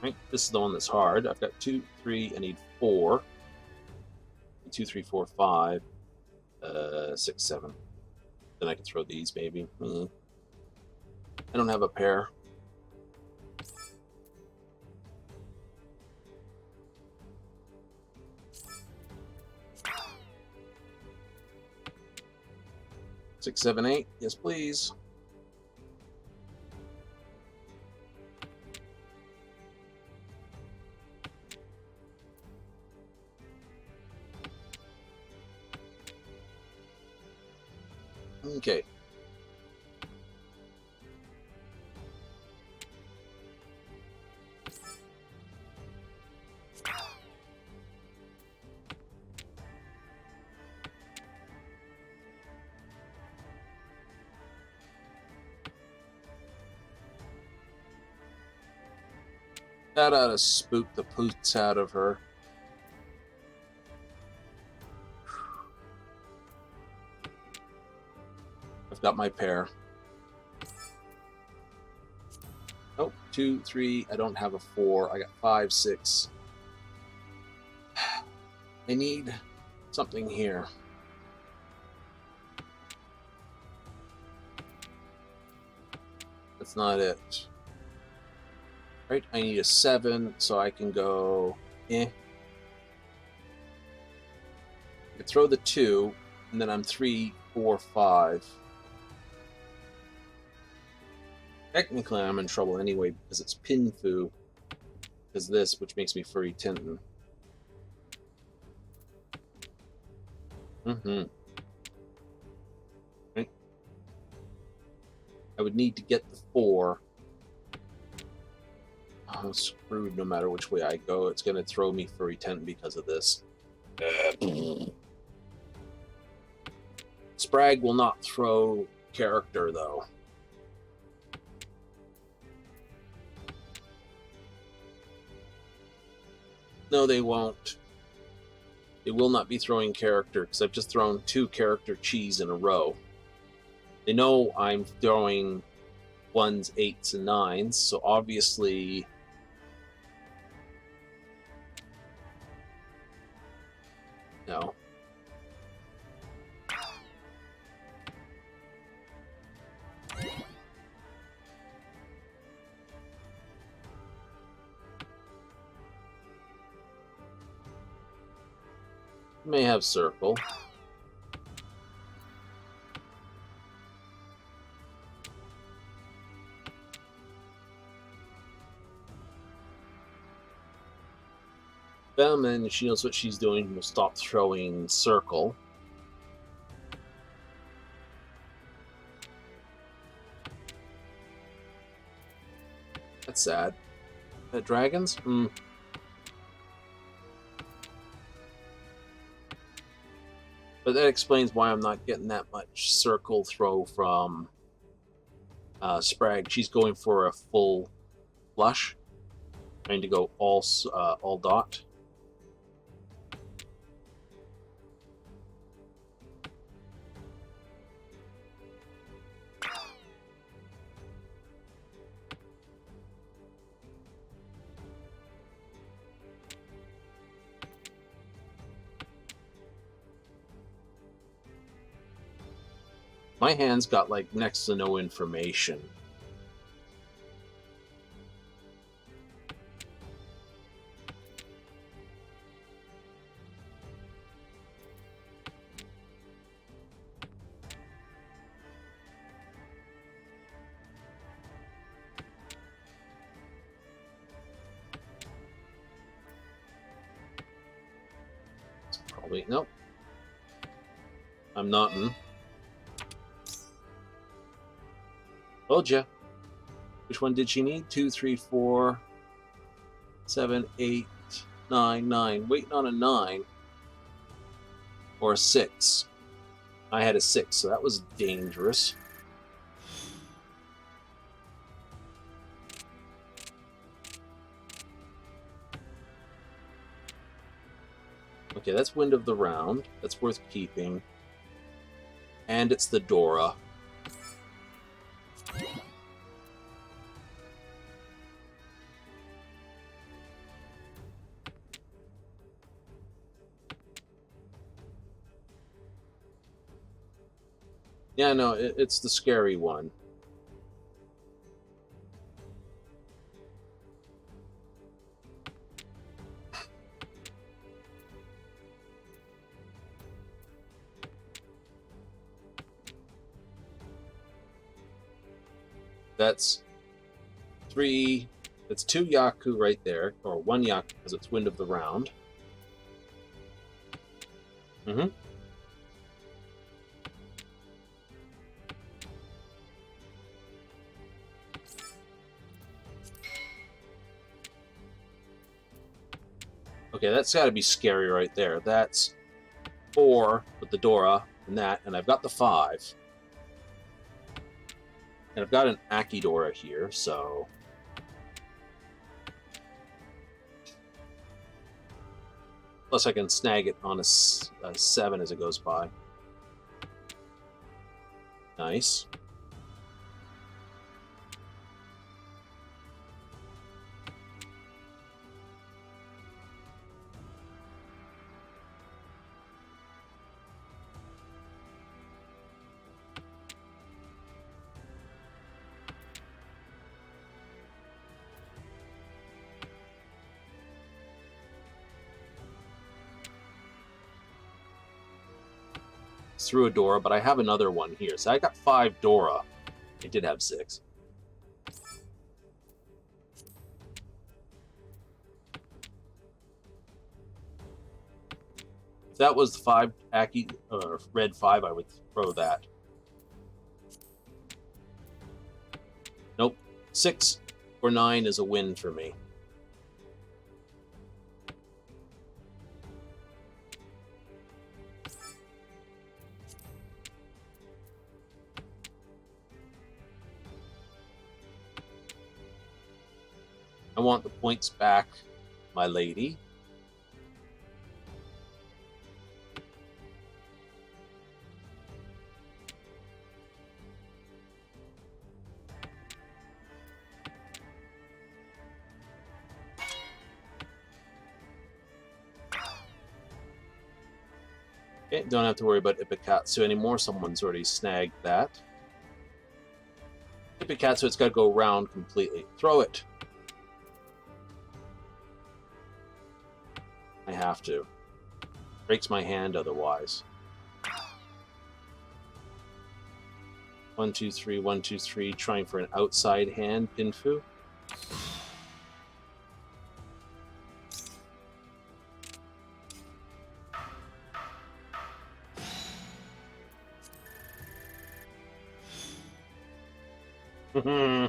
Right, this is the one that's hard. I've got 2, 3, I need 4. 2, 3, 4, 5, 6, 7. Then I can throw these, maybe. I don't have a pair. Six, 7, 8. Yes, please. Okay. That ought to spook the poots out of her. I've got my pair. Nope, 2, 3. I don't have a 4. I got 5, 6. I need something here. That's not it. Right, I need a 7, so I can go, I can throw the 2, and then I'm 3, 4, 5. Technically, I'm in trouble anyway, because it's Pinfu. Because this, which makes me Furry Tintin. Right. I would need to get the 4. I'm screwed no matter which way I go. It's going to throw me Furry Tintin because of this. Sprag will not throw character, though. No, they won't. They will not be throwing character, because I've just thrown 2 character cheese in a row. They know I'm throwing 1s, 8s, and 9s, so obviously... No. May have circle. Bellman, if she knows what she's doing, will stop throwing circle. That's sad. Dragons? But that explains why I'm not getting that much circle throw from Sprag. She's going for a full flush, trying to go all dot. My hand's got like next to no information. It's probably nope. I'm not in. Told ya. Which one did she need? 2, 3, 4, 7, 8, 9, 9. Waiting on a 9. Or a 6. I had a 6, so that was dangerous. Okay, that's Wind of the Round. That's worth keeping. And it's the Dora. Yeah, no, it's the scary one. That's three. That's 2 Yaku right there, or 1 Yaku because it's Wind of the Round. Mm-hmm. Okay, that's got to be scary right there. That's 4 with the Dora and that, and I've got the 5. And I've got an Akidora here, so... Plus I can snag it on a 7 as it goes by. Nice. Through a Dora, but I have another one here. So I got 5 Dora. I did have 6. If that was 5 Aki, red 5, I would throw that. Nope. 6 or 9 is a win for me. I want the points back, my lady. Okay, don't have to worry about Ipikatsu anymore. Someone's already snagged that. Ipikatsu, it's got to go round completely. Throw it. I have to. Breaks my hand otherwise. 1, 2, 3, 1, 2, 3. Trying for an outside hand, Pinfu. Mm-hmm.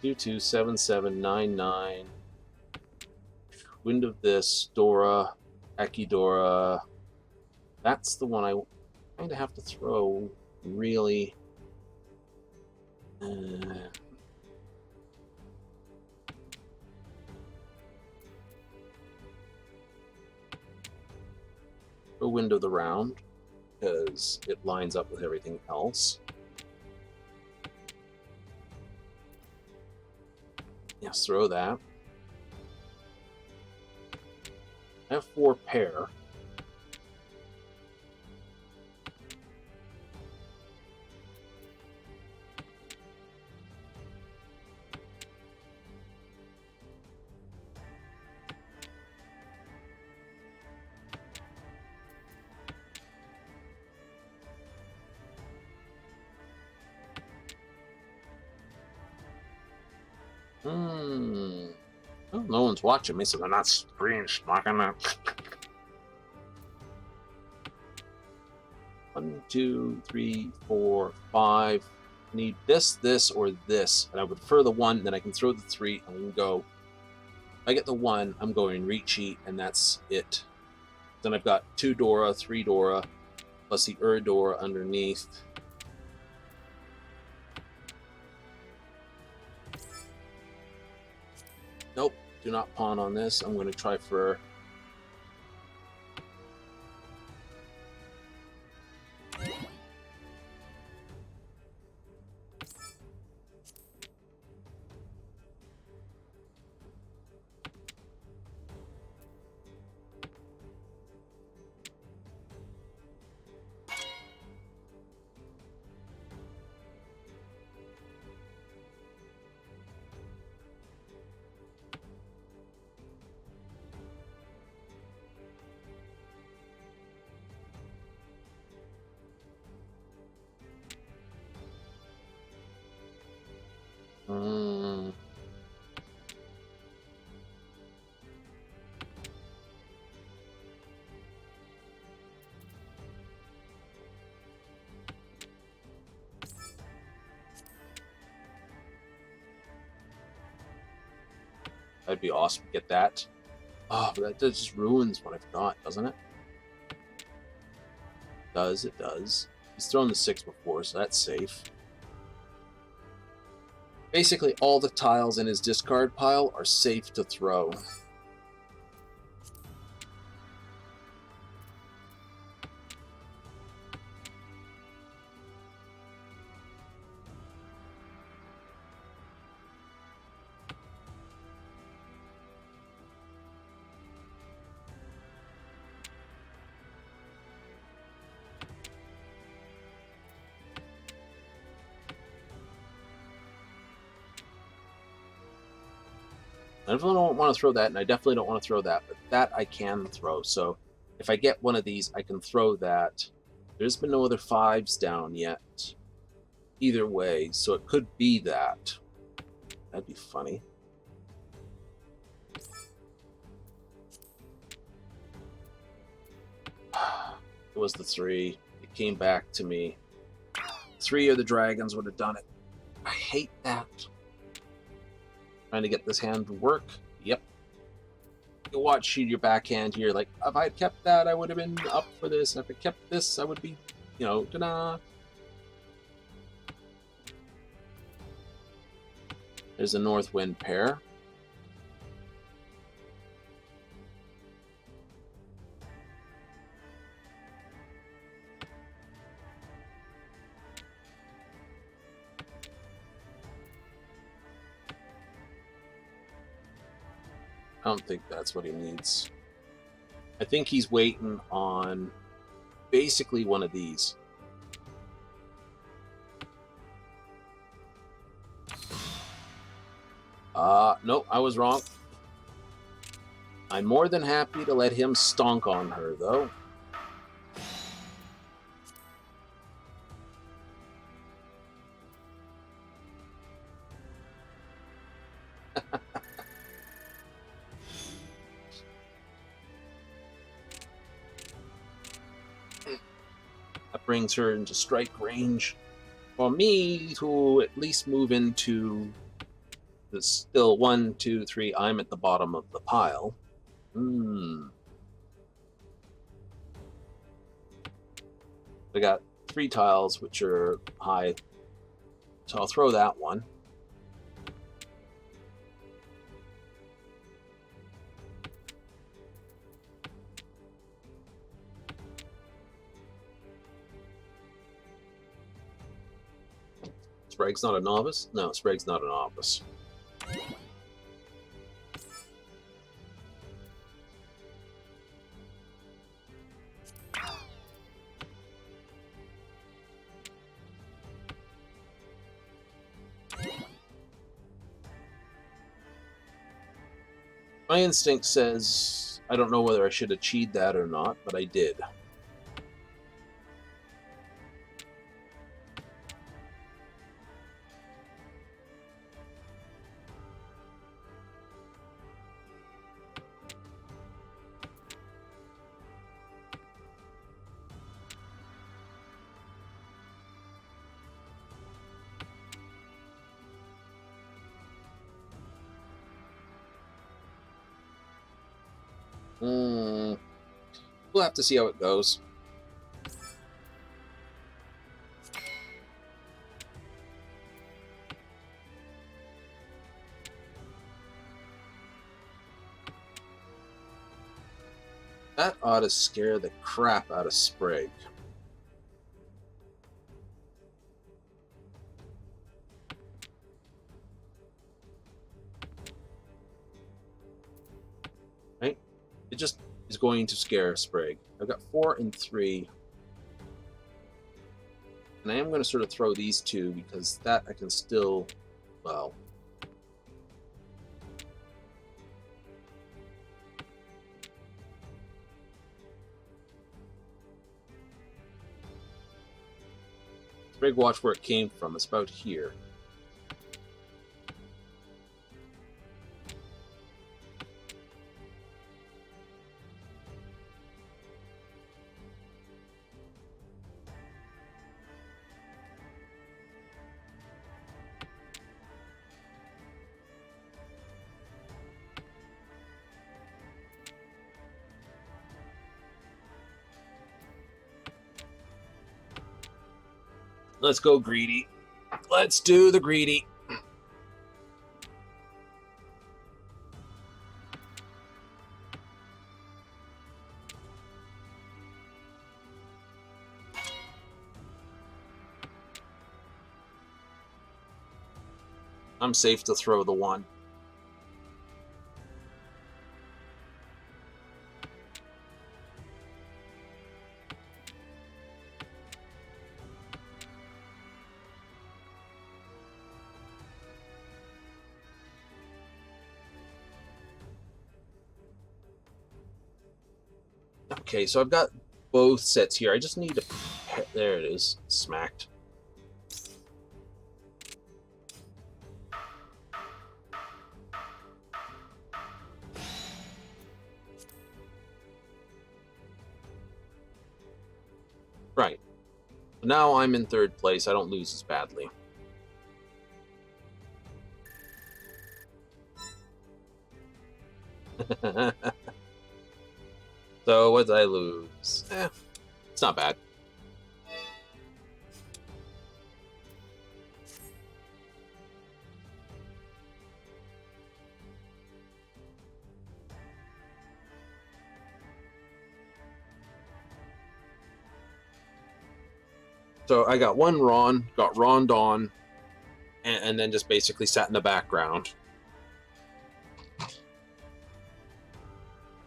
2, 2, 7, 7, 9, 9. Wind of this, Dora, Akidora. That's the one I kind of have to throw, really. Throw Wind of the Round, because it lines up with everything else. Yes, throw that. I have 4 pair. Well, no one's watching me, so they're not screen smocking that. 1, 2, 3, 4, 5. I need this, this, or this. And I would prefer the 1, then I can throw the 3, and we can go. If I get the 1, I'm going Riichi, and that's it. Then I've got 2 Dora, 3 Dora, plus the Dora underneath. Do not pawn on this. I'm going to try for... That'd be awesome to get that. Oh, but that just ruins what I've got, doesn't it? It does. He's thrown the 6 before, so that's safe. Basically, all the tiles in his discard pile are safe to throw. I definitely don't want to throw that, and I definitely don't want to throw that, but that I can throw. So if I get one of these, I can throw that. There's been no other 5s down yet. Either way, so it could be that. That'd be funny. It was the 3. It came back to me. 3 of the dragons would have done it. I hate that. Trying to get this hand to work. Yep. You watch your backhand here. Like, if I had kept that, I would have been up for this. If I kept this, I would be, you know, ta-da. There's a north wind pair. I don't think that's what he needs. I think he's waiting on basically one of these. No, I was wrong. I'm more than happy to let him stonk on her, though. That brings her into strike range for me to at least move into the still 1, 2, 3. I'm at the bottom of the pile. I got 3 tiles which are high, so I'll throw that one. Sprague's not a novice? No, Sprague's not a novice. My instinct says I don't know whether I should have cheated that or not, but I did. We'll have to see how it goes. That ought to scare the crap out of Sprague. Right? It just is going to scare Sprague. I've got 4 and 3. And I am going to sort of throw these two because that I can still, well... Sprague, watch where it came from. It's about here. Let's go greedy. Let's do the greedy. I'm safe to throw the 1. Okay, so I've got both sets here. I just need to... There it is. Smacked. Right. Now I'm in 3rd place. I don't lose as badly. So what did I lose? It's not bad. So I got 1 Ron, got Ron'd on, and then just basically sat in the background.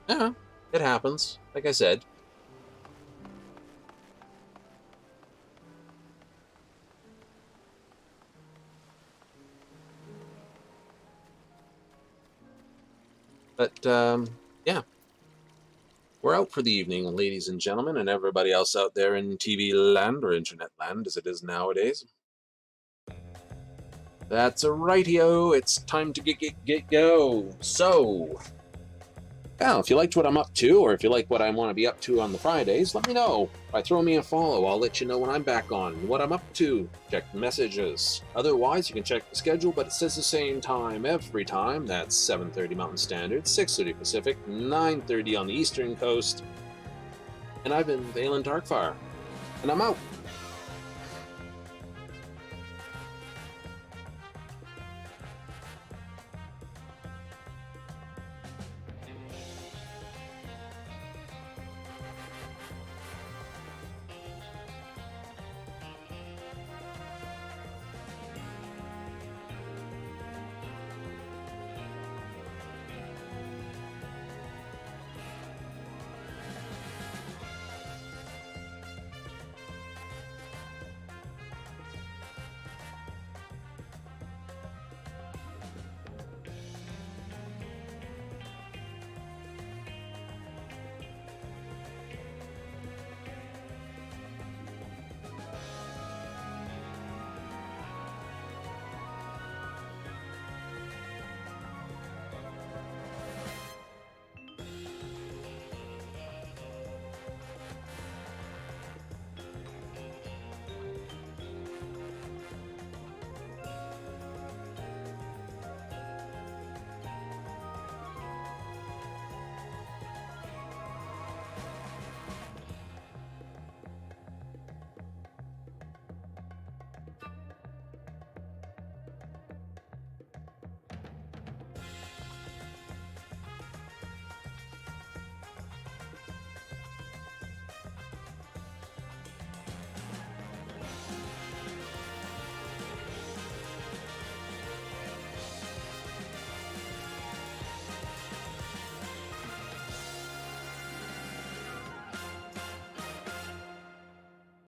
Yeah, it happens. Like I said. But, yeah. We're out for the evening, ladies and gentlemen, and everybody else out there in TV land, or internet land, as it is nowadays. That's a rightio. It's time to get go. So, yeah, if you liked what I'm up to, or if you like what I want to be up to on the Fridays, let me know. By throwing me a follow, I'll let you know when I'm back on, what I'm up to. Check the messages. Otherwise, you can check the schedule, but it says the same time every time. That's 7:30 Mountain Standard, 6:30 Pacific, 9:30 on the Eastern Coast. And I've been Valen Darkfire, and I'm out.